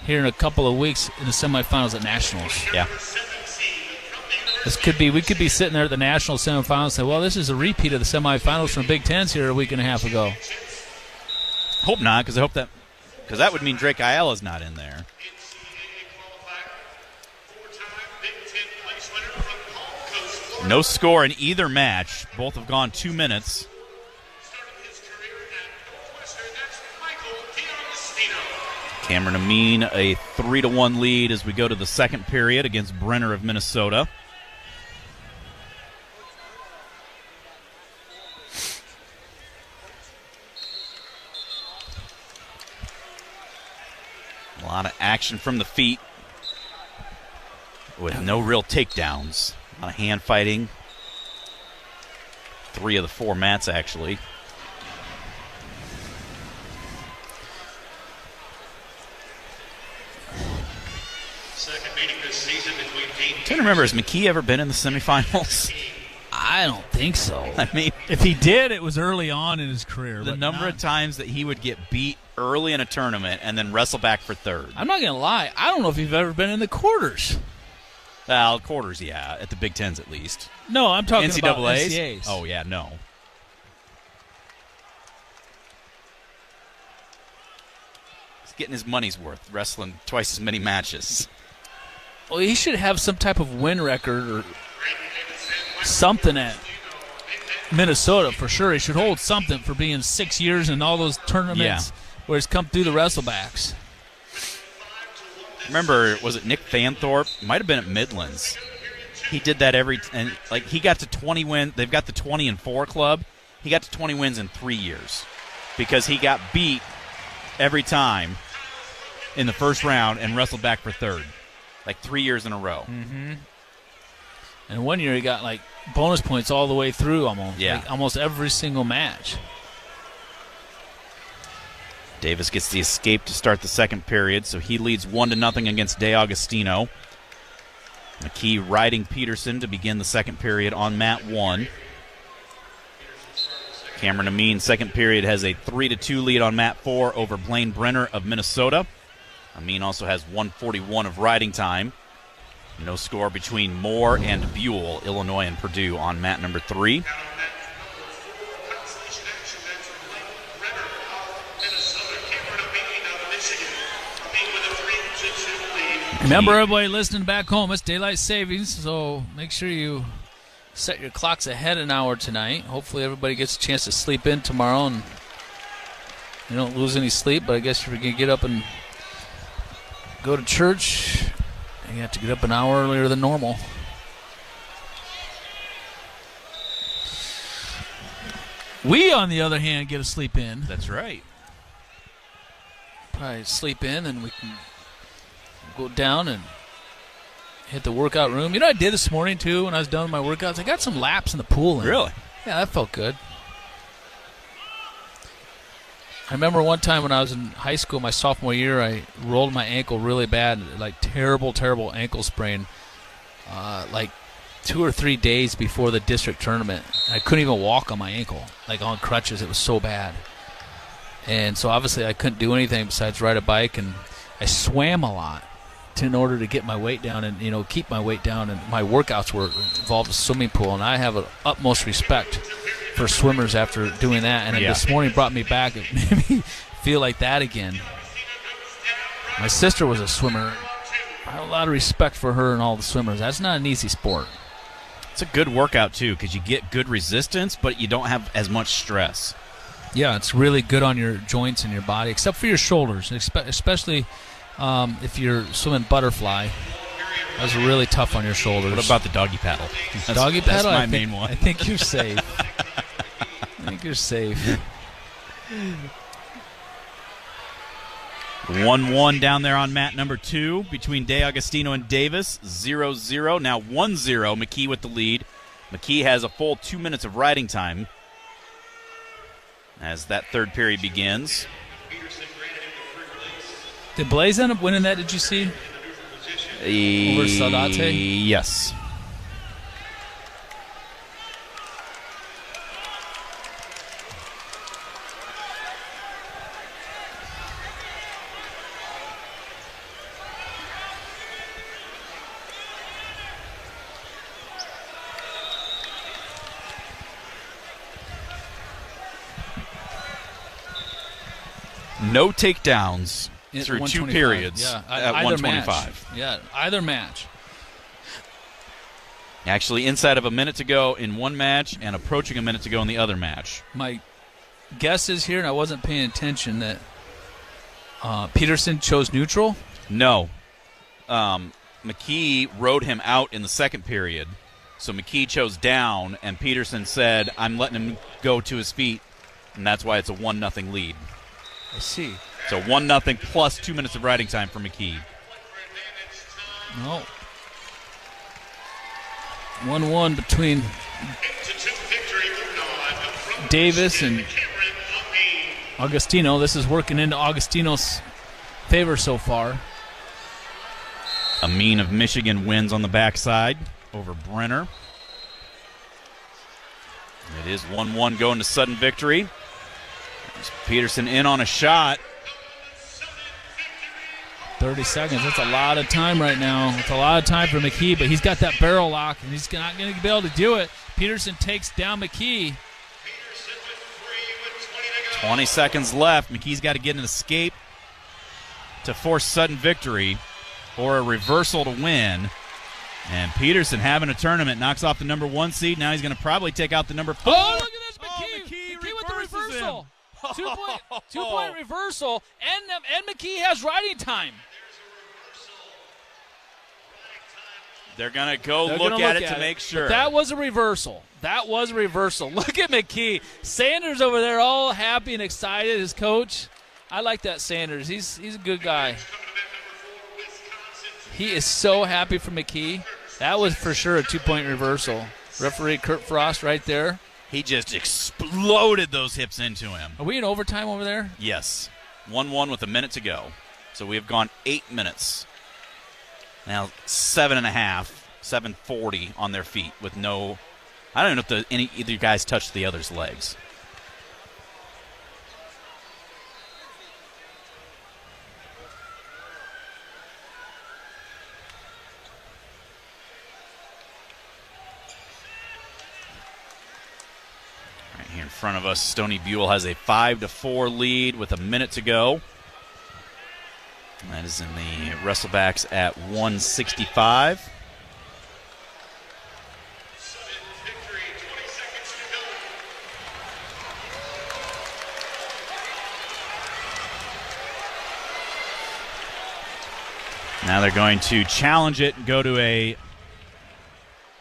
here in a couple of weeks in the semifinals at Nationals. Yeah. We could be sitting there at the National semifinals and say, well, this is a repeat of the semifinals from Big Tens here a week and a half ago. Hope not, because that would mean Drake Ayala's not in there. No score in either match. Both have gone 2 minutes. Cameron Amin a 3-1 lead as we go to the second period against Brenner of Minnesota. A lot of action from the feet with no real takedowns. A lot of hand fighting. 3 of the 4 mats, actually. Second meeting this season between Aiden. I'm trying to remember, has McKee ever been in the semifinals? I don't think so. I mean, if he did, it was early on in his career. The number of times that he would get beat early in a tournament and then wrestle back for third. I'm not going to lie. I don't know if you've ever been in the quarters. Well, quarters, yeah, at the Big Tens at least. No, I'm talking NCAAs? about NCAAs. Oh, yeah, no. He's getting his money's worth, wrestling twice as many matches. Well, he should have some type of win record or something at Minnesota for sure. He should hold something for being 6 years in all those tournaments where he's come through the wrestlebacks. Remember, was it Nick Fanthorpe? Might have been at Midlands. He did that he got to 20 wins. They've got the 20-4 club. He got to 20 wins in 3 years because he got beat every time in the first round and wrestled back for third, 3 years in a row. Mm-hmm. And 1 year he got bonus points all the way through almost. Yeah. Almost every single match. Davis gets the escape to start the second period, so he leads 1-0 against De Agostino. McKee riding Peterson to begin the second period on mat 1. Cameron Amin, second period, has a 3-2 lead on mat 4 over Blaine Brenner of Minnesota. Amin also has 1:41 of riding time. No score between Moore and Buell, Illinois and Purdue, on mat number 3. Remember, everybody listening back home, it's daylight savings, so make sure you set your clocks ahead an hour tonight. Hopefully everybody gets a chance to sleep in tomorrow and you don't lose any sleep, but I guess if you're going to get up and go to church, you have to get up an hour earlier than normal. We, on the other hand, get to sleep in. That's right. Probably sleep in, and we can go down and hit the workout room. You know what I did this morning, too, when I was done with my workouts? I got some laps in the pool. Really? Yeah, that felt good. I remember one time when I was in high school, my sophomore year, I rolled my ankle really bad, terrible, terrible ankle sprain, 2 or 3 days before the district tournament. I couldn't even walk on my ankle, on crutches. It was so bad. And so obviously I couldn't do anything besides ride a bike, and I swam a lot in order to get my weight down and keep my weight down. And my workouts were involved in a swimming pool, and I have an utmost respect for swimmers after doing that. And this morning brought me back. It made me feel like that again. My sister was a swimmer. I have a lot of respect for her and all the swimmers. That's not an easy sport. It's a good workout, too, because you get good resistance, but you don't have as much stress. Yeah, it's really good on your joints and your body, except for your shoulders, especially if you're swimming butterfly. That's really tough on your shoulders. What about the doggy paddle? Doggy paddle? That's my main one. I think you're safe. I think you're safe. 1-1 down there on mat number 2 between De Agostino and Davis. 0-0. Now 1-0. McKee with the lead. McKee has a full 2 minutes of riding time as that third period begins. Did Blaze end up winning that, did you see? Over Saudate? Yes. No takedowns through 2 periods at 125. Match. Yeah, either match. Actually, inside of a minute to go in one match and approaching a minute to go in the other match. My guess is here, and I wasn't paying attention, that Peterson chose neutral? No. McKee rode him out in the second period. So McKee chose down, and Peterson said, I'm letting him go to his feet, and that's why it's a 1-0 lead. I see. So 1-0 plus 2 minutes of riding time for McKee. No. 1-1 between Davis and Agostino. This is working into Agostino's favor so far. Amin of Michigan wins on the backside over Brenner. It is 1-1 going to sudden victory. There's Peterson in on a shot. 30 seconds. That's a lot of time right now. It's a lot of time for McKee, but he's got that barrel lock, and he's not going to be able to do it. Peterson takes down McKee. 20 seconds left. McKee's got to get an escape to force sudden victory or a reversal to win. And Peterson having a tournament, knocks off the number 1 seed. Now he's going to probably take out the number 4. Oh, look at this, McKee. McKee with the reversal. 2-point reversal, and McKee has riding time. They're going to go look at it to make sure. But that was a reversal. That was a reversal. Look at McKee. Sanders over there all happy and excited, his coach. I like that Sanders. He's a good guy. He is so happy for McKee. That was for sure a 2-point reversal. Referee Kurt Frost right there. He just exploded those hips into him. Are we in overtime over there? Yes. 1-1 with a minute to go. So we have gone 8 minutes. Now 7.5, 7:40 on their feet with no... I don't know if either guys touched the other's legs. Right here in front of us, Stony Buell has a 5-4 lead with a minute to go. That is in the Wrestlebacks at 165. Now they're going to challenge it and go to a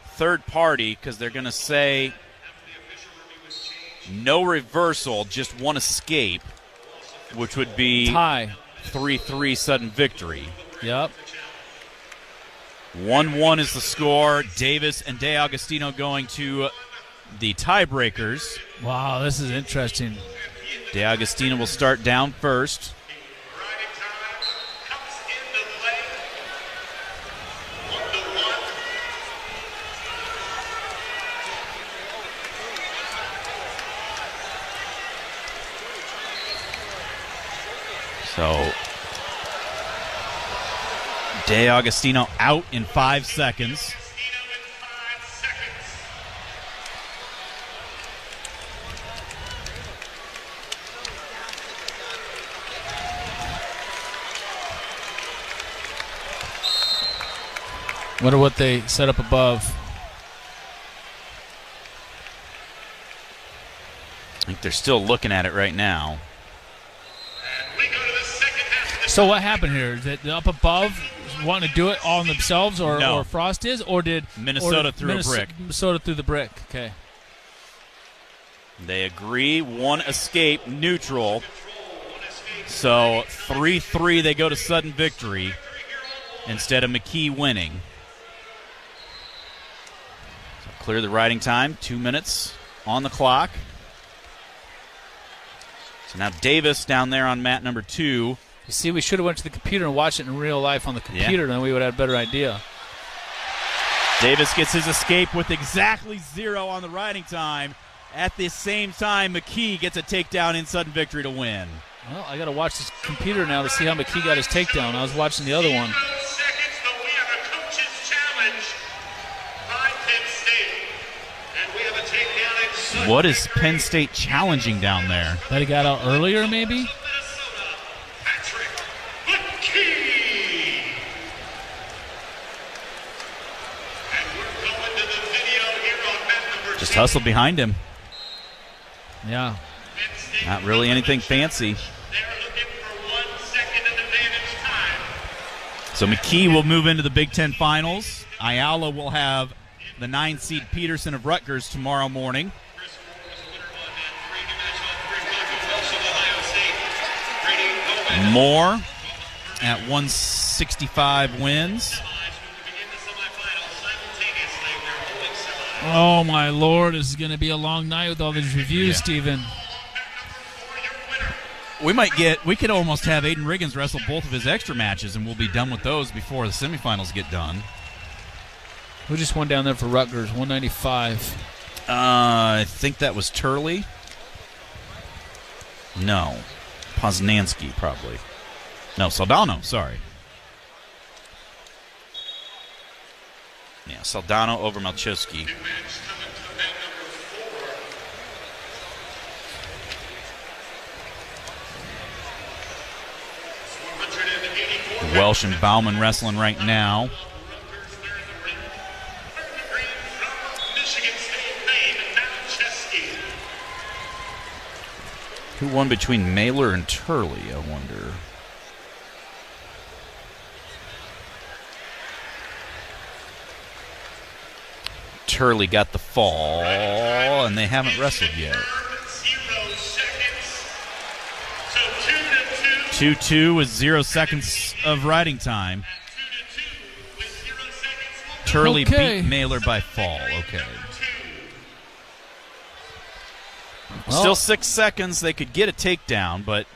third party because they're going to say no reversal, just one escape, which would be tie. 3-3 sudden victory. Yep. 1-1 is the score. Davis and De Agostino going to the tiebreakers. Wow, this is interesting. De Agostino will start down first. So, De Agostino out in 5 seconds. Wonder what they set up above. I think they're still looking at it right now. So what happened here? Is it up above wanting to do it all themselves, or, no. or Frost is, or did Minnesota threw a brick? Minnesota threw the brick. Okay. They agree. One escape, neutral. So 3-3, they go to sudden victory instead of McKee winning. So clear the riding time. 2 minutes on the clock. So now Davis down there on mat number 2. You see, we should have went to the computer and watched it in real life on the computer, then we would have had a better idea. Davis gets his escape with exactly 0 on the riding time. At the same time, McKee gets a takedown in sudden victory to win. Well, I got to watch this computer now to see how McKee got his takedown. I was watching the other one. What is Penn State challenging down there? That he got out earlier, maybe? key. And we're going to the video here on mat number 10. Just hustled behind him. Yeah. Not really anything fancy. So McKee will move into the Big Ten Finals. Ayala will have the 9-seed Peterson of Rutgers tomorrow morning. Moore at 165 wins. Oh, my Lord. This is going to be a long night with all these reviews, Steven. We could almost have Aiden Riggins wrestle both of his extra matches, and we'll be done with those before the semifinals get done. Who just won down there for Rutgers? 195. I think that was Turley. No. Poznansky, probably. No, Saldano, sorry. Yeah, Saldano over Malchowski. Welsh and Bauman wrestling right now. Who won between Mailer and Turley, I wonder? Turley got the fall, and they haven't wrestled yet. 2-2 with 0 seconds of riding time. Turley beat Mailer by fall. Okay. Well, still 6 seconds. They could get a takedown, but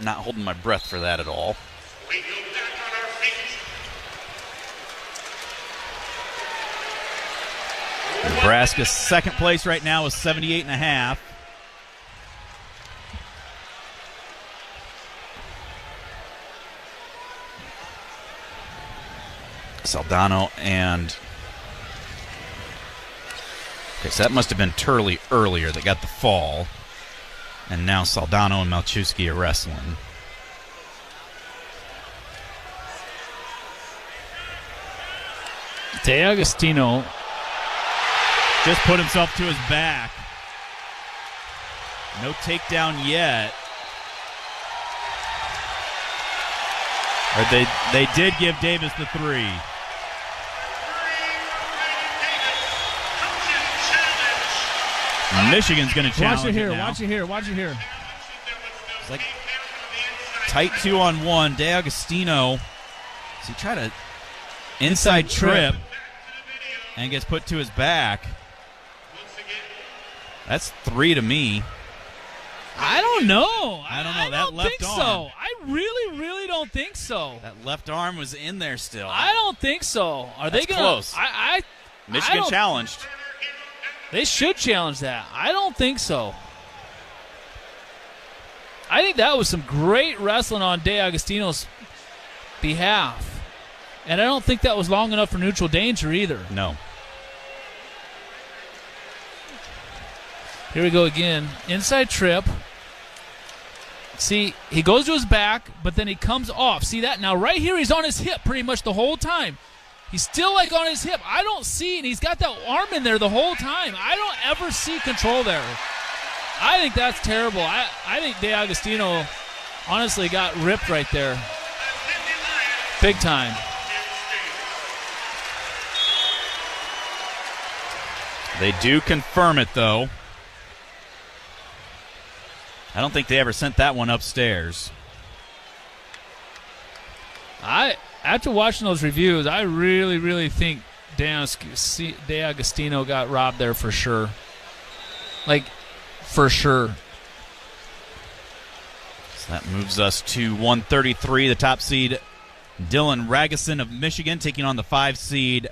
not holding my breath for that at all. Nebraska's second place right now is 78.5. Saldano and... Okay, so that must have been Turley earlier that got the fall. And now Saldano and Malchowski are wrestling. DeAgostino just put himself to his back. No takedown yet. Or they did give Davis the 3. Michigan's going to challenge Watch it here, now. watch it here, watch it here. It's like tight 2-on-1. DeAgostino. Does he try to inside trip and gets put to his back? That's 3 to me. I don't know. I don't know. I That don't left think arm. so. I really, really don't think so. That left arm was in there still. I don't think so. Are they That's going close. I Michigan don't- challenged. They should challenge that. I don't think so. I think that was some great wrestling on DeAgostino's behalf. And I don't think that was long enough for neutral danger either. No. Here we go again. Inside trip. See, he goes to his back, but then he comes off. See that? Now right here he's on his hip pretty much the whole time. He's still like on his hip. I don't see, and he's got that arm in there the whole time. I don't ever see control there. I think that's terrible. I think DeAgostino honestly got ripped right there. Big time. They do confirm it, though. I don't think they ever sent that one upstairs. After watching those reviews, I really, really think DeAgostino got robbed there for sure. Like, for sure. So that moves us to 133, the top seed, Dylan Ragusin of Michigan, taking on the 5 seed,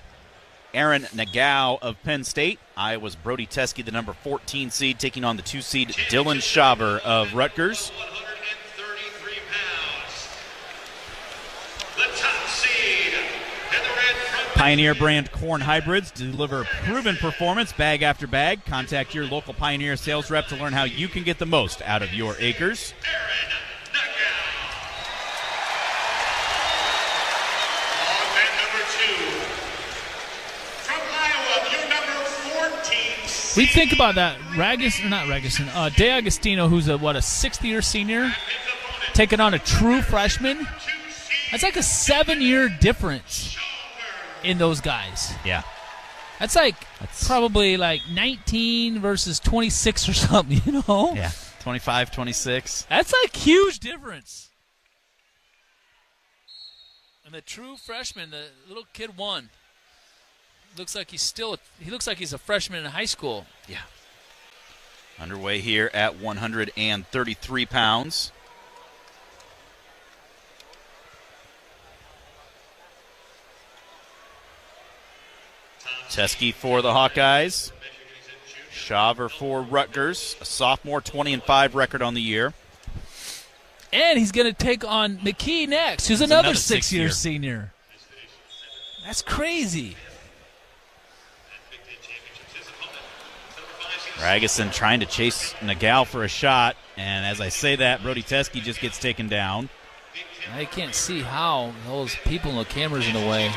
Aaron Nagao of Penn State. Iowa's Brody Teske, the number 14 seed, taking on the 2 seed, Dylan Shaver of Rutgers. Pioneer brand corn hybrids deliver proven performance bag after bag. Contact your local Pioneer sales rep to learn how you can get the most out of your acres. We think about that. DeAgostino, who's a sixth-year senior, taking on a true freshman. That's like a 7-year difference in those guys. Yeah. That's probably like 19 versus 26 or something, you know? Yeah, 25, 26. That's like huge difference. And the true freshman, the little kid won. Looks like he looks like he's a freshman in high school. Yeah. Underway here at 133 pounds. Teske for the Hawkeyes. Shaver for Rutgers, a sophomore, 20-5 record on the year. And he's going to take on McKee next, who's another 6-year senior. That's crazy. Ragusin trying to chase Nagel for a shot, and as I say that, Brody Teske just gets taken down. I can't see how those people and the cameras in the way.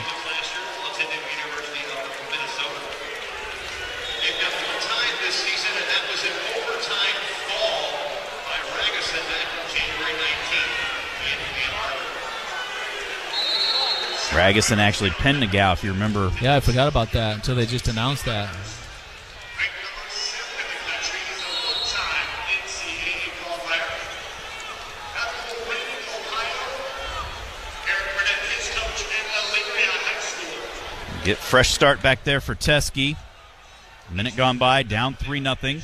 Ragusin actually pinned Nagel, if you remember. Yeah, I forgot about that until they just announced that. Get fresh start back there for Teske. A minute gone by, down 3-0.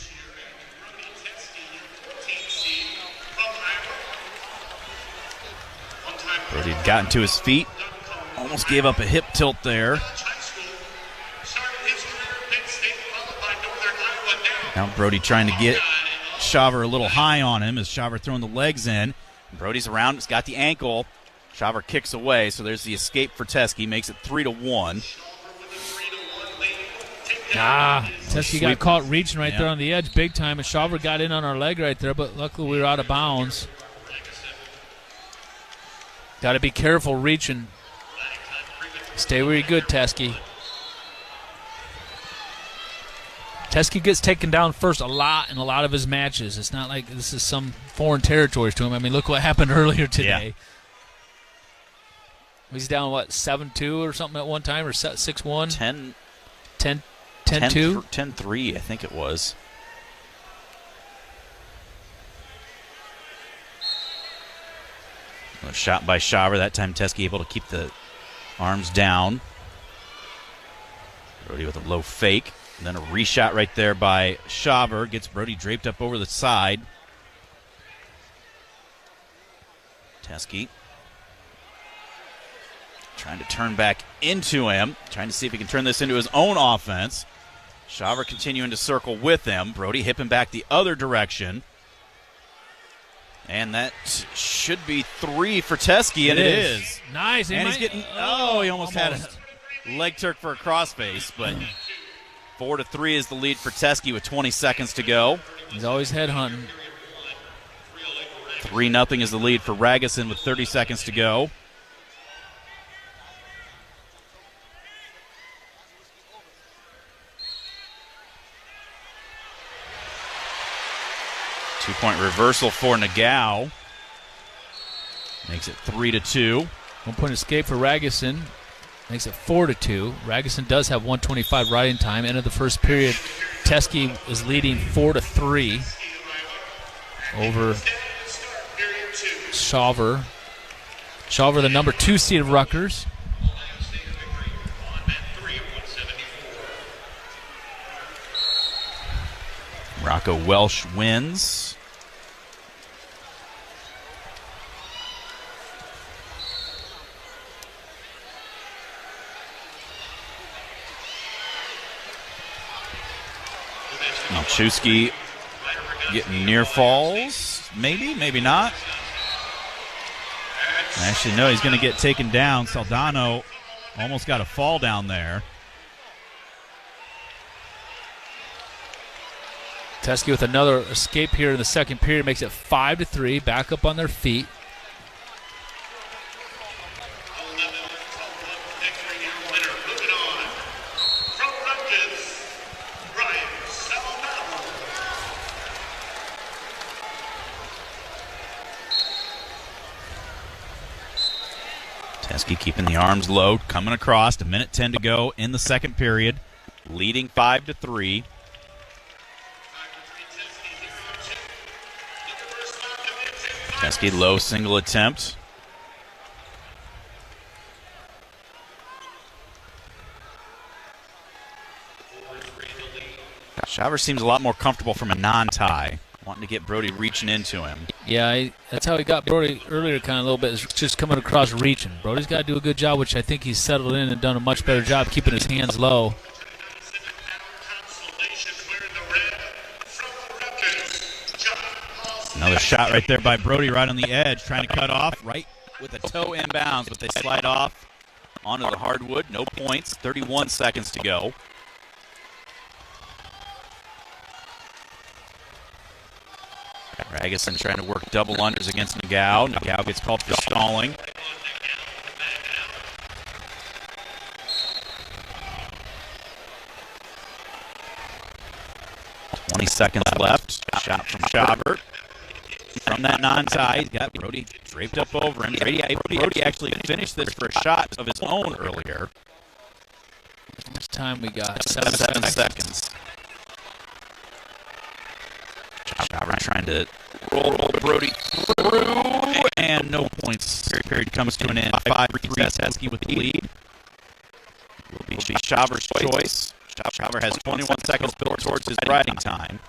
Brody had gotten to his feet. Almost gave up a hip tilt there. Now Brody trying to get Shaver a little high on him as Shaver throwing the legs in. Brody's around, he's got the ankle. Shaver kicks away, so there's the escape for Teske. Makes it 3-1. Teske got caught reaching right there on the edge big time, and Shaver got in on our leg right there, but luckily we were out of bounds. Got to be careful reaching. Stay where you're good, Teske. Teske gets taken down first a lot in a lot of his matches. It's not like this is some foreign territories to him. I mean, look what happened earlier today. Yeah. He's down, 7-2 or something at one time, or 6-1? 10-2? 10-3, I think it was. A shot by Shaver. That time Teske able to keep the arms down. Brody with a low fake. And then a reshot right there by Shaver. Gets Brody draped up over the side. Teske trying to turn back into him. Trying to see if he can turn this into his own offense. Shaver continuing to circle with him. Brody hipping back the other direction. And that should be 3 for Teske, and it is. Nice. And he's getting, he almost had a leg turk for a crossface, but 4-3 is the lead for Teske with 20 seconds to go. He's always headhunting. 3-0 is the lead for Ragusin with 30 seconds to go. Two-point reversal for Nagel. Makes it 3-2. 1-point escape for Ragusin. Makes it 4-2. Ragusin does have 1:25 riding time. End of the first period. Teske is leading 4-3 over Shaver. Shaver, the number 2 seed of Rutgers. Rocco Welsh wins. Malchewski getting near falls. Maybe not. Actually, no, he's going to get taken down. Saldano almost got a fall down there. Teske with another escape here in the second period makes it 5-3. Back up on their feet. Teske keeping the arms low, coming across. 1:10 to go in the second period, leading 5-3. Teske low single attempt. Shaver seems a lot more comfortable from a non-tie, wanting to get Brody reaching into him. Yeah, that's how he got Brody earlier, kind of a little bit, is just coming across reaching. Brody's got to do a good job, which I think he's settled in and done a much better job keeping his hands low. Another shot right there by Brody right on the edge, trying to cut off right with a toe inbounds, but they slide off onto the hardwood. No points, 31 seconds to go. Ragusin trying to work double unders against Nagao. Nagao gets called for stalling. Seconds left. Shot from Shaver. From that non-tie, he's got Brody draped up over him. Brody actually finished this for a shot of his own earlier. How much time we got? 7 seconds. Shaver trying to roll Brody through, and no points. Period comes to an end. 5-3 Teske with the lead. Will be Shaver's choice. Shaver has 21 seconds built towards his riding time.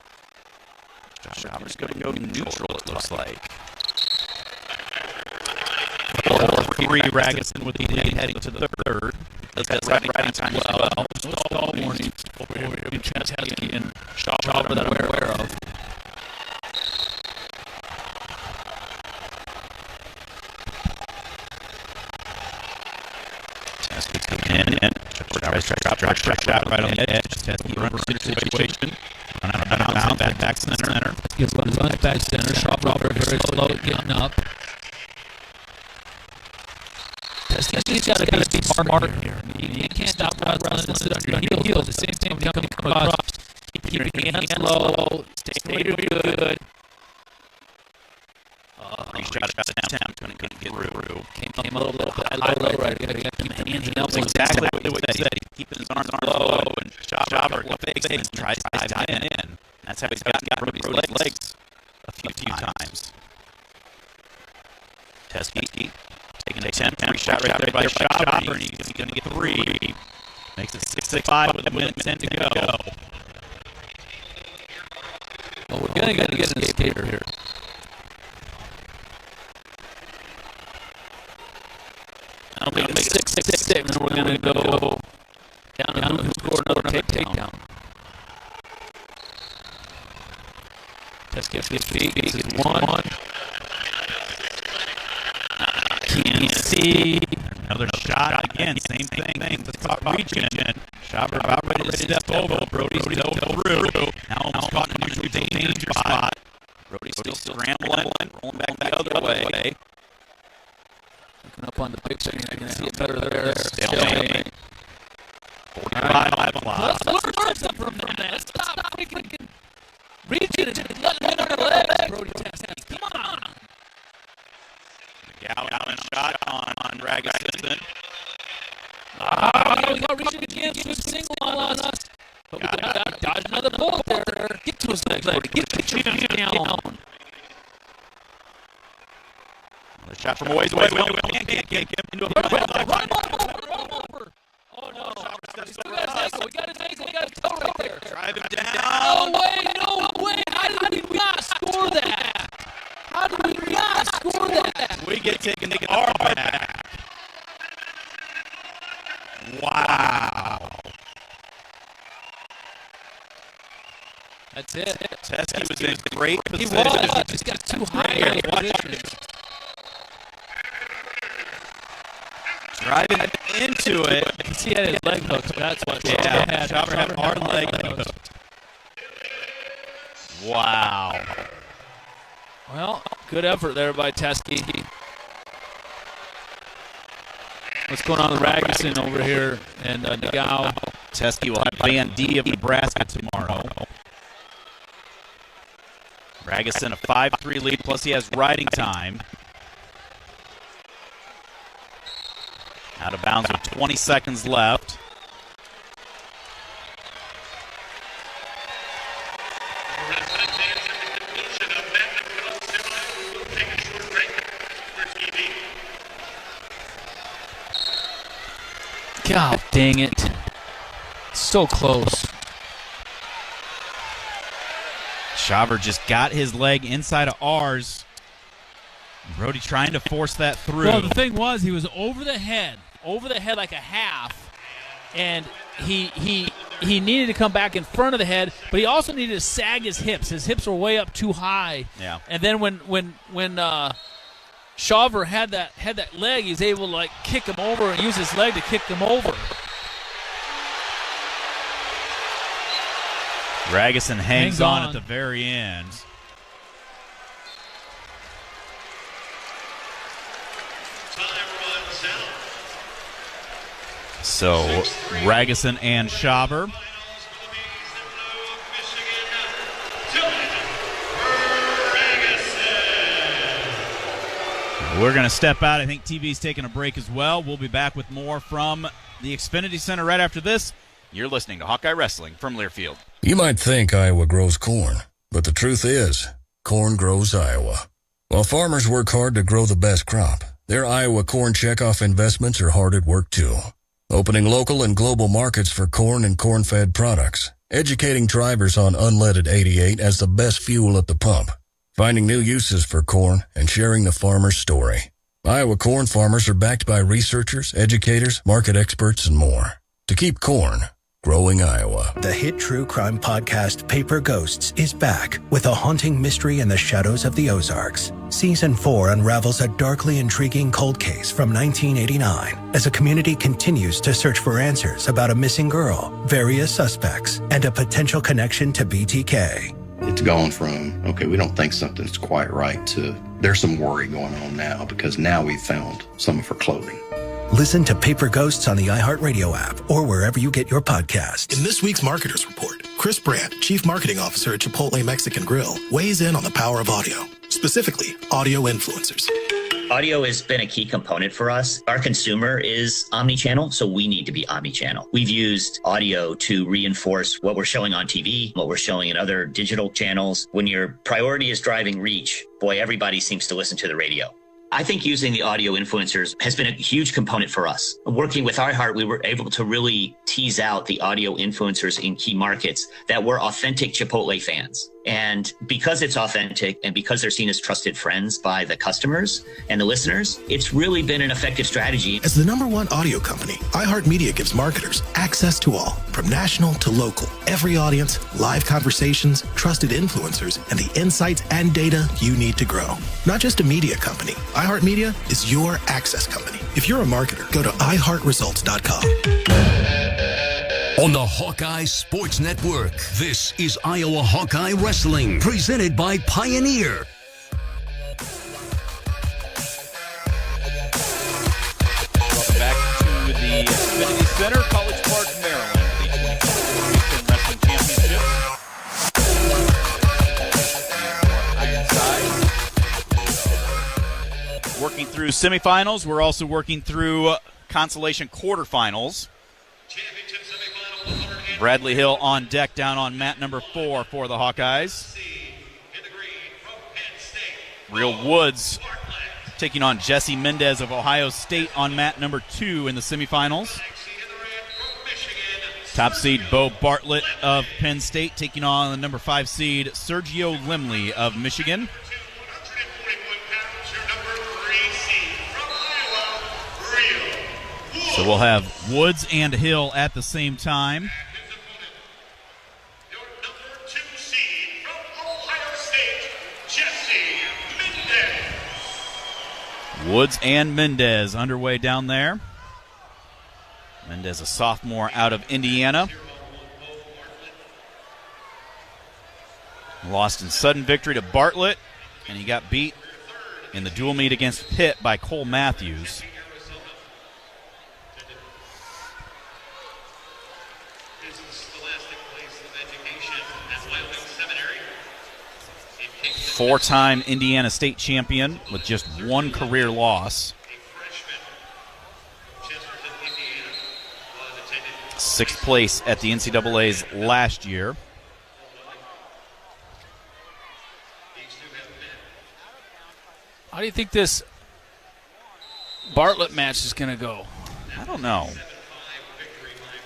Shaver's going to go neutral, it looks like. 4-3 Ragusin with the lead heading to the third. That's riding time as well. No stall warnings over here between Teske and Shaver that we're aware of. Teske coming in. Shot right on the edge. Teske runs into the situation. Run out of bounds. Back center. Gets runs back center. Shaver very slow getting up. Teske's got to be smart here. He can't stop running and sit under your heels. At the same time, he coming across. Keep your hands low. Stay good. Shot attempt. Couldn't get through. Came a little bit low right. Got to keep the hands and elbows. Exactly what he said. He's keeping his arms low, and Shaver fakes it and tries to dive in. That's how he's got Brody's legs a few times. Teske taking a 10-point shot right there by Shaver, and he's going to get 3. Makes it 6-5 with 1:10 to go. Well, we're going to get an escaper here. I'll make it 6-6, and then we're going to go down and score another takedown. Teske gets his feet, gets his one. Can't see. Another shot again, same thing. Let's talk about reaching. Shaver about ready to step over. Brody's dove through. Now almost caught in a neutral danger spot. Brody's still scrambling, rolling back the other way. Looking up on the big screen, I can see it better there. Stalemate. 45 plus. Let's learn something from that. Stop freaking reaching and letting our legs. Brody Teske, come on. Galvin shot on Ragusin. We got reaching again. Switch single on us. But we got to dodge another bullet there. Get to his legs, Brody. Get the chin down. Another shot from a ways away. Can't get into a run over. Oh no. We got his ankle. We got his toe right there. Drive him down. No way. How did we not score that? How did we not score that? We get taken our back. Wow. That's it. Teske was in great position. He was. He just got too high. Driving into it. You can see he had his leg hooked. That's what Shaver had hard leg hooked. Wow. Well, good effort there by Teske. What's going on with Ragusin over here and Nagao? Teske will have Van D of Nebraska tomorrow. Ragusin a 5-3 lead, plus he has riding time. Out of bounds with 20 seconds left. God dang it. So close. Shaver just got his leg inside of ours. Brody trying to force that through. Well, the thing was, he was over the head like a half, and he needed to come back in front of the head, but he also needed to sag his hips. His hips were way up too high. Yeah. And then when Shaver had that leg, he was able to like kick him over and use his leg to kick him over. Rathjen hangs on at the very end. So, Rathjen and Shaver. We're going to step out. I think TV's taking a break as well. We'll be back with more from the Xfinity Center right after this. You're listening to Hawkeye Wrestling from Learfield. You might think Iowa grows corn, but the truth is, corn grows Iowa. While farmers work hard to grow the best crop, their Iowa corn checkoff investments are hard at work too. Opening local and global markets for corn and corn-fed products, educating drivers on unleaded 88 as the best fuel at the pump, finding new uses for corn, and sharing the farmer's story. Iowa corn farmers are backed by researchers, educators, market experts, and more. To keep corn growing Iowa. The hit true crime podcast Paper Ghosts is back with a haunting mystery in the shadows of the Ozarks. Season 4 unravels a darkly intriguing cold case from 1989 as a community continues to search for answers about a missing girl, various suspects, and a potential connection to BTK. It's gone from, okay, we don't think something's quite right, to there's some worry going on now because now we've found some of her clothing. Listen to Paper Ghosts on the iHeartRadio app or wherever you get your podcasts. In this week's Marketers Report, Chris Brandt, Chief Marketing Officer at Chipotle Mexican Grill, weighs in on the power of audio, specifically audio influencers. Audio has been a key component for us. Our consumer is omnichannel, so we need to be omnichannel. We've used audio to reinforce what we're showing on TV, what we're showing in other digital channels. When your priority is driving reach, boy, everybody seems to listen to the radio. I think using the audio influencers has been a huge component for us. Working with iHeart, we were able to really tease out the audio influencers in key markets that were authentic Chipotle fans. And because it's authentic and because they're seen as trusted friends by the customers and the listeners, it's really been an effective strategy. As the #1 audio company, iHeartMedia gives marketers access to all, from national to local. Every audience, live conversations, trusted influencers, and the insights and data you need to grow. Not just a media company, iHeartMedia is your access company. If you're a marketer, go to iHeartResults.com. On the Hawkeye Sports Network, this is Iowa Hawkeye Wrestling, presented by Pioneer. Welcome back to the Xfinity Center, College Park, Maryland. The 2024 Big Ten Wrestling Championship. Ironside. Working through semifinals. We're also working through consolation quarterfinals. Bradley Hill on deck down on mat number 4 for the Hawkeyes. Real Woods taking on Jesse Mendez of Ohio State on mat number 2 in the semifinals. Top seed Bo Bartlett of Penn State taking on the number 5 seed Sergio Limley of Michigan. So we'll have Woods and Hill at the same time. Woods and Mendez underway down there. Mendez, a sophomore out of Indiana. Lost in sudden victory to Bartlett, and he got beat in the dual meet against Pitt by Cole Matthews. Four-time Indiana State champion with just one career loss. 6th place at the NCAA's last year. How do you think this Bartlett match is going to go? I don't know.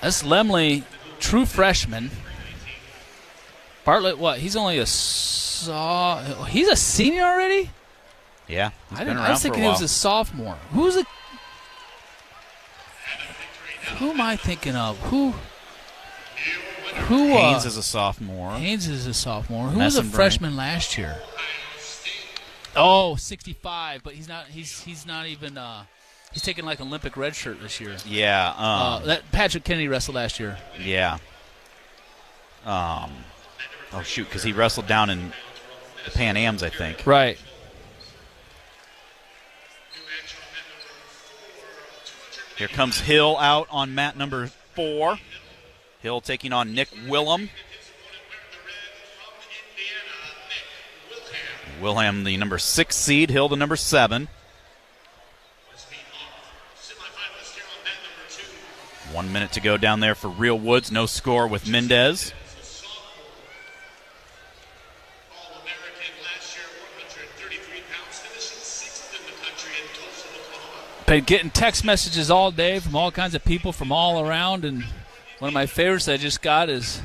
That's Lemley, true freshman. Bartlett, what? He's only he's a senior already? Yeah, he's been I around was for a thinking while. he was a sophomore. Who am I thinking of? Who? Haynes is a sophomore. Haynes is a sophomore. Who was a Messenbrink. freshman last year? Oh, 65, but he's not even. He's taking like Olympic red shirt this year. Yeah. That Patrick Kennedy wrestled last year. Yeah. Oh shoot, because he wrestled down in the Pan Ams, I think. Right. Here comes Hill out on mat number 4. Hill taking on Nick Willem. Wilhelm, the number 6 seed. Hill, the number 7. 1 minute to go down there for Real Woods. No score with Mendez. Been getting text messages all day from all kinds of people from all around, and one of my favorites I just got is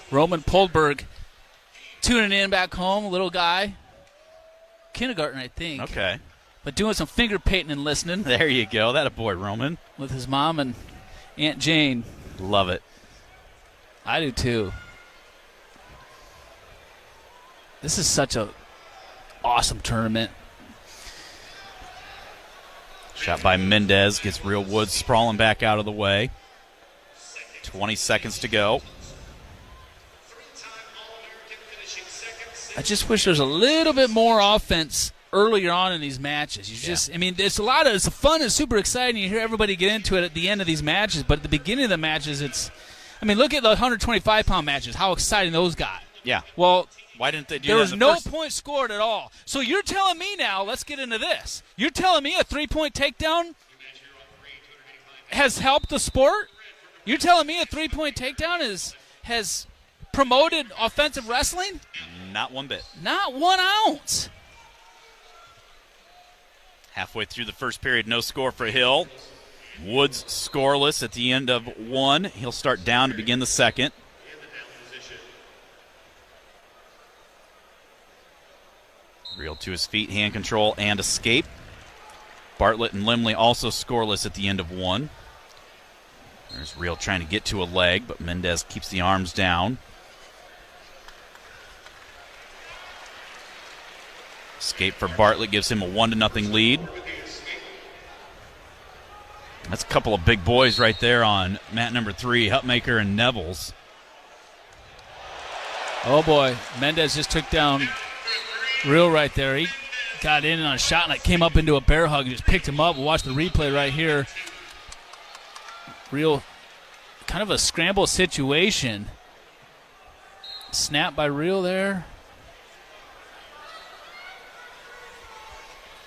Roman Poldberg tuning in back home, little guy, kindergarten I think. Okay. But doing some finger painting and listening. There you go. That a boy, Roman. With his mom and Aunt Jane. Love it. I do too. This is such a awesome tournament. Shot by Mendez, gets Real Woods sprawling back out of the way. 20 seconds to go. I just wish there's a little bit more offense earlier on in these matches. I mean, it's fun, it's super exciting. You hear everybody get into it at the end of these matches, but at the beginning of the matches, look at the 125-pound matches, how exciting those got. Yeah. Well, why didn't they do there that was in the no first? point scored at all. So you're telling me now, let's get into this. You're telling me a 3-point takedown has helped the sport? You're telling me a 3-point takedown has promoted offensive wrestling? Not one bit. Not 1 ounce. Halfway through the first period, no score for Hill. Woods scoreless at the end of 1. He'll start down to begin the second. Real to his feet, hand control, and escape. Bartlett and Lemley also scoreless at the end of 1. There's Real trying to get to a leg, but Mendez keeps the arms down. Escape for Bartlett gives him a 1-0 lead. That's a couple of big boys right there on mat number 3, Hutmaker and Nevels. Oh boy, Mendez just took down Real right there. He got in on a shot and it came up into a bear hug and just picked him up. We'll watch the replay right here. Real, kind of a scramble situation. Snap by Real there.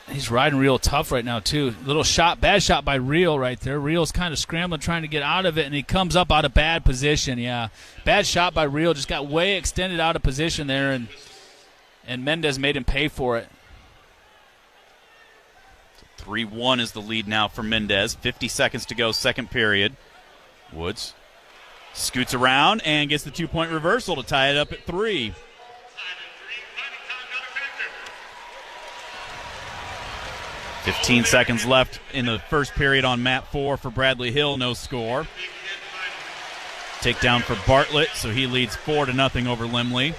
He's riding Real tough right now, too. Little shot, bad shot by Real right there. Real's kind of scrambling, trying to get out of it, and he comes up out of bad position, yeah. Bad shot by Real, just got way extended out of position there, and Mendez made him pay for it. 3-1 is the lead now for Mendez. 50 seconds to go, second period. Woods scoots around and gets the 2-point reversal to tie it up at 3. $15 left in the first period on mat 4 for Bradley Hill. No score. Takedown for Bartlett, so he leads 4-0 over Lemley.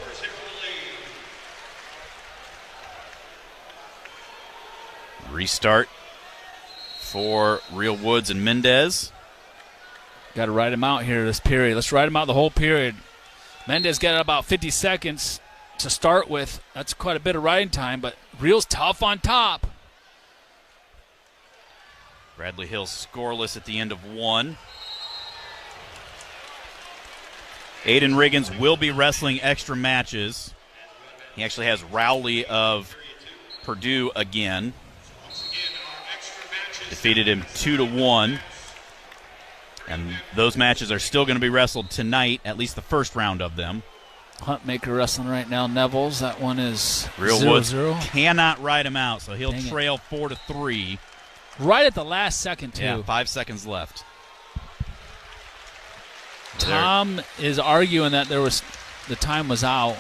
Restart for Real Woods and Mendez. Got to ride him out here this period. Let's ride him out the whole period. Mendez got about 50 seconds to start with. That's quite a bit of riding time, but Real's tough on top. Bradley Hill scoreless at the end of 1. Aiden Riggins will be wrestling extra matches. He actually has Rowley of Purdue again. Defeated him 2-1. And those matches are still going to be wrestled tonight, at least the first round of them. Huntmaker wrestling right now. Neville's, that one is Real 0-0. Woods cannot ride him out, so he'll trail 4-3. Right at the last second, too. Yeah, 5 seconds left. Tom is arguing that the time was out.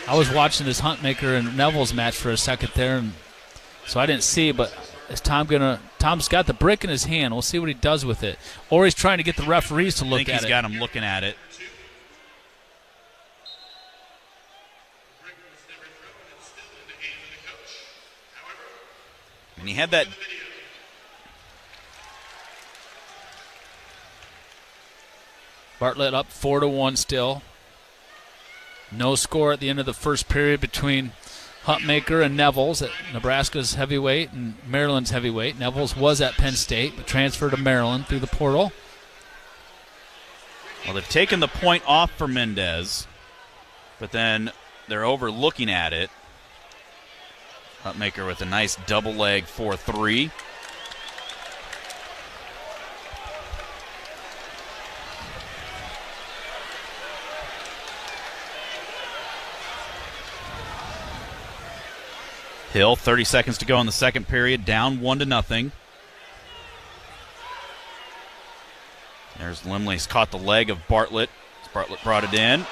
I was watching this Huntmaker and Neville's match for a second there, and so I didn't see, but is Tom's got the brick in his hand. We'll see what he does with it. Or he's trying to get the referees to look at it. I think he's got him looking at it. And he had that. Bartlett up 4-1 still. No score at the end of the first period between Huntmaker and Neville's at Nebraska's heavyweight and Maryland's heavyweight. Neville's was at Penn State, but transferred to Maryland through the portal. Well, they've taken the point off for Mendez, but then they're overlooking at it. Huntmaker with a nice double leg 4-3. Hill, 30 seconds to go in the second period, down 1-0. There's Limley's caught the leg of Bartlett. Bartlett brought it in.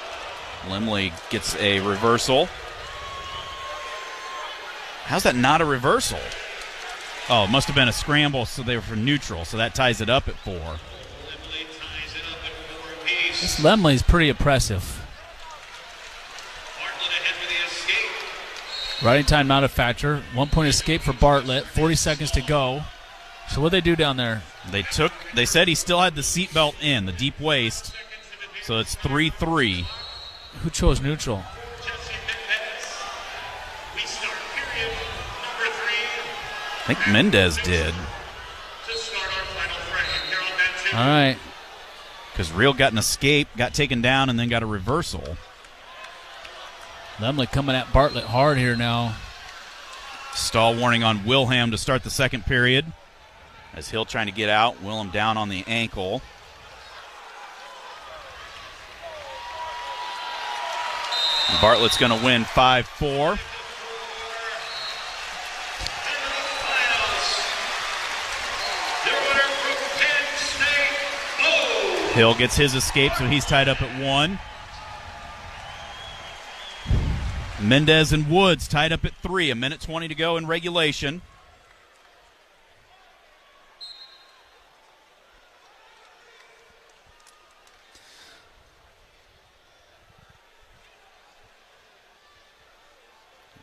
Limley gets a reversal. How's that not a reversal? Oh, it must have been a scramble, so they were for neutral, so that ties it up at 4. This Limley's pretty impressive. Riding time not a factor. 1 point escape for Bartlett. 40 seconds to go. So what'd they do down there? They said he still had the seatbelt in, the deep waist. So it's 3-3. Who chose neutral? I think Mendez did. All right. Because Real got an escape, got taken down, and then got a reversal. Lemley coming at Bartlett hard here now. Stall warning on Wilhelm to start the second period. As Hill trying to get out, Wilhelm down on the ankle. And Bartlett's going to win 5-4. Hill gets his escape, so he's tied up at 1. Mendez and Woods tied up at 3. 1:20 to go in regulation.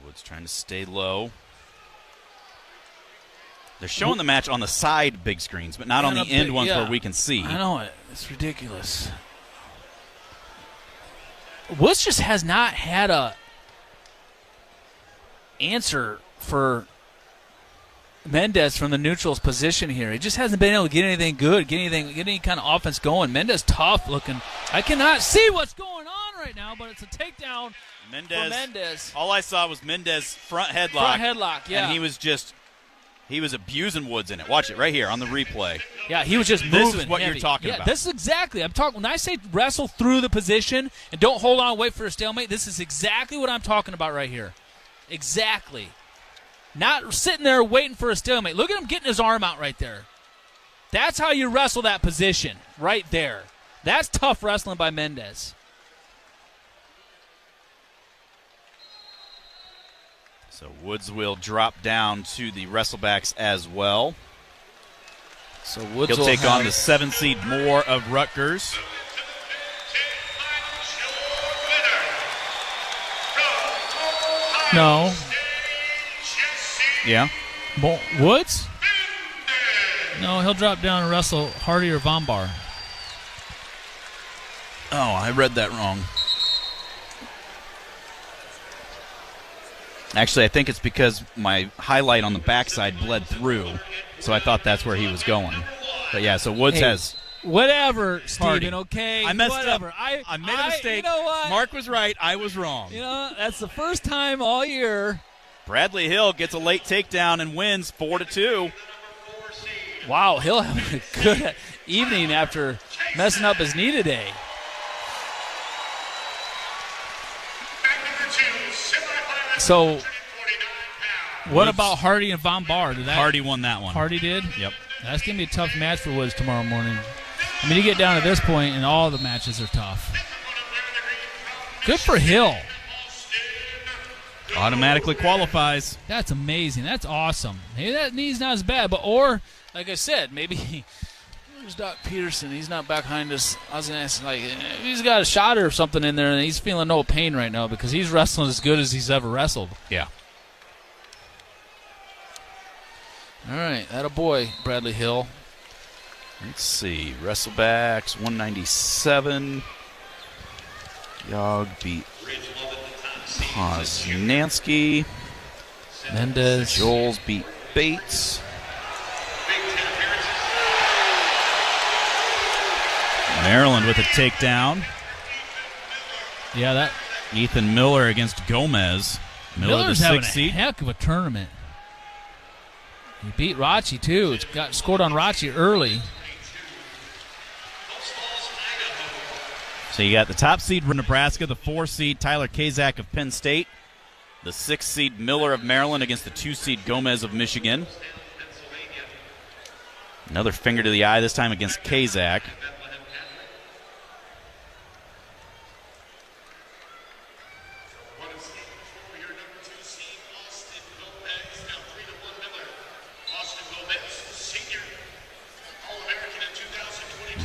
Woods trying to stay low. They're showing the match on the side big screens, but not on the end ones where we can see. I know it. It's ridiculous. Woods just has not had a answer for Mendez from the neutral's position here. He just hasn't been able to get anything good, get any kind of offense going. Mendez tough looking. I cannot see what's going on right now, but it's a takedown for Mendez. All I saw was Mendez front headlock. Front headlock, yeah. And he was abusing Woods in it. Watch it right here on the replay. Yeah, he was just moving. This is what heavy. you're talking about. This is exactly. I'm talking. When I say wrestle through the position and don't hold on, wait for a stalemate, this is exactly what I'm talking about right here. Exactly. Not sitting there waiting for a stalemate. Look at him getting his arm out right there. That's how you wrestle that position right there. That's tough wrestling by Mendez. So Woods will drop down to the wrestlebacks as well. So Woods He'll take on the 7th seed Moore of Rutgers. No. Yeah. Woods? No, he'll drop down and wrestle Hardy or Von Bar. Oh, I read that wrong. Actually, I think it's because my highlight on the backside bled through, so I thought that's where he was going. But yeah, so Woods has... Whatever, Hardy. Steven, okay? I messed whatever. up. I made a mistake. You know what? Mark was right. I was wrong. You know, that's the first time all year. Bradley Hill gets a late takedown and wins 4-2. Wow, he'll have a good evening after messing up his knee today. So, what about Hardy and Von Bar? Hardy won that one. Hardy did? Yep. That's going to be a tough match for Woods tomorrow morning. I mean, you get down to this point, and all the matches are tough. Good for Hill. Automatically qualifies. That's amazing. That's awesome. Hey, that knee's not as bad, but or like I said, maybe where's Doc Peterson? He's not behind us. I was gonna ask, like, he's got a shot or something in there, and he's feeling no pain right now because he's wrestling as good as he's ever wrestled. Yeah. All right, that a boy, Bradley Hill. Let's see. Wrestlebacks 197. Yog beat Poznansky. Mendez. Joels beat Bates. Maryland with a takedown. Yeah, that. Ethan Miller against Gomez. Miller's having a heck of a tournament. He beat Rachi, too. It's got scored on Rachi early. So you got the top seed Nebraska, the 4 seed Tyler Kazak of Penn State, the 6 seed Miller of Maryland against the 2 seed Gomez of Michigan. Another finger to the eye, this time against Kazak.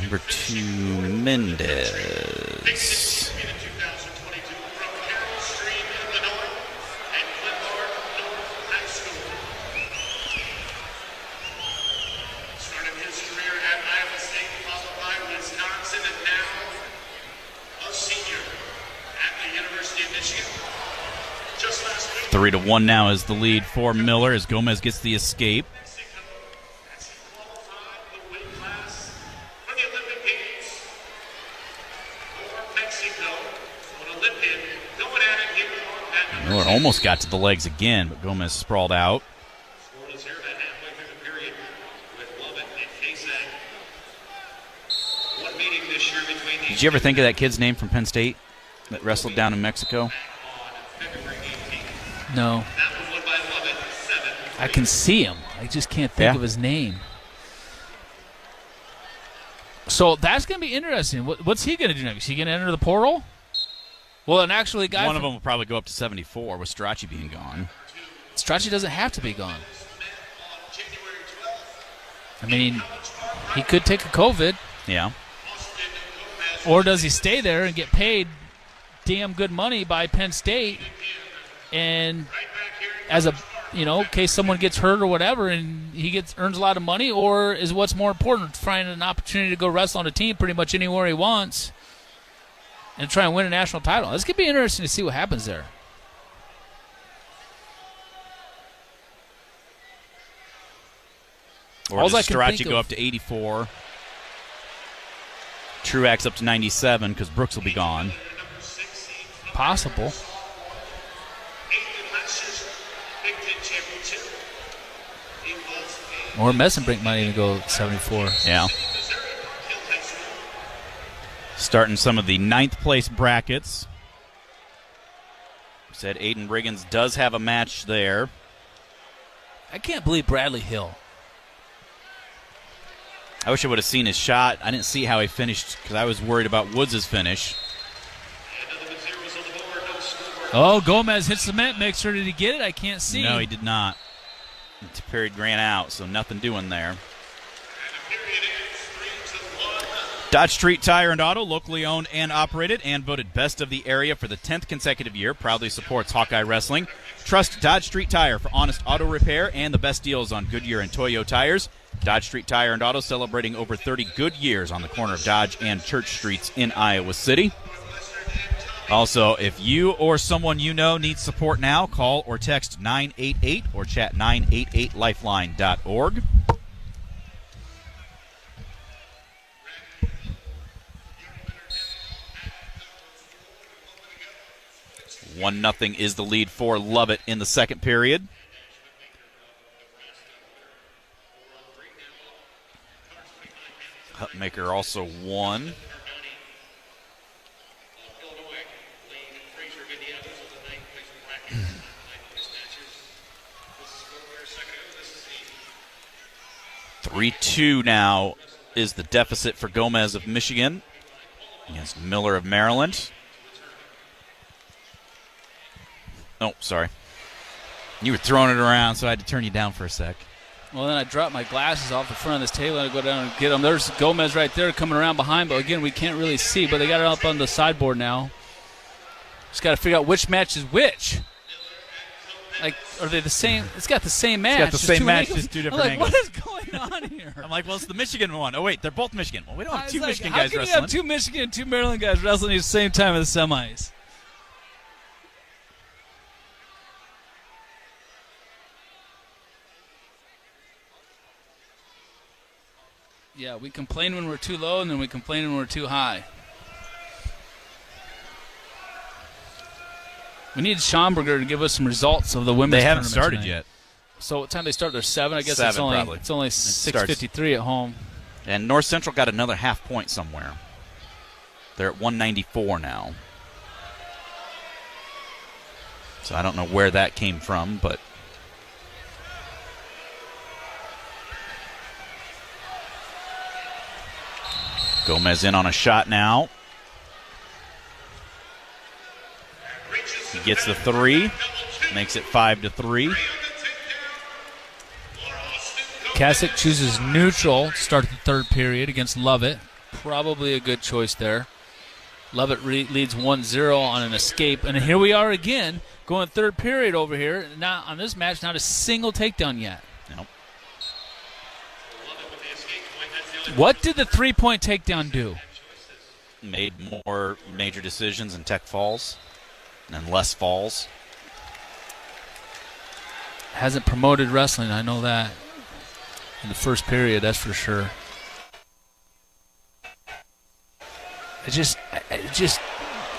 Number 2, Mendez. Started his career at Iowa State, followed by Wisconsin, and now a senior at the University of Michigan. Just last week. 3-1 now is the lead for Miller as Gomez gets the escape. Miller almost got to the legs again, but Gomez sprawled out. Did you ever think of that kid's name from Penn State that wrestled down in Mexico? No. I can see him. I just can't think of his name. So that's going to be interesting. What's he going to do next? Is he going to enter the portal? Well, and actually, one of them will probably go up to 74 with Strachey being gone. Strachey doesn't have to be gone. I mean, he could take a COVID. Yeah. Or does he stay there and get paid damn good money by Penn State, and as a, in case someone gets hurt or whatever, and he earns a lot of money, or is what's more important, finding an opportunity to go wrestle on a team pretty much anywhere he wants and try and win a national title? This could be interesting to see what happens there. Or does Strachey go up to 84? Truax up to 97 because Brooks will be gone. Possible. Or Messenbrink might even go 74. Yeah. Starting some of the 9th place brackets. Said Aiden Riggins does have a match there. I can't believe Bradley Hill. I wish I would have seen his shot. I didn't see how he finished because I was worried about Woods' finish. Oh, Gomez hits the cement mixer. Did he get it? I can't see. No, he did not. Period ran out, so nothing doing there. Dodge Street Tire and Auto, locally owned and operated and voted best of the area for the 10th consecutive year, proudly supports Hawkeye Wrestling. Trust Dodge Street Tire for honest auto repair and the best deals on Goodyear and Toyo tires. Dodge Street Tire and Auto celebrating over 30 good years on the corner of Dodge and Church Streets in Iowa City. Also, if you or someone you know needs support now, call or text 988 or chat 988lifeline.org. One nothing is the lead for Lovett in the second period. Hutmaker also won. $3-2 now is the deficit for Gomez of Michigan against Miller of Maryland. Oh, sorry. You were throwing it around, so I had to turn you down for a sec. Well, then I dropped my glasses off the front of this table and I go down and get them. There's Gomez right there coming around behind, but again, we can't really see. But they got it up on the sideboard now. Just got to figure out which match is which. Like, are they the same? It's got the same match. It's got the same match, just two different angles. angles. What is going on here? I'm like, well, it's the Michigan one. Oh, wait, they're both Michigan. Well, we don't have two Michigan how guys can wrestling. You have two Michigan and two Maryland guys wrestling at the same time in the semis? Yeah, we complain when we're too low, and then we complain when we're too high. We need Schomburger to give us some results of the women's. They haven't tournament started tonight. yet. So what time they start? They're 7. I guess 7, it's only 6:53 at home. And North Central got another half point somewhere. They're at 194 now. So I don't know where that came from, but Gomez in on a shot now. He gets the 3, makes it 5-3. Kasich chooses neutral to start the third period against Lovett. Probably a good choice there. Lovett leads 1-0 on an escape. And here we are again, going third period over here. Not on this match, not a single takedown yet. Nope. What did the 3-point takedown do? Made more major decisions and tech falls and less falls. Hasn't promoted wrestling, I know that. In the first period, that's for sure. It just.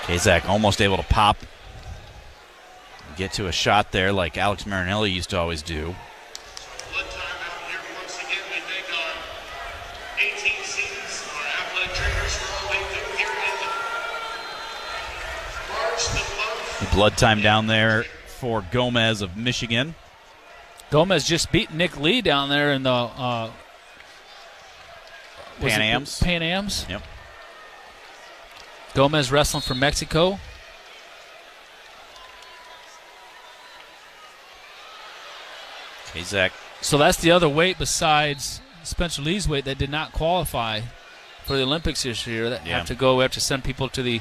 Kazak almost able to pop, get to a shot there like Alex Marinelli used to always do. Blood time out here once again. We thank our 18 seasons, our athletic trainers for all they do here in March the month. Blood time down there for Gomez of Michigan. Gomez just beat Nick Lee down there in the Pan Ams. Pan Ams. Yep. Gomez wrestling from Mexico. Kazak. So that's the other weight besides Spencer Lee's weight that did not qualify for the Olympics this year. That have to go. We have to send people to the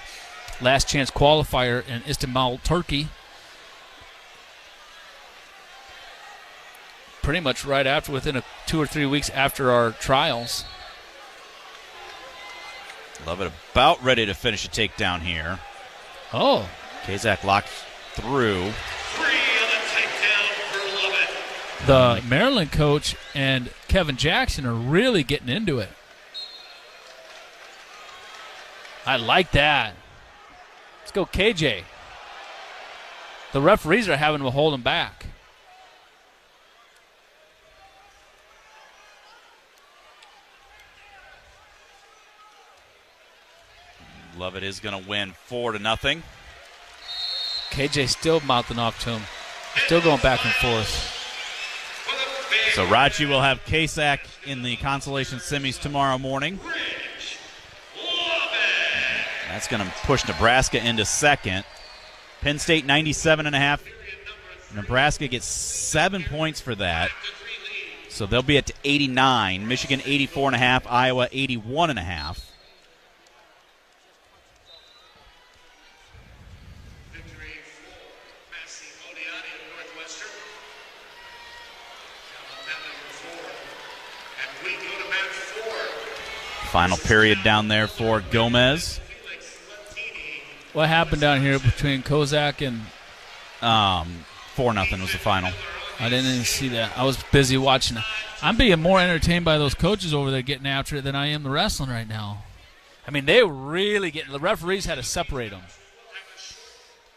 last chance qualifier in Istanbul, Turkey. Pretty much right after, within 2 or 3 weeks after our trials. Love it. About ready to finish a takedown here. Oh. Kazak locked through. The Maryland coach and Kevin Jackson are really getting into it. I like that. Let's go, KJ. The referees are having to hold him back. Lovett is going to win 4-0. KJ still mouthing off to him. Still going back and forth. So Raji will have Kazak in the consolation semis tomorrow morning. That's going to push Nebraska into second. Penn State 97.5. Nebraska gets 7 points for that. So they'll be at 89. Michigan 84.5. Iowa 81.5. Final period down there for Gomez. What happened down here between Kozak and 4-0 was the final. I didn't even see that. I was busy watching. I'm being more entertained by those coaches over there getting after it than I am the wrestling right now. I mean, they were really getting. The referees had to separate them.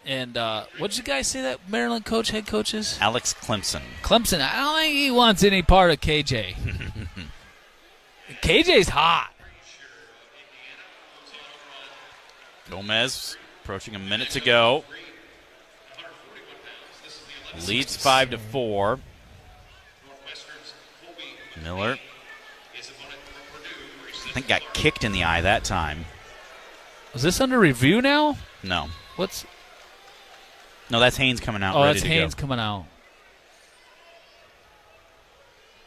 And what did you guys say that Maryland coach, head coach is? Alex Clemson. Clemson. I don't think he wants any part of KJ. KJ's hot. Gomez approaching a minute to go. Leads 5-4. Miller, I think, got kicked in the eye that time. Is this under review now? No. No, that's Haynes coming out. Oh, ready that's to Haynes go. coming out.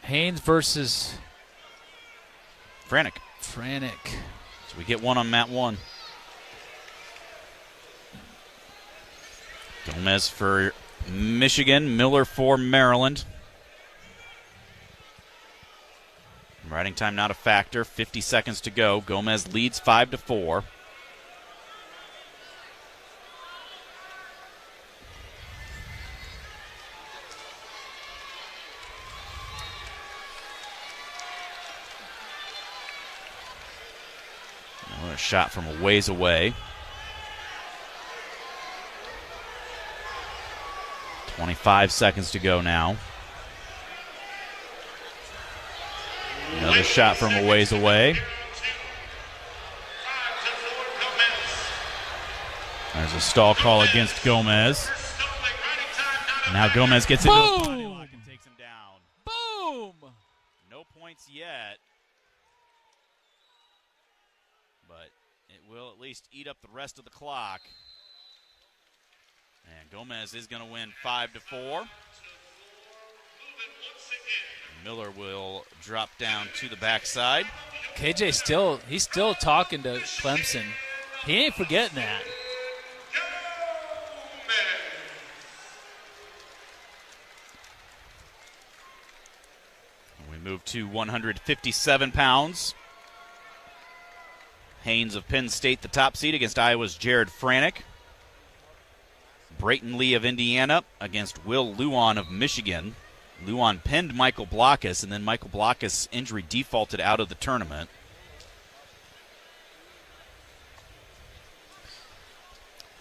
Haynes versus Franek. So we get one on mat 1. Gomez for Michigan, Miller for Maryland. Riding time not a factor. 50 seconds to go. Gomez leads 5-4. Another shot from a ways away. 25 seconds to go now. Another shot from a ways away. There's a stall call against Gomez. Now Gomez gets into a body lock and takes him down. Boom! No points yet. But it will at least eat up the rest of the clock. And Gomez is going to win 5-4. Miller will drop down to the backside. KJ he's still talking to Clemson. He ain't forgetting that. We move to 157 pounds. Haynes of Penn State, the top seed, against Iowa's Jared Franek. Brayton Lee of Indiana against Will Luan of Michigan. Luan pinned Michael Blockus, and then Michael Blockus' injury defaulted out of the tournament.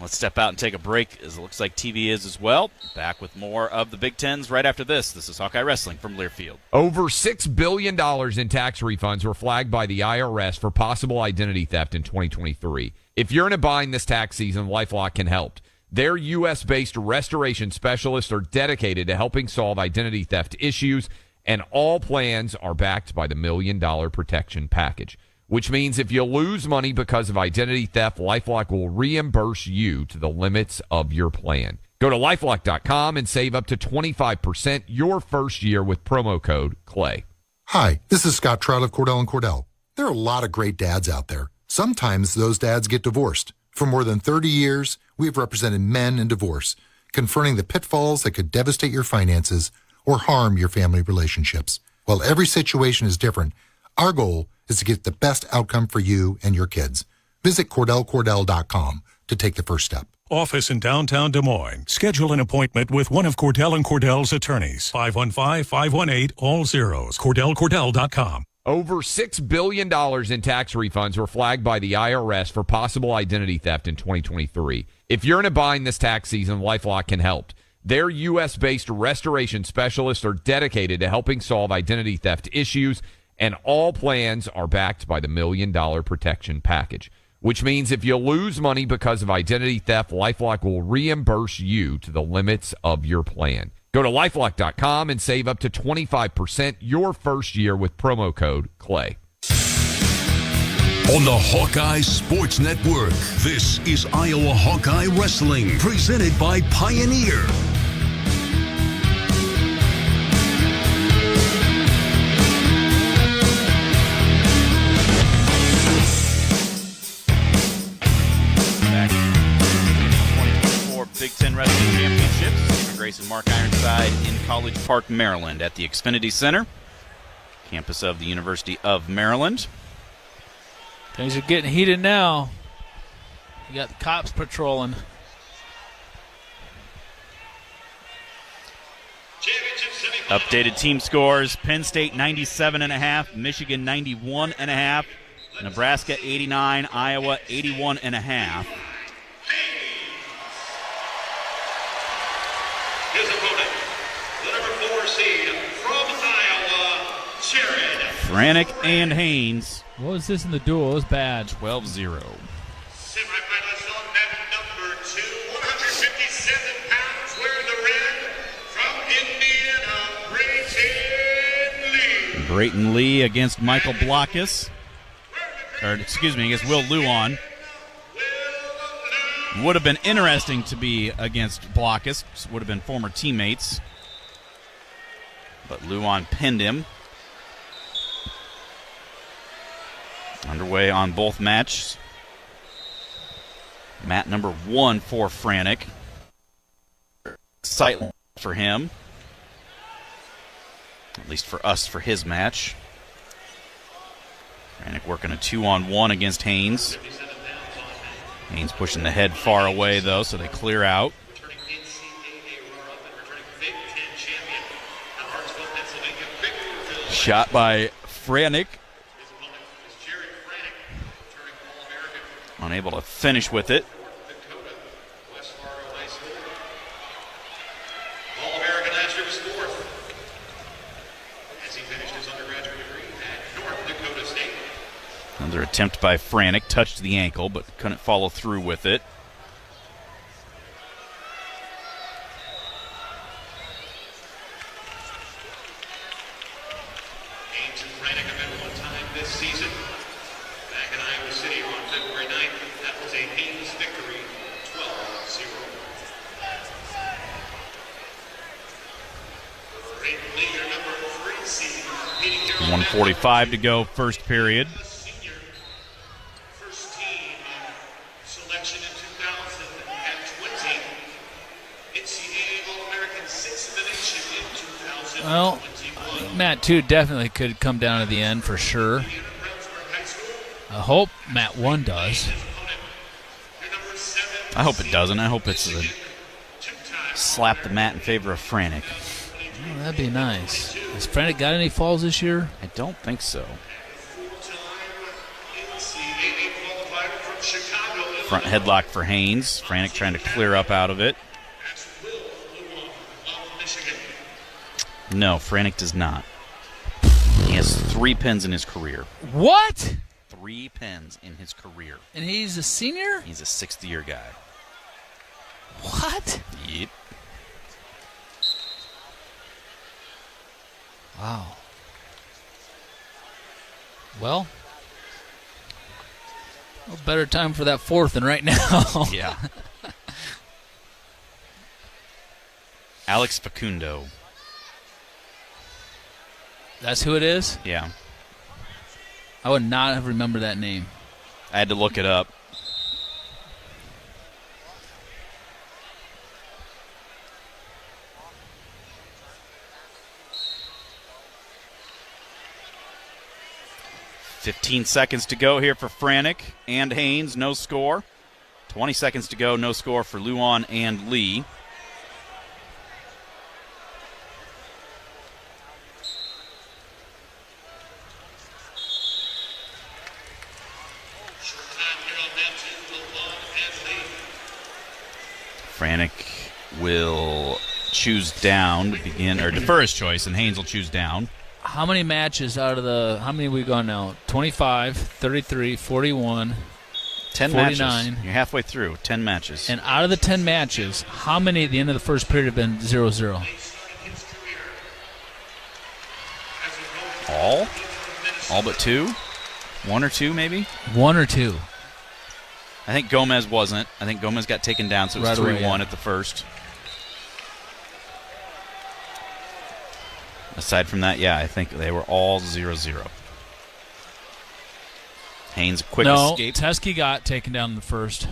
Let's step out and take a break, as it looks like TV is as well. Back with more of the Big Tens right after this. This is Hawkeye Wrestling from Learfield. Over $6 billion in tax refunds were flagged by the IRS for possible identity theft in 2023. If you're in a bind this tax season, LifeLock can help. Their U.S.-based restoration specialists are dedicated to helping solve identity theft issues, and all plans are backed by the $1 Million Protection Package, which means if you lose money because of identity theft, LifeLock will reimburse you to the limits of your plan. Go to LifeLock.com and save up to 25% your first year with promo code CLAY. Hi, this is Scott Trout of Cordell & Cordell. There are a lot of great dads out there. Sometimes those dads get divorced. For more than 30 years, we have represented men in divorce, confronting the pitfalls that could devastate your finances or harm your family relationships. While every situation is different, our goal is to get the best outcome for you and your kids. Visit CordellCordell.com to take the first step. Office in downtown Des Moines. Schedule an appointment with one of Cordell & Cordell's attorneys. 515-518, all zeros. CordellCordell.com. Over $6 billion in tax refunds were flagged by the IRS for possible identity theft in 2023. If you're in a bind this tax season, LifeLock can help. Their U.S.-based restoration specialists are dedicated to helping solve identity theft issues, and all plans are backed by the $1 Million Protection Package, which means if you lose money because of identity theft, LifeLock will reimburse you to the limits of your plan. Go to LifeLock.com and save up to 25% your first year with promo code CLAY. On the Hawkeye Sports Network, this is Iowa Hawkeye Wrestling, presented by Pioneer. Back 2024 Big Ten Wrestling Championships. Grace and Mark Ironside in College Park, Maryland at the Xfinity Center, campus of the University of Maryland. Things are getting heated now. You got the cops patrolling. Updated team scores: Penn State 97.5, Michigan 91.5, Nebraska 89, Iowa 81.5. His opponent, the number 4 seed from Iowa, Jared Franek and Haynes. What was this in the duel? It was bad. 12-0. Semifinalists Brayton Lee against Michael Blockus. Against Will Luan. Would have been interesting to be against Blockus. Would have been former teammates. But Luan pinned him. Underway on both matches. Mat number 1 for Franek. Excitement for him. At least for us, for his match. Franek working a 2-on-1 against Haynes. Haynes pushing the head far away, though, so they clear out. Shot by Franek. Unable to finish with it. All-American last year was 4th as he finished his undergraduate degree at North Dakota State. Another attempt by Franek, touched the ankle, but couldn't follow through with it. Haynes and Franek have met one time this season. Back in Iowa City on February 9th, that was a Haynes victory, 12-0. 1:45 to go, first period. First team selection in 2020. NCAA All-American 6th of the nation in 2021. Well, Matt, too, definitely could come down to the end for sure. I hope Matt 1 does. I hope it doesn't. I hope it's a slap the mat in favor of Franek. Oh, that'd be nice. Has Franek got any falls this year? I don't think so. Front headlock for Haynes. Franek trying to clear up out of it. No, Franek does not. He has 3 pins in his career. What? 3 pins in his career. And he's a senior? He's a 6th-year guy. What? Yep. Wow. Well, no better time for that 4th than right now. Yeah. Alex Facundo. That's who it is? Yeah. I would not have remembered that name. I had to look it up. $15 seconds to go here for Franek and Haynes, no score. 20 seconds to go, no score for Luan and Lee. Franek will choose down to begin, or defer his choice, and Haynes will choose down. How many matches out of the, how many have we gone now? 25, 33, 41, 10 49. matches. You're halfway through. 10 matches. And out of the 10 matches, how many at the end of the first period have been 0-0? All? All but 2? 1 or 2, maybe? 1 or 2. I think Gomez wasn't. I think Gomez got taken down, so it was 3-1 at the first. Aside from that, yeah, I think they were all 0-0. Haynes, quick escape. No, Teske got taken down in the first.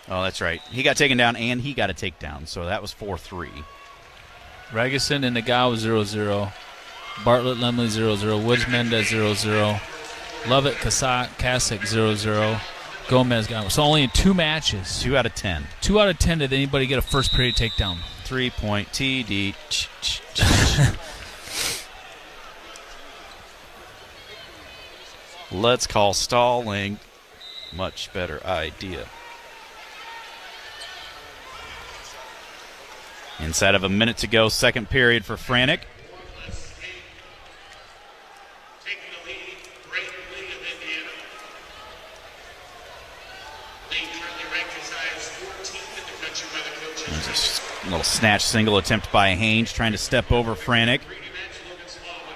Oh, that's right. He got taken down, and he got a takedown, so that was 4-3. Rathjen and Nagawa 0-0. Bartlett, Lemley 0-0. Woods, Mendez 0-0. Lovett, Kasich 0-0. Gomez got, so only in 2 matches. 2 out of 10. 2 out of 10 did anybody get a first period takedown. 3-point TD. Let's call stalling. Much better idea. Inside of a minute to go, second period for Franek. There's a little snatch single attempt by Haynes, trying to step over Franek.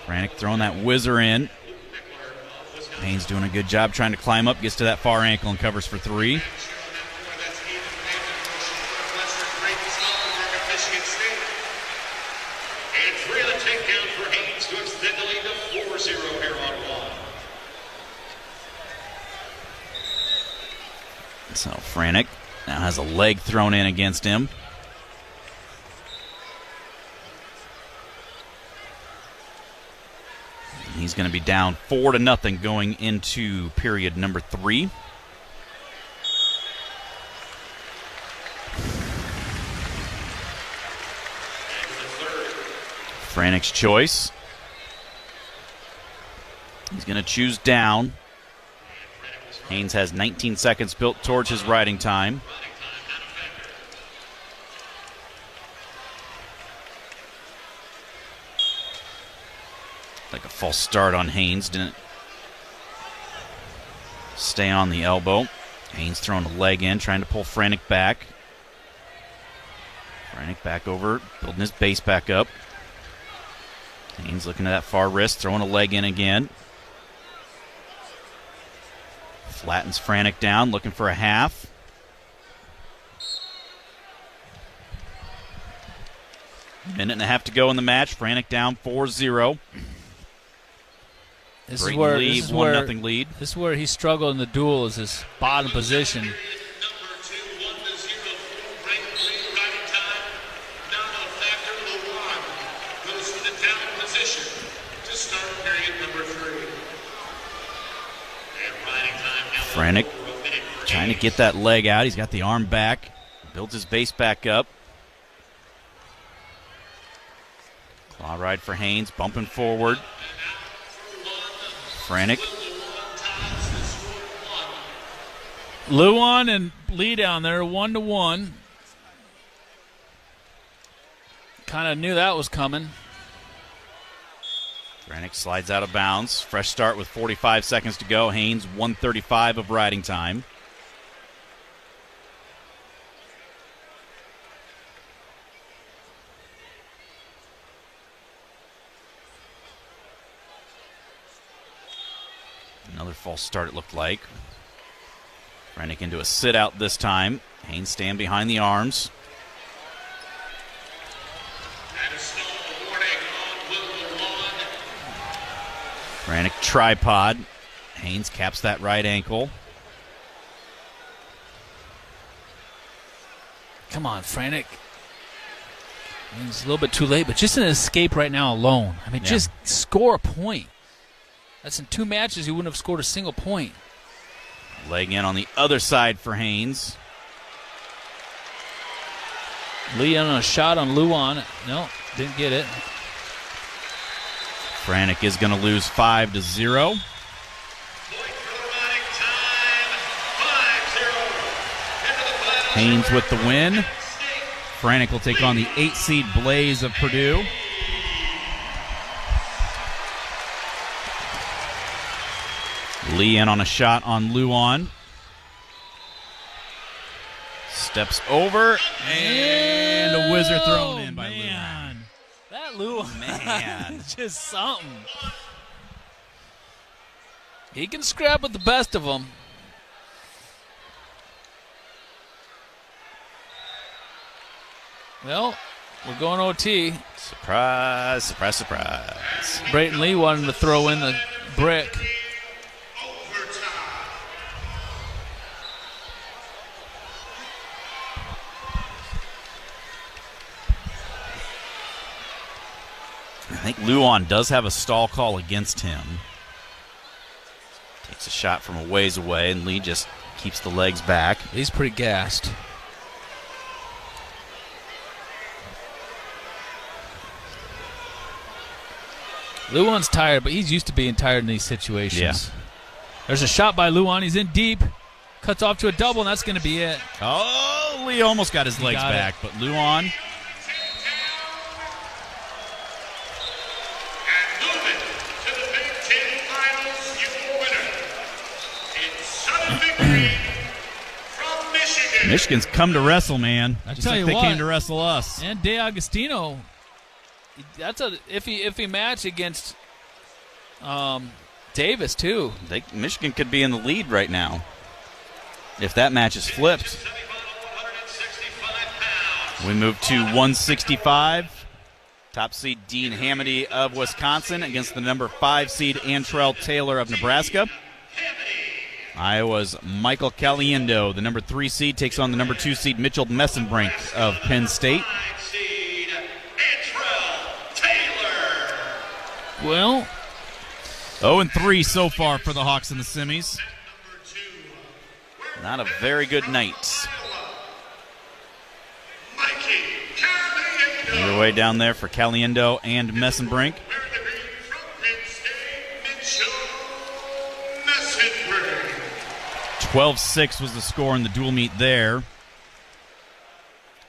Franek throwing that whizzer in. Haynes doing a good job trying to climb up, gets to that far ankle and covers for 3. And 3 of the takedown for Haynes to extend the lead to 4-0 here on 1. So Franek now has a leg thrown in against him. He's going to be down 4-0 going into period number 3. Franek's choice. He's going to choose down. Haynes has 19 seconds built towards his riding time. Like a false start on Haynes. Didn't stay on the elbow. Haynes throwing a leg in, trying to pull Franek back. Franek back over, building his base back up. Haynes looking at that far wrist, throwing a leg in again. Flattens Franek down, looking for a half. Minute and a half to go in the match. Franek down 4-0. This Great is where lead, this is 1-0 lead. This is where he struggled in the duel, is his bottom position. Franek trying to get that leg out. He's got the arm back. Builds his base back up. Claw ride for Haynes, bumping forward. Franek. Luan and Lee down there, 1-1. Kind of knew that was coming. Franek slides out of bounds. Fresh start with 45 seconds to go. Haynes, 1:35 of riding time. Another false start, it looked like. Franek into a sit-out this time. Haynes stand behind the arms. Franek tripod. Haynes caps that right ankle. Come on, Franek. It's a little bit too late, but just an escape right now alone. I mean, just score a point. That's in 2 matches he wouldn't have scored a single point. Leg in on the other side for Haynes. Lee on a shot on Luan. No, didn't get it. Franek is going to lose 5-0. Haynes with the win. Franek will take on the 8-seed Blaze of Purdue. Lee in on a shot on Luan. Steps over, and a whizzer thrown in by Luan. That Luan, man, just something. He can scrap with the best of them. Well, we're going OT. Surprise, surprise, surprise. Brayton Lee wanted to throw in the brick. I think Luan does have a stall call against him. Takes a shot from a ways away, and Lee just keeps the legs back. He's pretty gassed. Luan's tired, but he's used to being tired in these situations. Yeah. There's a shot by Luan. He's in deep. Cuts off to a double, and that's going to be it. Oh, Lee almost got his legs back, but Luan... Michigan's come to wrestle, man. I Just tell like you they what, came to wrestle us. And DeAgostino, that's a iffy match against Davis, too. Michigan could be in the lead right now if that match is flipped. We move to 165. Top seed Dean Hamady of Wisconsin against the number 5 seed Antrell Taylor of Nebraska. Iowa's Michael Caliendo, the number 3 seed, takes on the number 2 seed Mitchell Messenbrink of Penn State. Well, 0-3 so far for the Hawks in the semis. Not a very good night. Either way down there for Caliendo and Messenbrink. 12-6 was the score in the dual meet there.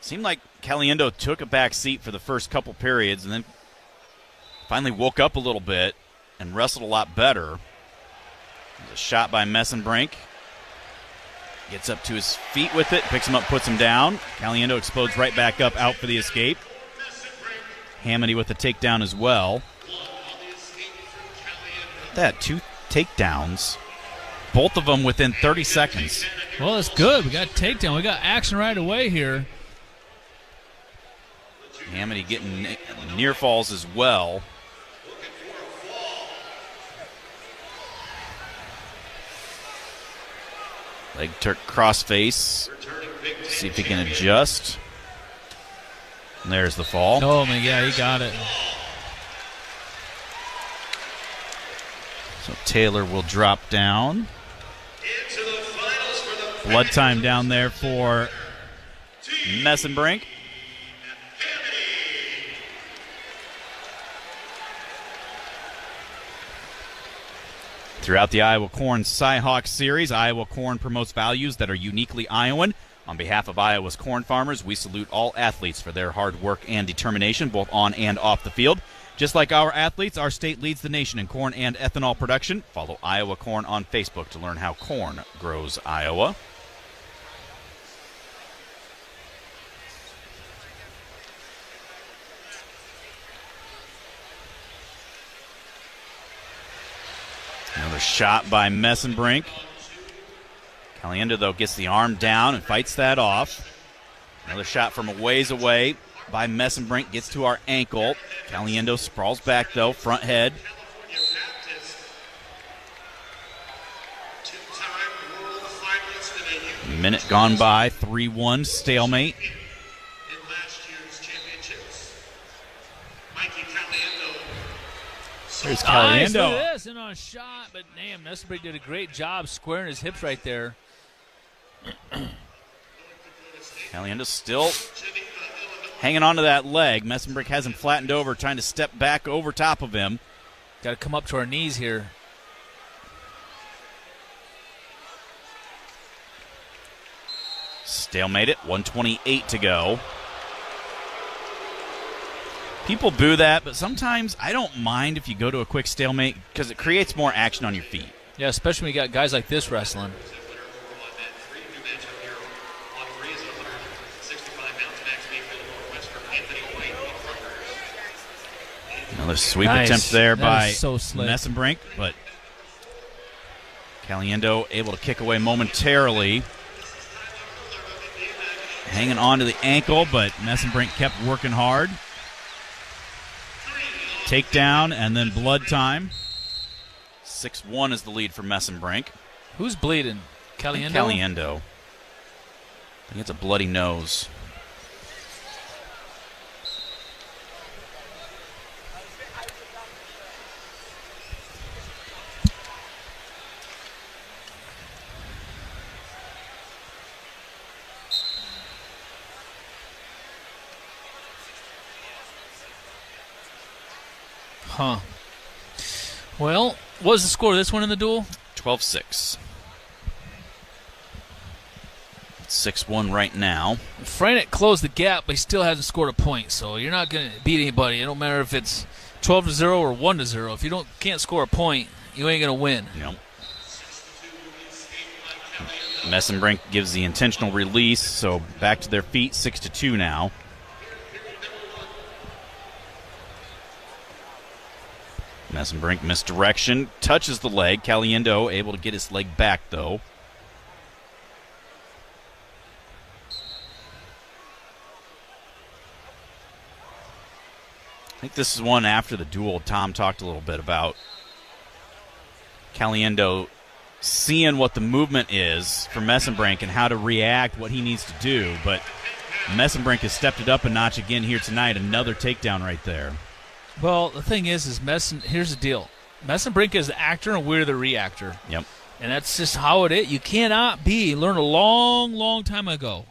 Seemed like Caliendo took a back seat for the first couple periods and then finally woke up a little bit and wrestled a lot better. There's a shot by Messenbrink. Gets up to his feet with it, picks him up, puts him down. Caliendo explodes right back up, out for the escape. Hamady with the takedown as well. That 2 takedowns. Both of them within 30 seconds. Well, that's good. We got takedown. We got action right away here. Hamady getting near falls as well. Leg Turk crossface. See if he can adjust. And there's the fall. Oh, man, yeah, he got it. So Taylor will drop down. Blood time down there for Messenbrink. Throughout the Iowa Corn Cy-Hawk Series, Iowa Corn promotes values that are uniquely Iowan. On behalf of Iowa's corn farmers, we salute all athletes for their hard work and determination, both on and off the field. Just like our athletes, our state leads the nation in corn and ethanol production. Follow Iowa Corn on Facebook to learn how corn grows Iowa. Another shot by Messenbrink. Caliendo, though, gets the arm down and fights that off. Another shot from a ways away by Messenbrink. Gets to our ankle. Caliendo sprawls back, though, front head. Minute gone by, 3-1 stalemate. There's Caliendo. Nice, look at this, and on a shot, but damn, Messenbrink did a great job squaring his hips right there. Caliendo still hanging on to that leg. Messenbrink has him flattened over, trying to step back over top of him. Got to come up to our knees here. Stalemate it, 1:28 to go. People boo that, but sometimes I don't mind if you go to a quick stalemate because it creates more action on your feet. Yeah, especially when you got guys like this wrestling. Another sweep attempt there by so Messenbrink, but Caliendo able to kick away momentarily. Hanging on to the ankle, but Messenbrink kept working hard. Takedown and then blood time. 6-1 is the lead for Messenbrink. Who's bleeding? Caliendo? Caliendo. I think it's a bloody nose. Huh. Well, what was the score of this one in the duel? 12-6. 6-1 right now. Franick closed the gap, but he still hasn't scored a point, so you're not going to beat anybody. It don't matter if it's 12-0 or 1-0. If you can't score a point, you ain't going to win. Yep. Messenbrink gives the intentional release, so back to their feet, 6-2 now. Messenbrink misdirection, touches the leg. Caliendo able to get his leg back, though. I think this is one after the duel Tom talked a little bit about. Caliendo seeing what the movement is for Messenbrink and how to react, what he needs to do. But Messenbrink has stepped it up a notch again here tonight. Another takedown right there. Well, the thing is here's the deal. Messenbrink is the actor and we're the reactor. Yep. And that's just how it is. You cannot learn a long, long time ago.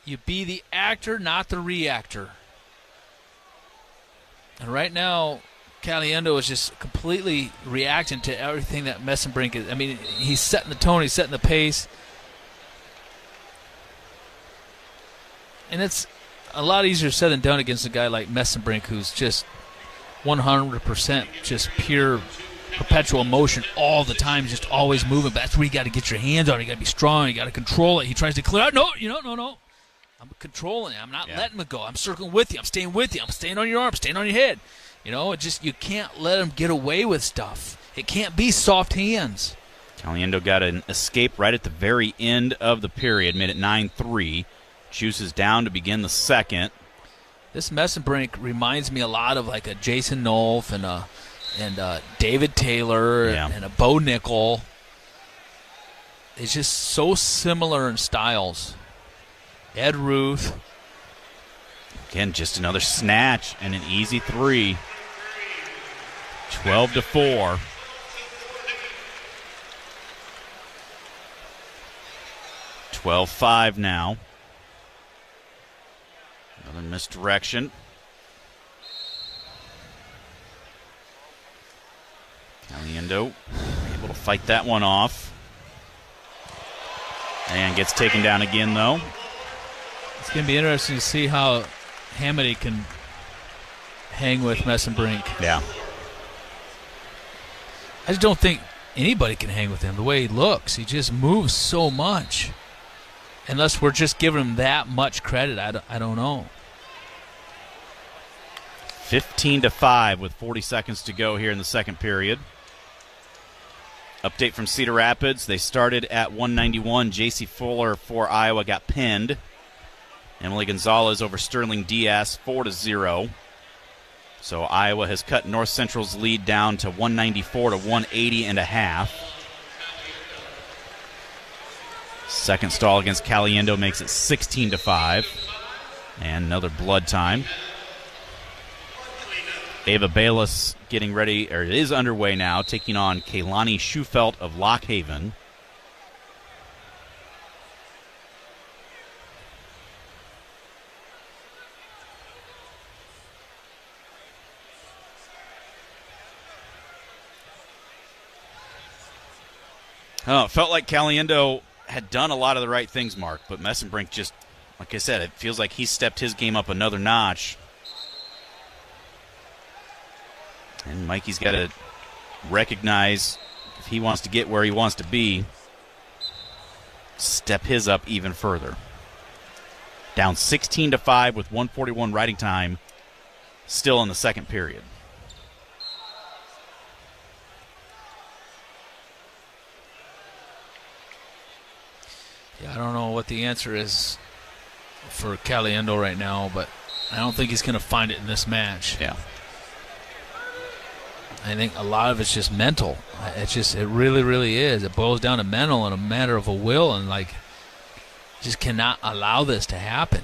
You be the actor, not the reactor. And right now, Caliendo is just completely reacting to everything that Messenbrink is. I mean, he's setting the tone, he's setting the pace. And it's a lot easier said than done against a guy like Messenbrink, who's just 100% just pure perpetual motion all the time, just always moving. But that's where you got to get your hands on it. You got to be strong. You got to control it. He tries to clear out. No. I'm controlling it. I'm not letting it go. I'm circling with you. I'm staying with you. I'm staying on your arm, staying on your head. You can't let him get away with stuff. It can't be soft hands. Caliendo got an escape right at the very end of the period, made it 9-3. Juices down to begin the second. This Messenbrink reminds me a lot of like a Jason Nolf and a David Taylor and a Bo Nickel. It's just so similar in styles. Ed Ruth. Again, just another snatch and an easy 3. 12-4. $12-5 now. Another misdirection. Caliendo able to fight that one off. And gets taken down again, though. It's going to be interesting to see how Hamady can hang with Messenbrink. Yeah. I just don't think anybody can hang with him the way he looks. He just moves so much. Unless we're just giving him that much credit, I don't know. 15-5 with 40 seconds to go here in the second period. Update from Cedar Rapids. They started at 191. J.C. Fuller for Iowa got pinned. Emily Gonzalez over Sterling Diaz, 4-0. So Iowa has cut North Central's lead down to 194 to 180.5. Second stall against Caliendo makes it 16-5. And another blood time. Ava Bayless getting ready, or it is underway now, taking on Kaylani Schufelt of Lock Haven. Oh, it felt like Caliendo had done a lot of the right things, Mark, but Messenbrink just, like I said, it feels like he stepped his game up another notch. And Mikey's got to recognize if he wants to get where he wants to be, step his up even further. Down 16-5 with 1:41 riding time still in the second period. Yeah, I don't know what the answer is for Caliendo right now, but I don't think he's going to find it in this match. Yeah. I think a lot of it's just mental. It really, really is. It boils down to mental and a matter of a will, and just cannot allow this to happen.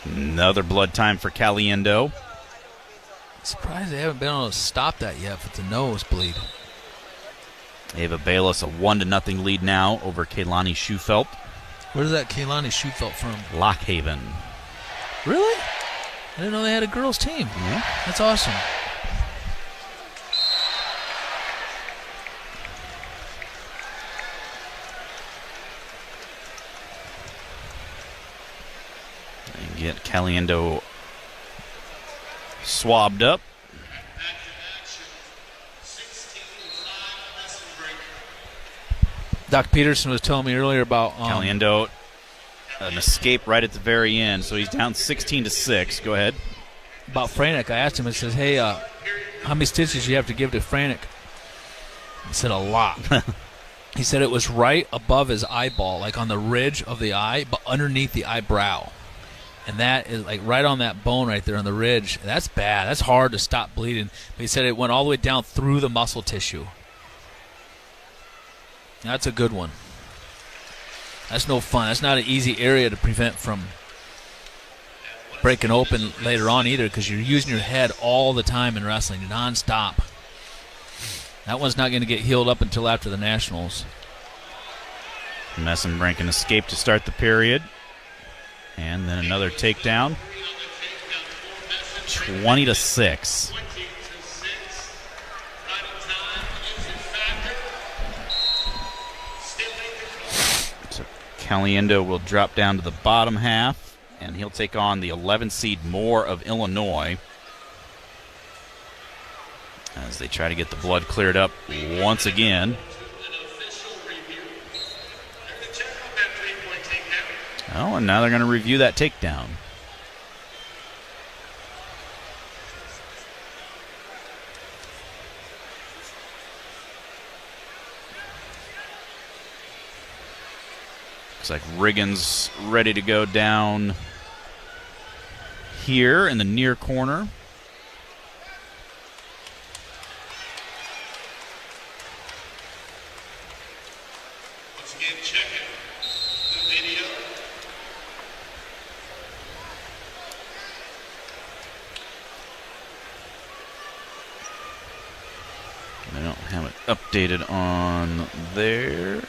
Another blood time for Caliendo. Surprised they haven't been able to stop that yet with the nosebleed. Ava Bayless a 1-0 lead now over Kaylani Schufelt. Where's that Kaylani Schufelt from? Lock Haven. Really? I didn't know they had a girls' team. Yeah. That's awesome. And get Caliendo swabbed up. Doc Peterson was telling me earlier about Caliendo, an escape right at the very end, so he's down 16-6. Go ahead. About Franek. I asked him, I says, hey, how many stitches do you have to give to Franek? He said a lot. He said it was right above his eyeball, like on the ridge of the eye, but underneath the eyebrow. And that is like right on that bone right there on the ridge. That's bad. That's hard to stop bleeding. But he said it went all the way down through the muscle tissue. That's a good one. That's no fun. That's not an easy area to prevent from breaking open later on either, because you're using your head all the time in wrestling, nonstop. That one's not going to get healed up until after the Nationals. Messenbrink can escape to start the period. And then another takedown. 20-6. So Caliendo will drop down to the bottom half, and he'll take on the 11 seed Moore of Illinois as they try to get the blood cleared up once again. Oh, and now they're going to review that takedown. Looks like Riggins ready to go down here in the near corner. Once again, check it. The video. I don't have it updated on there.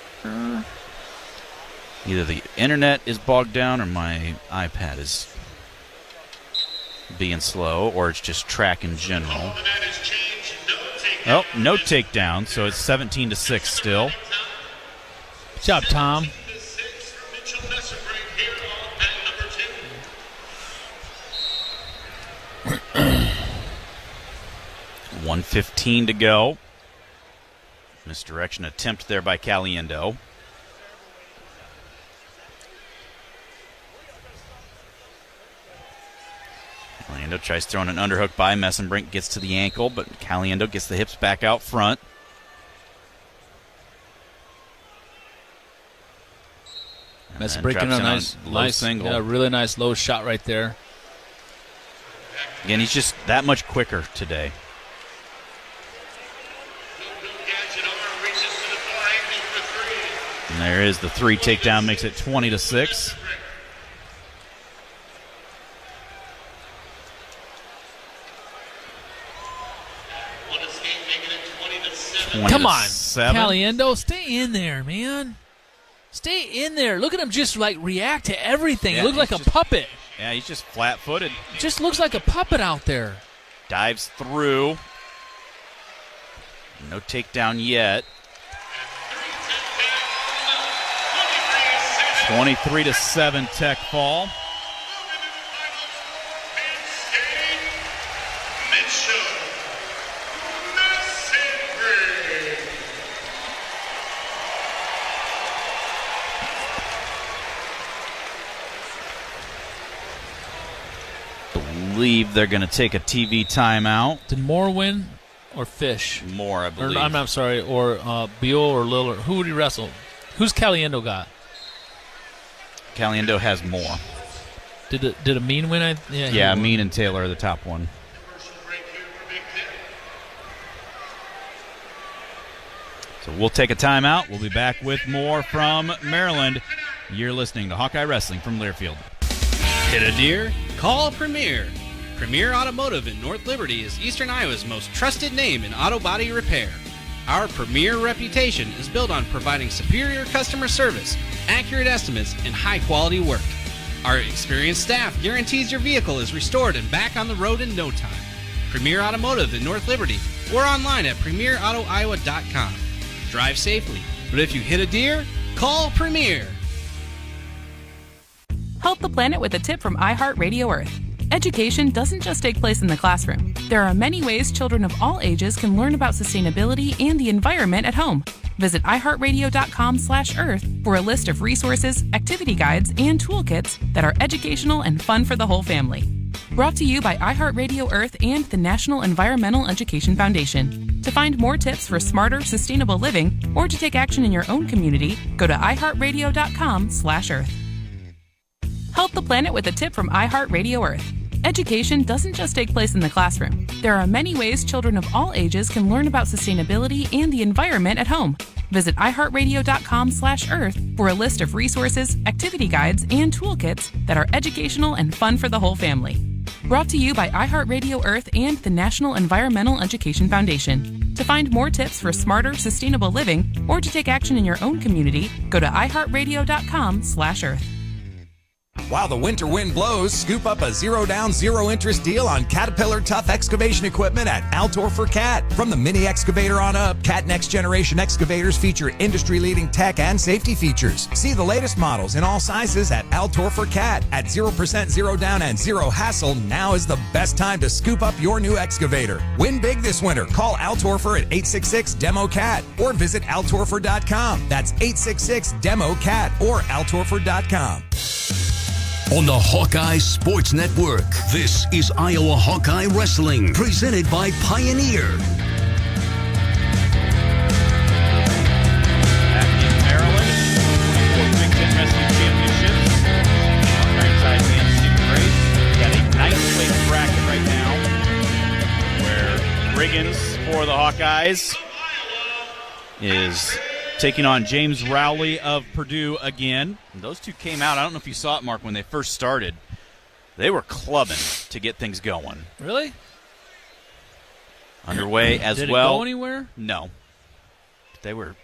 Either the internet is bogged down or my iPad is being slow, or it's just track in general. Oh, no takedown, so it's 17-6 still. Good job, Tom. $1:15 to go. Misdirection attempt there by Caliendo. Caliendo tries throwing an underhook by Messenbrink, gets to the ankle, but Caliendo gets the hips back out front. Messenbrink in a nice single. Yeah, really nice low shot right there. Again, he's just that much quicker today. And there is the 3 takedown, makes it 20-6. Come on, Caliendo, stay in there, man. Stay in there. Look at him just like react to everything. Yeah, He looks like a puppet. Yeah, he's just flat-footed. Just looks like a puppet out there. Dives through. No takedown yet. 23-7 tech fall. Believe they're going to take a TV timeout. Did Moore win or Fish? Moore, I believe. Or, I'm sorry, or Beal or Lillard. Who would he wrestle? Who's Caliendo got? Caliendo has Moore. Did Amin win? Yeah, Amin and Taylor are the top one. So we'll take a timeout. We'll be back with more from Maryland. You're listening to Hawkeye Wrestling from Learfield. Hit a deer? Call Premier. Premier Automotive in North Liberty is Eastern Iowa's most trusted name in auto body repair. Our premier reputation is built on providing superior customer service, accurate estimates, and high-quality work. Our experienced staff guarantees your vehicle is restored and back on the road in no time. Premier Automotive in North Liberty or online at premierautoiowa.com. Drive safely, but if you hit a deer, call Premier. Help the planet with a tip from iHeartRadio Earth. Education doesn't just take place in the classroom. There are many ways children of all ages can learn about sustainability and the environment at home. Visit iHeartRadio.com/Earth for a list of resources, activity guides, and toolkits that are educational and fun for the whole family. Brought to you by iHeartRadio Earth and the National Environmental Education Foundation. To find more tips for smarter, sustainable living, or to take action in your own community, go to iHeartRadio.com/Earth. Help the planet with a tip from iHeartRadio Earth. Education doesn't just take place in the classroom. There are many ways children of all ages can learn about sustainability and the environment at home. Visit iHeartRadio.com/Earth for a list of resources, activity guides, and toolkits that are educational and fun for the whole family. Brought to you by iHeartRadio Earth and the National Environmental Education Foundation. To find more tips for smarter, sustainable living, or to take action in your own community, go to iHeartRadio.com/Earth. While the winter wind blows, scoop up a zero-down, zero-interest deal on Caterpillar Tough excavation equipment at Altor for Cat. From the mini excavator on up, Cat Next Generation excavators feature industry-leading tech and safety features. See the latest models in all sizes at Altor for Cat. At 0% zero down and zero hassle, now is the best time to scoop up your new excavator. Win big this winter. Call Altorfer at 866-DEMO-CAT or visit altorfer.com. That's 866-DEMO-CAT or altorfer.com. On the Hawkeye Sports Network, this is Iowa Hawkeye Wrestling, presented by Pioneer. Back in Maryland for Big Ten Wrestling Championships. Ringside against Stephen Grace. Got a nice weight bracket right now where Riggins for the Hawkeyes is taking on James Rowley of Purdue again. And those two came out. I don't know if you saw it, Mark, when they first started. They were clubbing to get things going. Really? Underway as Did well. Did it go anywhere? No. They were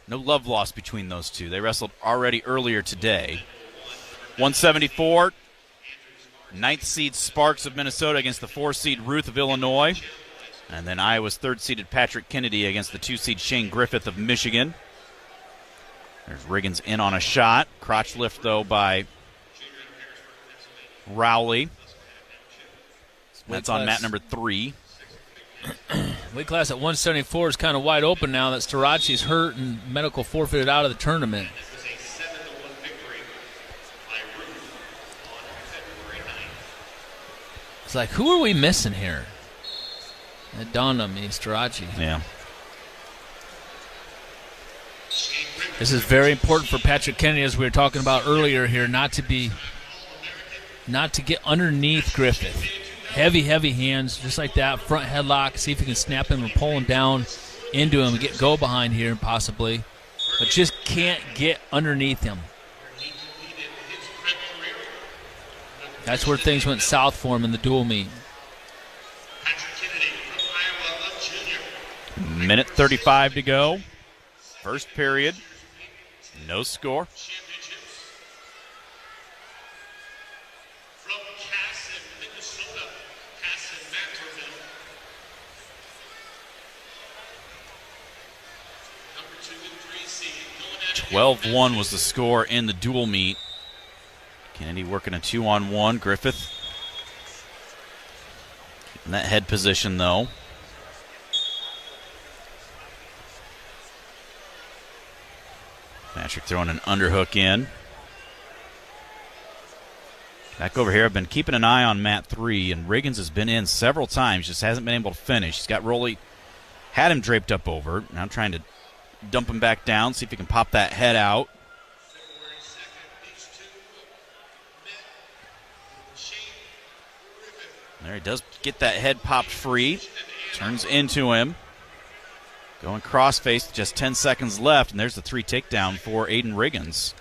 no love lost between those two. They wrestled already earlier today. 174. 9th seed Sparks of Minnesota against the 4 seed Ruth of Illinois. And then Iowa's 3rd-seeded Patrick Kennedy against the 2-seed Shane Griffith of Michigan. There's Riggins in on a shot. Crotch lift, though, by Rowley. That's on mat number 3. Weight class at 174 is kind of wide open now that Starachi's hurt and medical forfeited out of the tournament. It's like, who are we missing here? It dawned on me, Starachi. Yeah. This is very important for Patrick Kennedy, as we were talking about earlier here, not to get underneath Griffith. Heavy hands, just like that. Front headlock, see if you can snap him or pull him down into him and get go behind here possibly. But just can't get underneath him. That's where things went south for him in the dual meet. Minute 35 to go. First period. No score. From Casson, Minnesota, Casson Mantorville. Number 2 and 3 seed. 12-1 was the score in the dual meet. Kennedy working a 2-on-1. Griffith in that head position, though. Patrick throwing an underhook in. Back over here, I've been keeping an eye on mat 3, and Riggins has been in several times, just hasn't been able to finish. He's got Rowley, had him draped up over. Now trying to dump him back down, see if he can pop that head out. There he does get that head popped free. Turns into him. Going crossface, just 10 seconds left, and there's the 3 takedown for Aiden Riggins.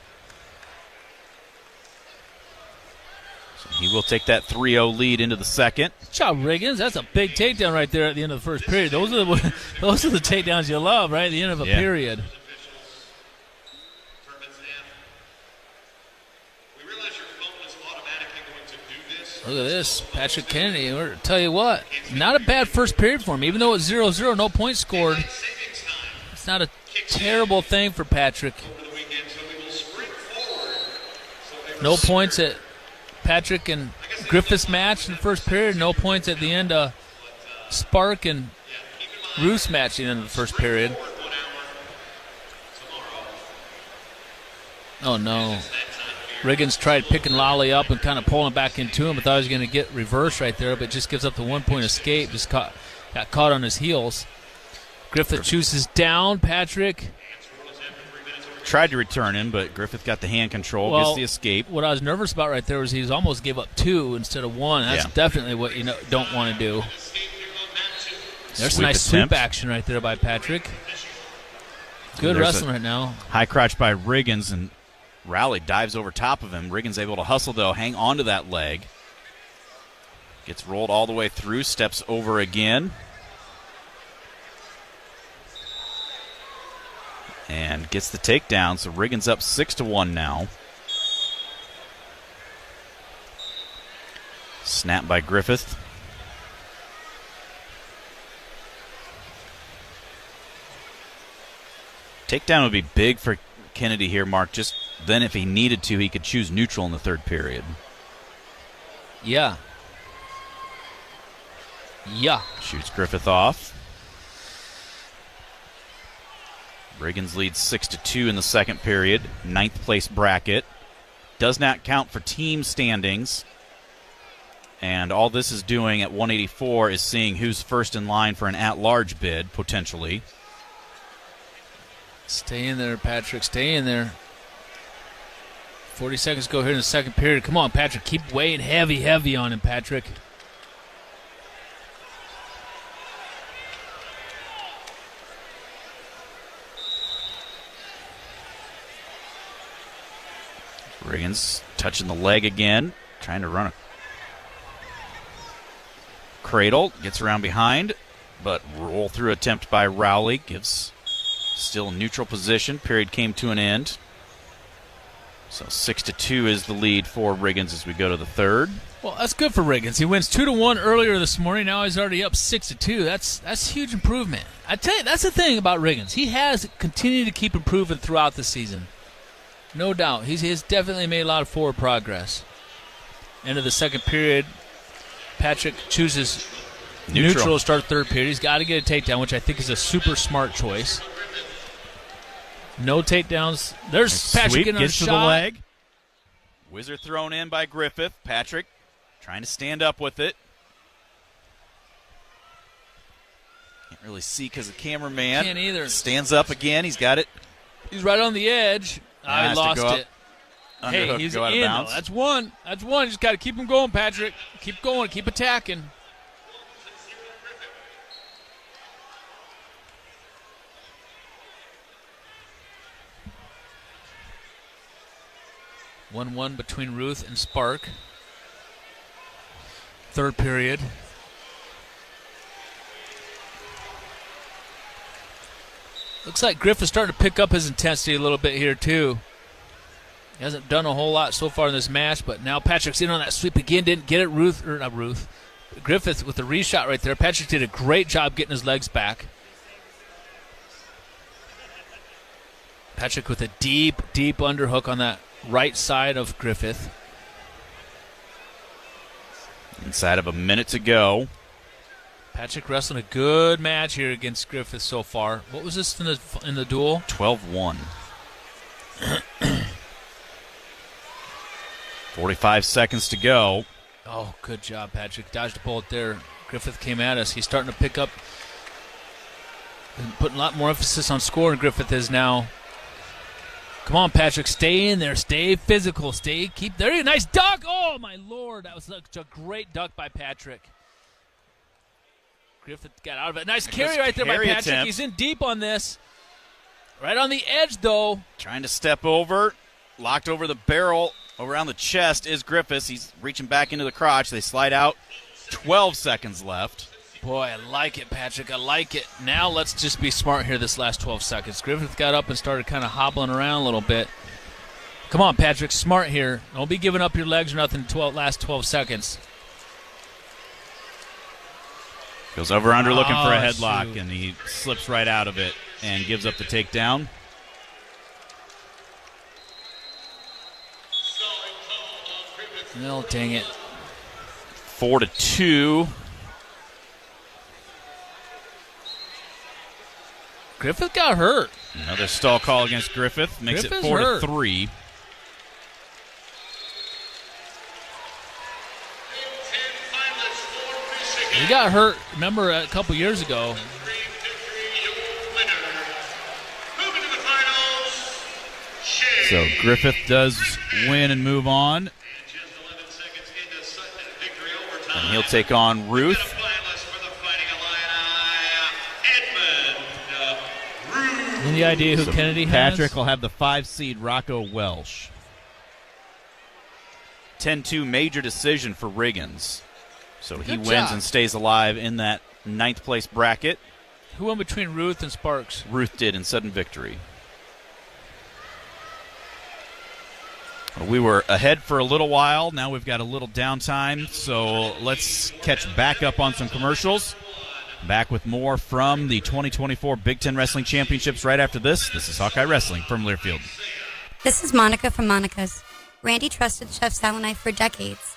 So he will take that 3-0 lead into the second. Good job, Riggins. That's a big takedown right there at the end of the first period. Those are the takedowns you love, right? At the end of a period. Look at this, Patrick Kennedy. I'll tell you what, not a bad first period for him. Even though it's 0-0, no points scored. It's not a terrible thing for Patrick. No points at Patrick and Griffith's match in the first period. No points at the end. Spark and Ruth's match at the end of the first period. Oh, no. Riggins tried picking Lally up and kind of pulling back into him, but thought he was going to get reversed right there, but just gives up the 1-point escape. Just got caught on his heels. Griffith chooses down. Patrick tried to return him, but Griffith got the hand control, gets the escape. What I was nervous about right there was he almost gave up 2 instead of 1. That's definitely what you don't want to do. There's a nice sweep action right there by Patrick. Good wrestling right now. High crotch by Riggins, and Rowley dives over top of him. Riggins able to hustle, though, hang on to that leg. Gets rolled all the way through, steps over again. And gets the takedown, so Riggins up 6-1 now. Snap by Griffith. Takedown would be big for Kennedy here, Mark. Just then, if he needed to, he could choose neutral in the third period. Yeah. Shoots Griffith off. Riggins leads 6-2 in the second period. 9th place bracket. Does not count for team standings. And all this is doing at 184 is seeing who's first in line for an at-large bid, potentially. Stay in there, Patrick. Stay in there. 40 seconds to go here in the second period. Come on, Patrick. Keep weighing heavy on him, Patrick. Riggins touching the leg again, trying to run a cradle, gets around behind, but roll through attempt by Rowley, gives still a neutral position. Period came to an end. So 6-2 is the lead for Riggins as we go to the third. Well, that's good for Riggins. He wins 2-1 earlier this morning. Now he's already up 6-2. That's huge improvement. I tell you, that's the thing about Riggins. He has continued to keep improving throughout the season. No doubt. He has definitely made a lot of forward progress. End of the second period, Patrick chooses neutral to start third period. He's got to get a takedown, which I think is a super smart choice. No takedowns. There's Patrick getting on a shot. To the leg. Whizzer thrown in by Griffith. Patrick trying to stand up with it. Can't really see because of the cameraman. Can't either. Stands up again. He's got it. He's right on the edge. I lost it. Hey, he's in. That's one. You just got to keep him going, Patrick. Keep going. Keep attacking. (1-1) between Ruth and Spark. Third period. Looks like Griff is starting to pick up his intensity a little bit here, too. He hasn't done a whole lot so far in this match, but now Patrick's in on that sweep again. Didn't get it. Griffith with the reshot right there. Patrick did a great job getting his legs back. Patrick with a deep underhook on that right side of Griffith. Inside of a minute to go. Patrick wrestling a good match here against Griffith so far. What was this in the duel? 12-1. 45 seconds to go. Oh, good job, Patrick. Dodged a bullet there. Griffith came at us. He's starting to pick up and putting a lot more emphasis on scoring. Griffith is now. Come on, Patrick. Stay in there. Stay physical. Keep there. Nice duck. Oh, my Lord. That was such a great duck by Patrick. Griffith got out of it. Nice carry right there by Patrick. Attempt. He's in deep on this. Right on the edge, though. Trying to step over. Locked over the barrel. Around the chest is Griffiths. He's reaching back into the crotch. They slide out. 12 seconds left. Boy, I like it, Patrick. I like it. Now let's just be smart here this last 12 seconds. Griffith got up and started kind of hobbling around a little bit. Come on, Patrick. Smart here. Don't be giving up your legs or nothing last 12 seconds. Goes over under looking for a headlock, and he slips right out of it and gives up the takedown. No, dang it. 4-2. Griffith got hurt. Another stall call against Griffith makes Griffith's it 4-3. He got hurt, remember, a couple years ago. So Griffith does win and move on. And he'll take on Ruth. Any idea who Kennedy has? Patrick will have the 5 seed Rocco Welsh. 10-2 major decision for Riggins. So he Good wins job. and stays alive in that 9th place bracket. Who won between Ruth and Sparks? Ruth did in sudden victory. We were ahead for a little while. Now we've got a little downtime. So let's catch back up on some commercials. Back with more from the 2024 Big Ten Wrestling Championships right after this. This is Hawkeye Wrestling from Learfield. This is Monica from Monica's. Randy trusted Chef Sal and I for decades.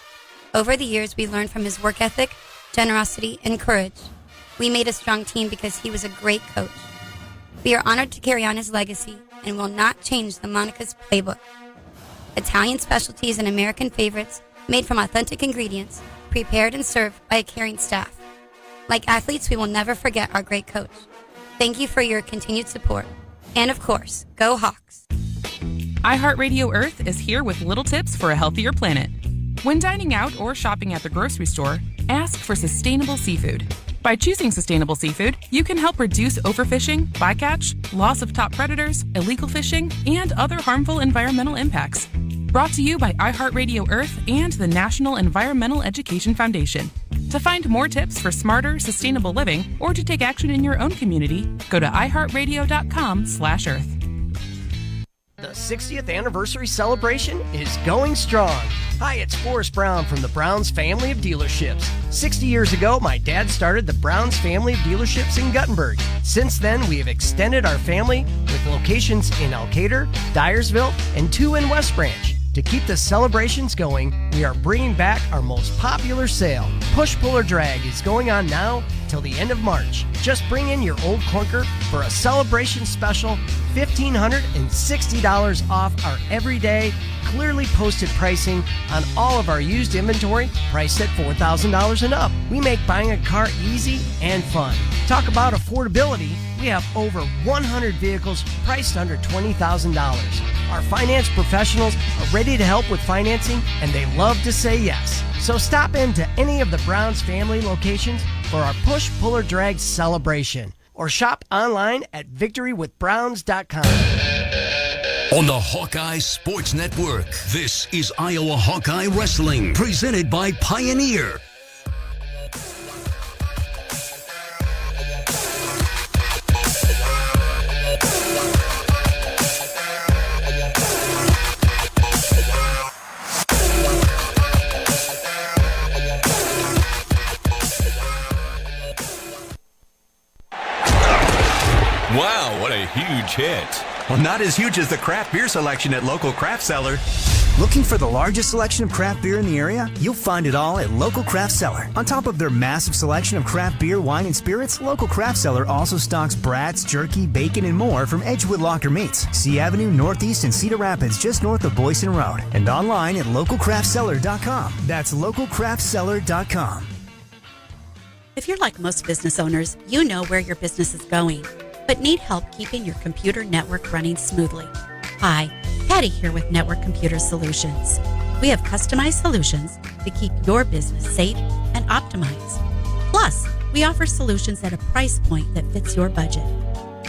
Over the years, we learned from his work ethic, generosity, and courage. We made a strong team because he was a great coach. We are honored to carry on his legacy and will not change the Monica's playbook. Italian specialties and American favorites made from authentic ingredients, prepared and served by a caring staff. Like athletes, we will never forget our great coach. Thank you for your continued support. And of course, go Hawks. iHeartRadio Earth is here with little tips for a healthier planet. When dining out or shopping at the grocery store, ask for sustainable seafood. By choosing sustainable seafood, you can help reduce overfishing, bycatch, loss of top predators, illegal fishing, and other harmful environmental impacts. Brought to you by iHeartRadio Earth and the National Environmental Education Foundation. To find more tips for smarter, sustainable living, or to take action in your own community, go to iHeartRadio.com/Earth. The 60th anniversary celebration is going strong. Hi, it's Forrest Brown from the Browns family of dealerships. 60 years ago, my dad started the Browns family of dealerships in Guttenberg. Since then, we have extended our family with locations in Elkader, Dyersville, and 2 in West Branch. To keep the celebrations going, we are bringing back our most popular sale. Push, Pull, or Drag is going on now till the end of March. Just bring in your old clunker for a celebration special, $1,560 off our everyday, clearly posted pricing on all of our used inventory, priced at $4,000 and up. We make buying a car easy and fun. Talk about affordability. We have over 100 vehicles priced under $20,000. Our finance professionals are ready to help with financing, and they love to say yes. So stop into any of the Browns family locations for our Push, Pull, or Drag celebration, or shop online at victorywithbrowns.com. On the Hawkeye Sports Network, this is Iowa Hawkeye Wrestling, presented by Pioneer. Wow, what a huge hit. Well, not as huge as the craft beer selection at Local Craft Cellar. Looking for the largest selection of craft beer in the area? You'll find it all at Local Craft Cellar. On top of their massive selection of craft beer, wine, and spirits, Local Craft Cellar also stocks brats, jerky, bacon, and more from Edgewood Locker Meats, C Avenue Northeast in Cedar Rapids, just north of Boyson Road. And online at localcraftcellar.com. That's localcraftcellar.com. If you're like most business owners, you know where your business is going, but need help keeping your computer network running smoothly. Hi, Patty here with Network Computer Solutions. We have customized solutions to keep your business safe and optimized. Plus, we offer solutions at a price point that fits your budget.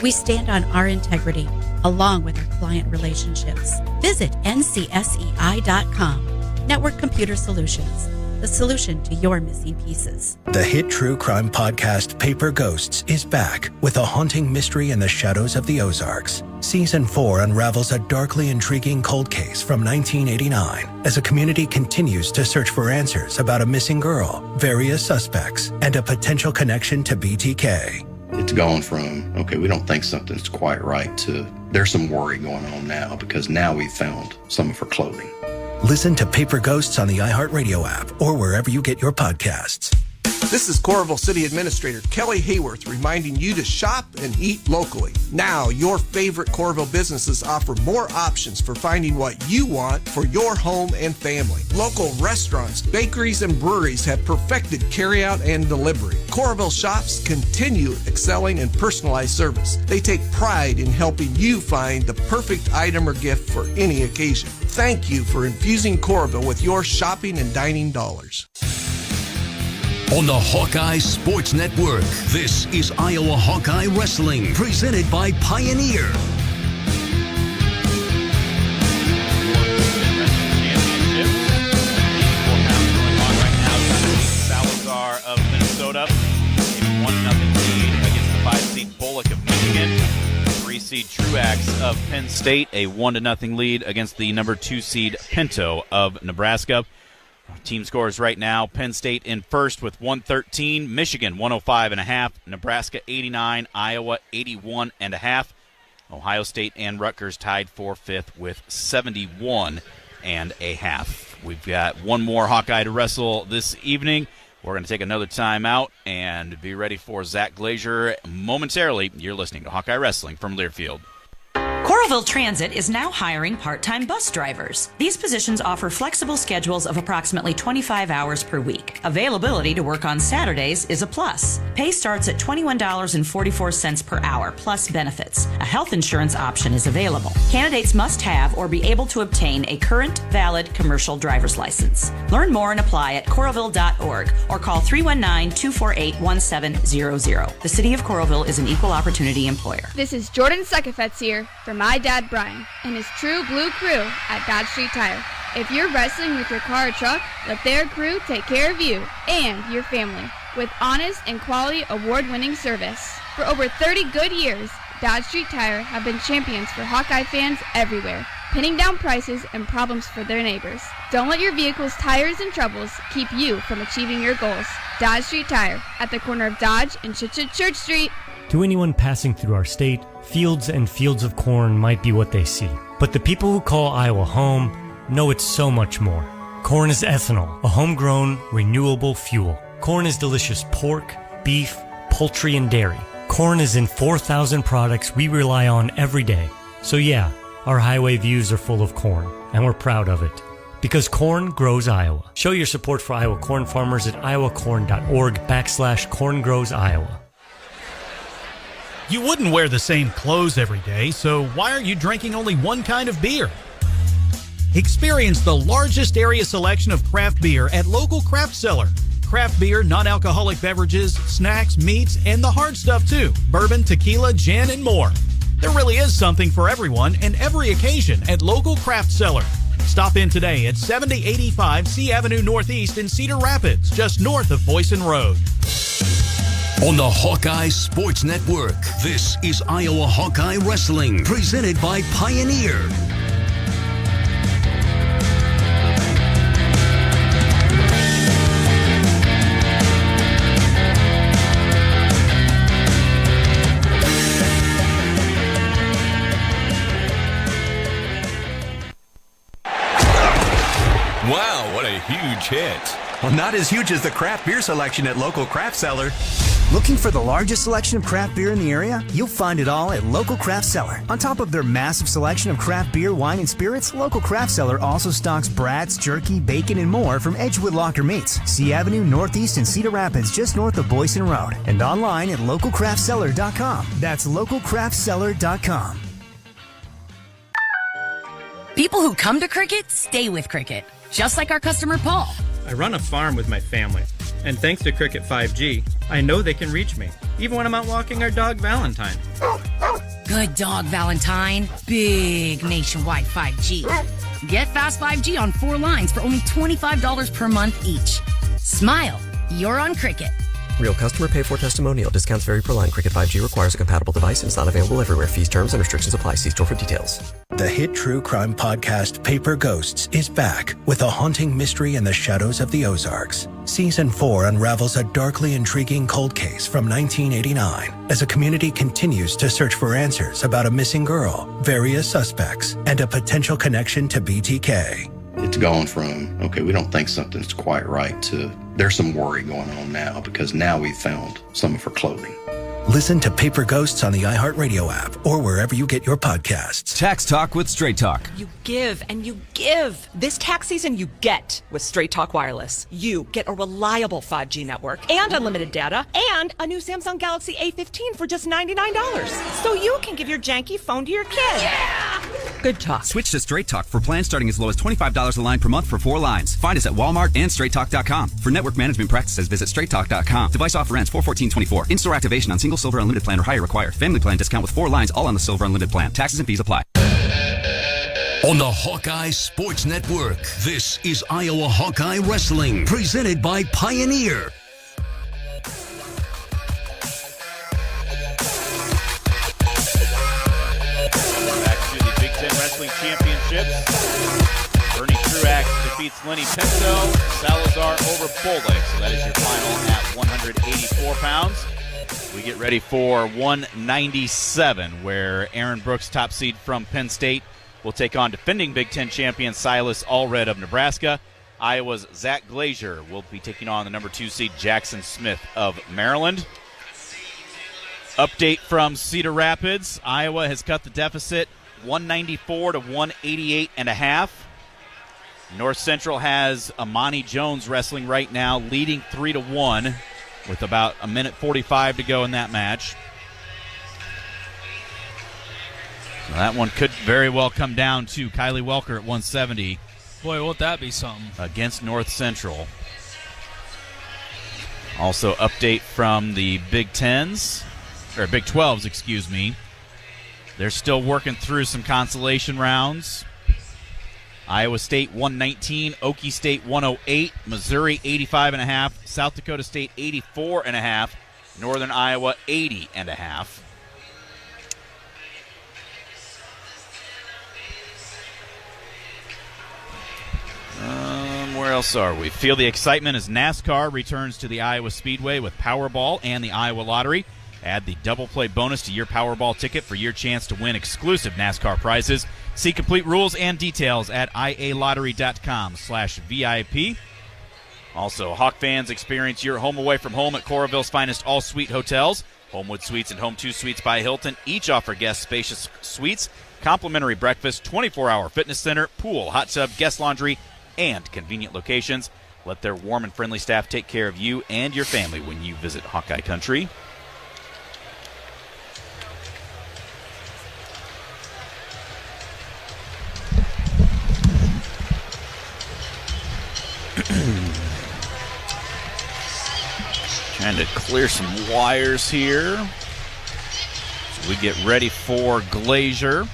We stand on our integrity along with our client relationships. Visit ncsei.com. Network Computer Solutions, the solution to your missing pieces. The hit true crime podcast Paper Ghosts is back with a haunting mystery in the shadows of the Ozarks. Season 4 unravels a darkly intriguing cold case from 1989 as a community continues to search for answers about a missing girl, various suspects, and a potential connection to BTK. It's gone from, okay, we don't think something's quite right, to there's some worry going on now because now we've found some of her clothing. Listen to Paper Ghosts on the iHeartRadio app or wherever you get your podcasts. This is Coralville City Administrator Kelly Hayworth reminding you to shop and eat locally. Now, your favorite Coralville businesses offer more options for finding what you want for your home and family. Local restaurants, bakeries, and breweries have perfected carryout and delivery. Coralville shops continue excelling in personalized service. They take pride in helping you find the perfect item or gift for any occasion. Thank you for infusing Coralville with your shopping and dining dollars. On the Hawkeye Sports Network, this is Iowa Hawkeye Wrestling, presented by Pioneer. Salazar of Minnesota, a 1-0 lead against the 5-seed Bullock of Michigan. 3-seed Truax of Penn State, a 1-0 lead against the number 2-seed Pinto of Nebraska. Team scores right now: Penn State in first with 113, Michigan 105.5, Nebraska 89, Iowa 81.5. Ohio State and Rutgers tied for fifth with 71.5. We've got one more Hawkeye to wrestle this evening. We're going to take another time out and be ready for Zach Glazier momentarily. You're listening to Hawkeye Wrestling from Learfield. Coralville Transit is now hiring part-time bus drivers. These positions offer flexible schedules of approximately 25 hours per week. Availability to work on Saturdays is a plus. Pay starts at $21.44 per hour, plus benefits. A health insurance option is available. Candidates must have or be able to obtain a current, valid commercial driver's license. Learn more and apply at coralville.org or call 319-248-1700. The City of Coralville is an equal opportunity employer. This is Jordan Sekefetz here for my dad Brian and his True Blue crew at Dodge Street Tire. If you're wrestling with your car or truck, let their crew take care of you and your family with honest and quality award-winning service. For over 30 good years, Dodge Street Tire have been champions for Hawkeye fans everywhere, pinning down prices and problems for their neighbors. Don't let your vehicle's tires and troubles keep you from achieving your goals. Dodge Street Tire at the corner of Dodge and Church Street. To anyone passing through our state, fields and fields of corn might be what they see. But the people who call Iowa home know it's so much more. Corn is ethanol, a homegrown, renewable fuel. Corn is delicious pork, beef, poultry, and dairy. Corn is in 4,000 products we rely on every day. So yeah, our highway views are full of corn, and we're proud of it. Because corn grows Iowa. Show your support for Iowa corn farmers at iowacorn.org/corngrowsiowa. You wouldn't wear the same clothes every day, so why are you drinking only one kind of beer? Experience the largest area selection of craft beer at local craft cellar. Craft beer, non-alcoholic beverages, snacks, meats, and the hard stuff too. Bourbon, tequila, gin, and more. There really is something for everyone and every occasion at local craft cellar. Stop in today at 7085 C Avenue Northeast in Cedar Rapids, just north of Boyson Road. On the Hawkeye Sports Network, this is Iowa Hawkeye Wrestling, presented by Pioneer. Wow, what a huge hit. Well, not as huge as the craft beer selection at local craft cellar. Looking for the largest selection of craft beer in the area? You'll find it all at Local Craft Cellar. On top of their massive selection of craft beer, wine, and spirits, Local Craft Cellar also stocks brats, jerky, bacon, and more from Edgewood Locker Meats, C Avenue Northeast in Cedar Rapids, just north of Boyson Road. And online at localcraftcellar.com. That's localcraftcellar.com. People who come to Cricket stay with Cricket, just like our customer Paul. I run a farm with my family, and thanks to Cricket 5G, I know they can reach me, even when I'm out walking our dog Valentine. Good dog, Valentine. Big nationwide 5G. Get fast 5G on 4 lines for only $25 per month each. Smile, you're on Cricket. Real customer pay for testimonial. Discounts vary per line. Cricket 5G requires a compatible device and is not available everywhere. Fees, terms, and restrictions apply. See store for details. The hit true crime podcast Paper Ghosts is back with a haunting mystery in the shadows of the Ozarks. Season 4 unravels a darkly intriguing cold case from 1989 as a community continues to search for answers about a missing girl, various suspects, and a potential connection to BTK. It's gone from, okay, we don't think something's quite right, to there's some worry going on now because now we've found some of her clothing. Listen to Paper Ghosts on the iHeartRadio app or wherever you get your podcasts. Tax Talk with Straight Talk. You give and you give. This tax season, you get with Straight Talk Wireless. You get a reliable 5G network and unlimited data and a new Samsung Galaxy A15 for just $99. So you can give your janky phone to your kid. Yeah! Good talk. Switch to Straight Talk for plans starting as low as $25 a line per month for 4 lines. Find us at Walmart and StraightTalk.com. For network management practices, visit StraightTalk.com. Device offer ends 4/14/24. In-store activation on single Silver Unlimited plan or higher required. Family plan discount with 4 lines all on the Silver Unlimited plan. Taxes and fees apply. On the Hawkeye Sports Network, this is Iowa Hawkeye Wrestling, presented by Pioneer. Back to the Big Ten Wrestling Championships. Bernie Truax defeats Lenny Pinto. Salazar over Bolek. So that is your final at 184 pounds. We get ready for 197, where Aaron Brooks, top seed from Penn State, will take on defending Big Ten champion Silas Allred of Nebraska. Iowa's Zach Glazier will be taking on the number 2 seed Jackson Smith of Maryland. Update from Cedar Rapids. Iowa has cut the deficit 194 to 188.5. North Central has Amani Jones wrestling right now, leading 3-1 with about a minute 45 to go in that match. So that one could very well come down to Kylie Welker at 170. Boy, won't that be something. Against North Central. Also, update from the Big 12s, excuse me. They're still working through some consolation rounds. Iowa State 119, Okie State 108, Missouri 85.5, South Dakota State 84.5, Northern Iowa 80.5. Where else are we? Feel the excitement as NASCAR returns to the Iowa Speedway with Powerball and the Iowa Lottery. Add the double play bonus to your Powerball ticket for your chance to win exclusive NASCAR prizes. See complete rules and details at ialottery.com/VIP. Also, Hawk fans, experience your home away from home at Coralville's finest all-suite hotels. Homewood Suites and Home 2 Suites by Hilton each offer guests spacious suites, complimentary breakfast, 24-hour fitness center, pool, hot tub, guest laundry, and convenient locations. Let their warm and friendly staff take care of you and your family when you visit Hawkeye Country. Trying to clear some wires here. So we get ready for Glazier.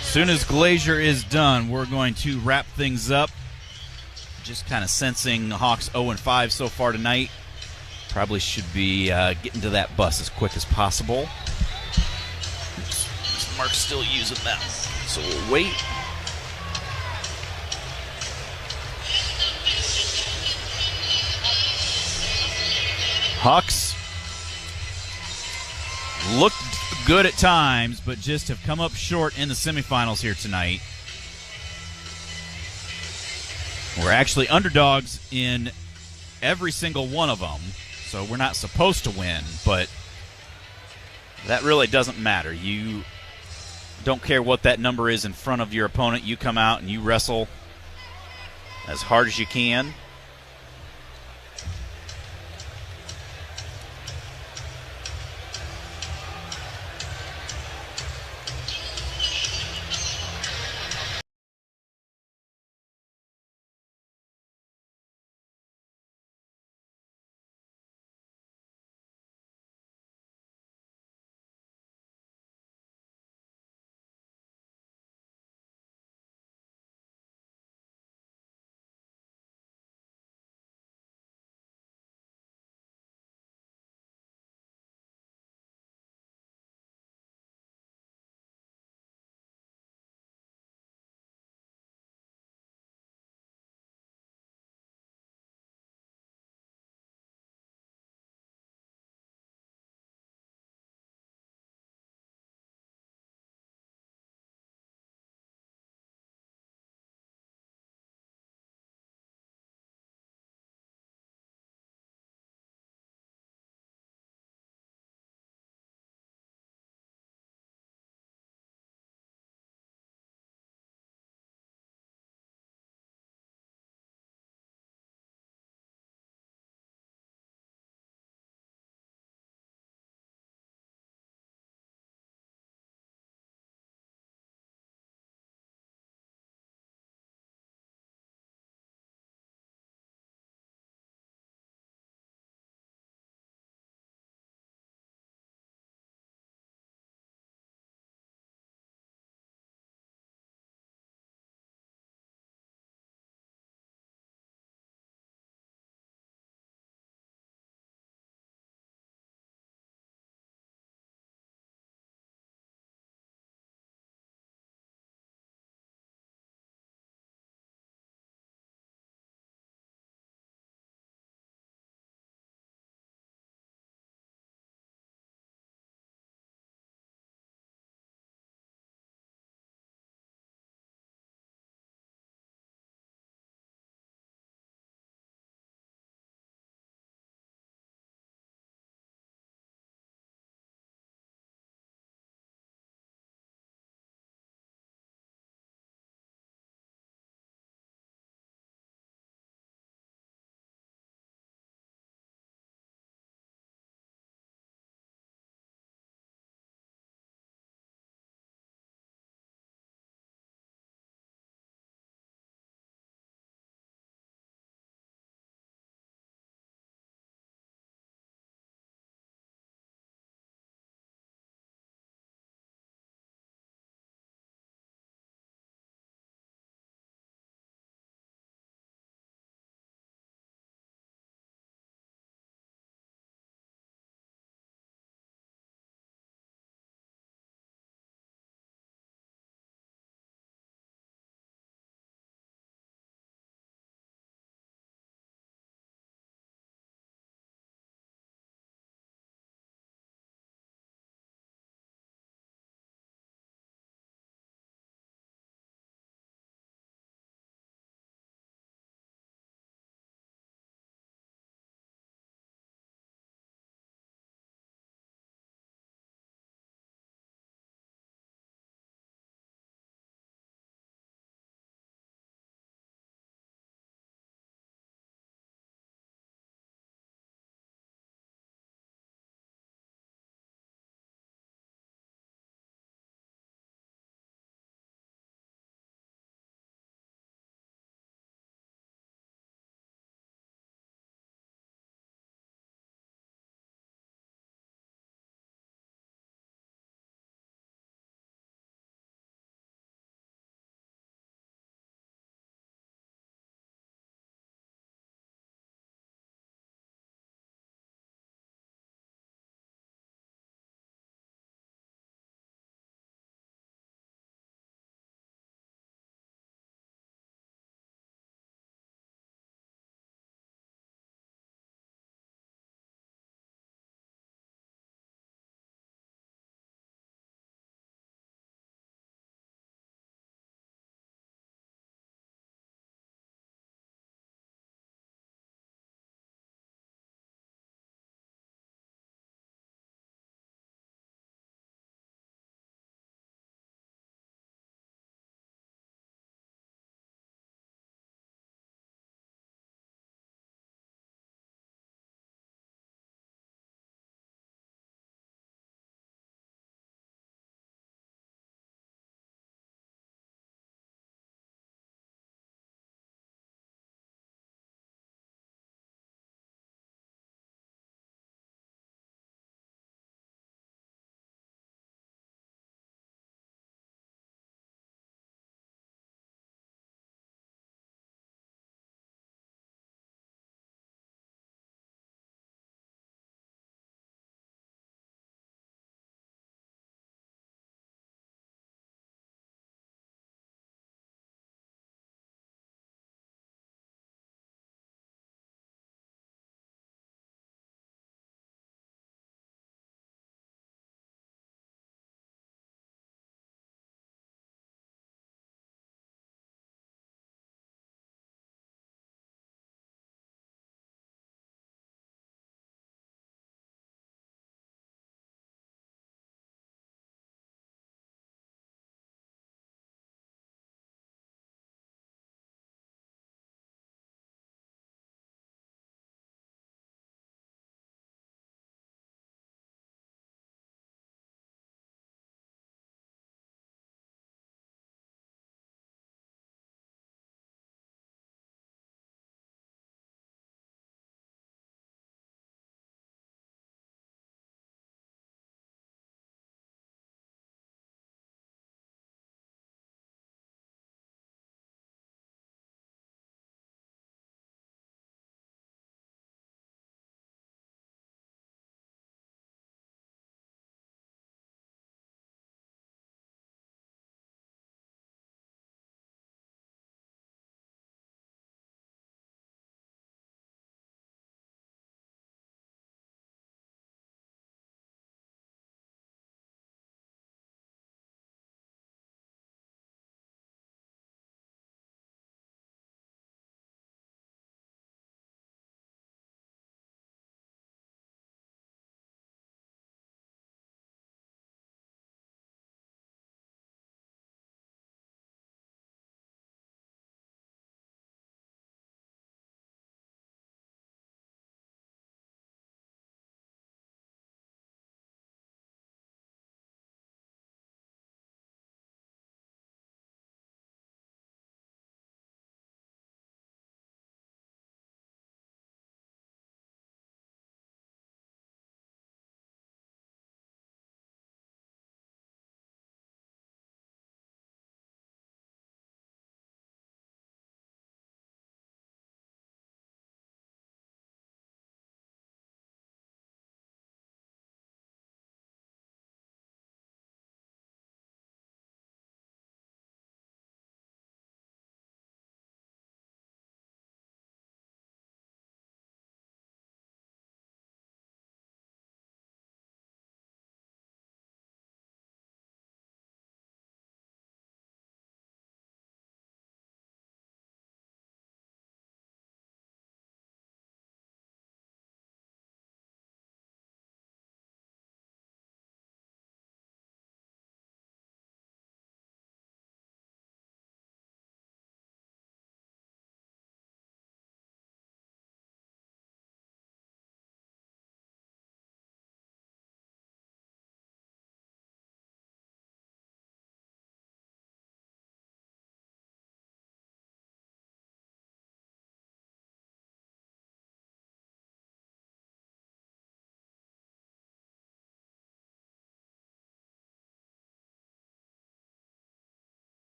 As soon as Glazier is done, we're going to wrap things up. Just kind of sensing Hawks 0-5 so far tonight. Probably should be getting to that bus as quick as possible. Oops. Mark's still using that, so we'll wait. Hawks looked good at times, but just have come up short in the semifinals here tonight. We're actually underdogs in every single one of them, so we're not supposed to win, but that really doesn't matter. You don't care what that number is in front of your opponent. You come out and you wrestle as hard as you can.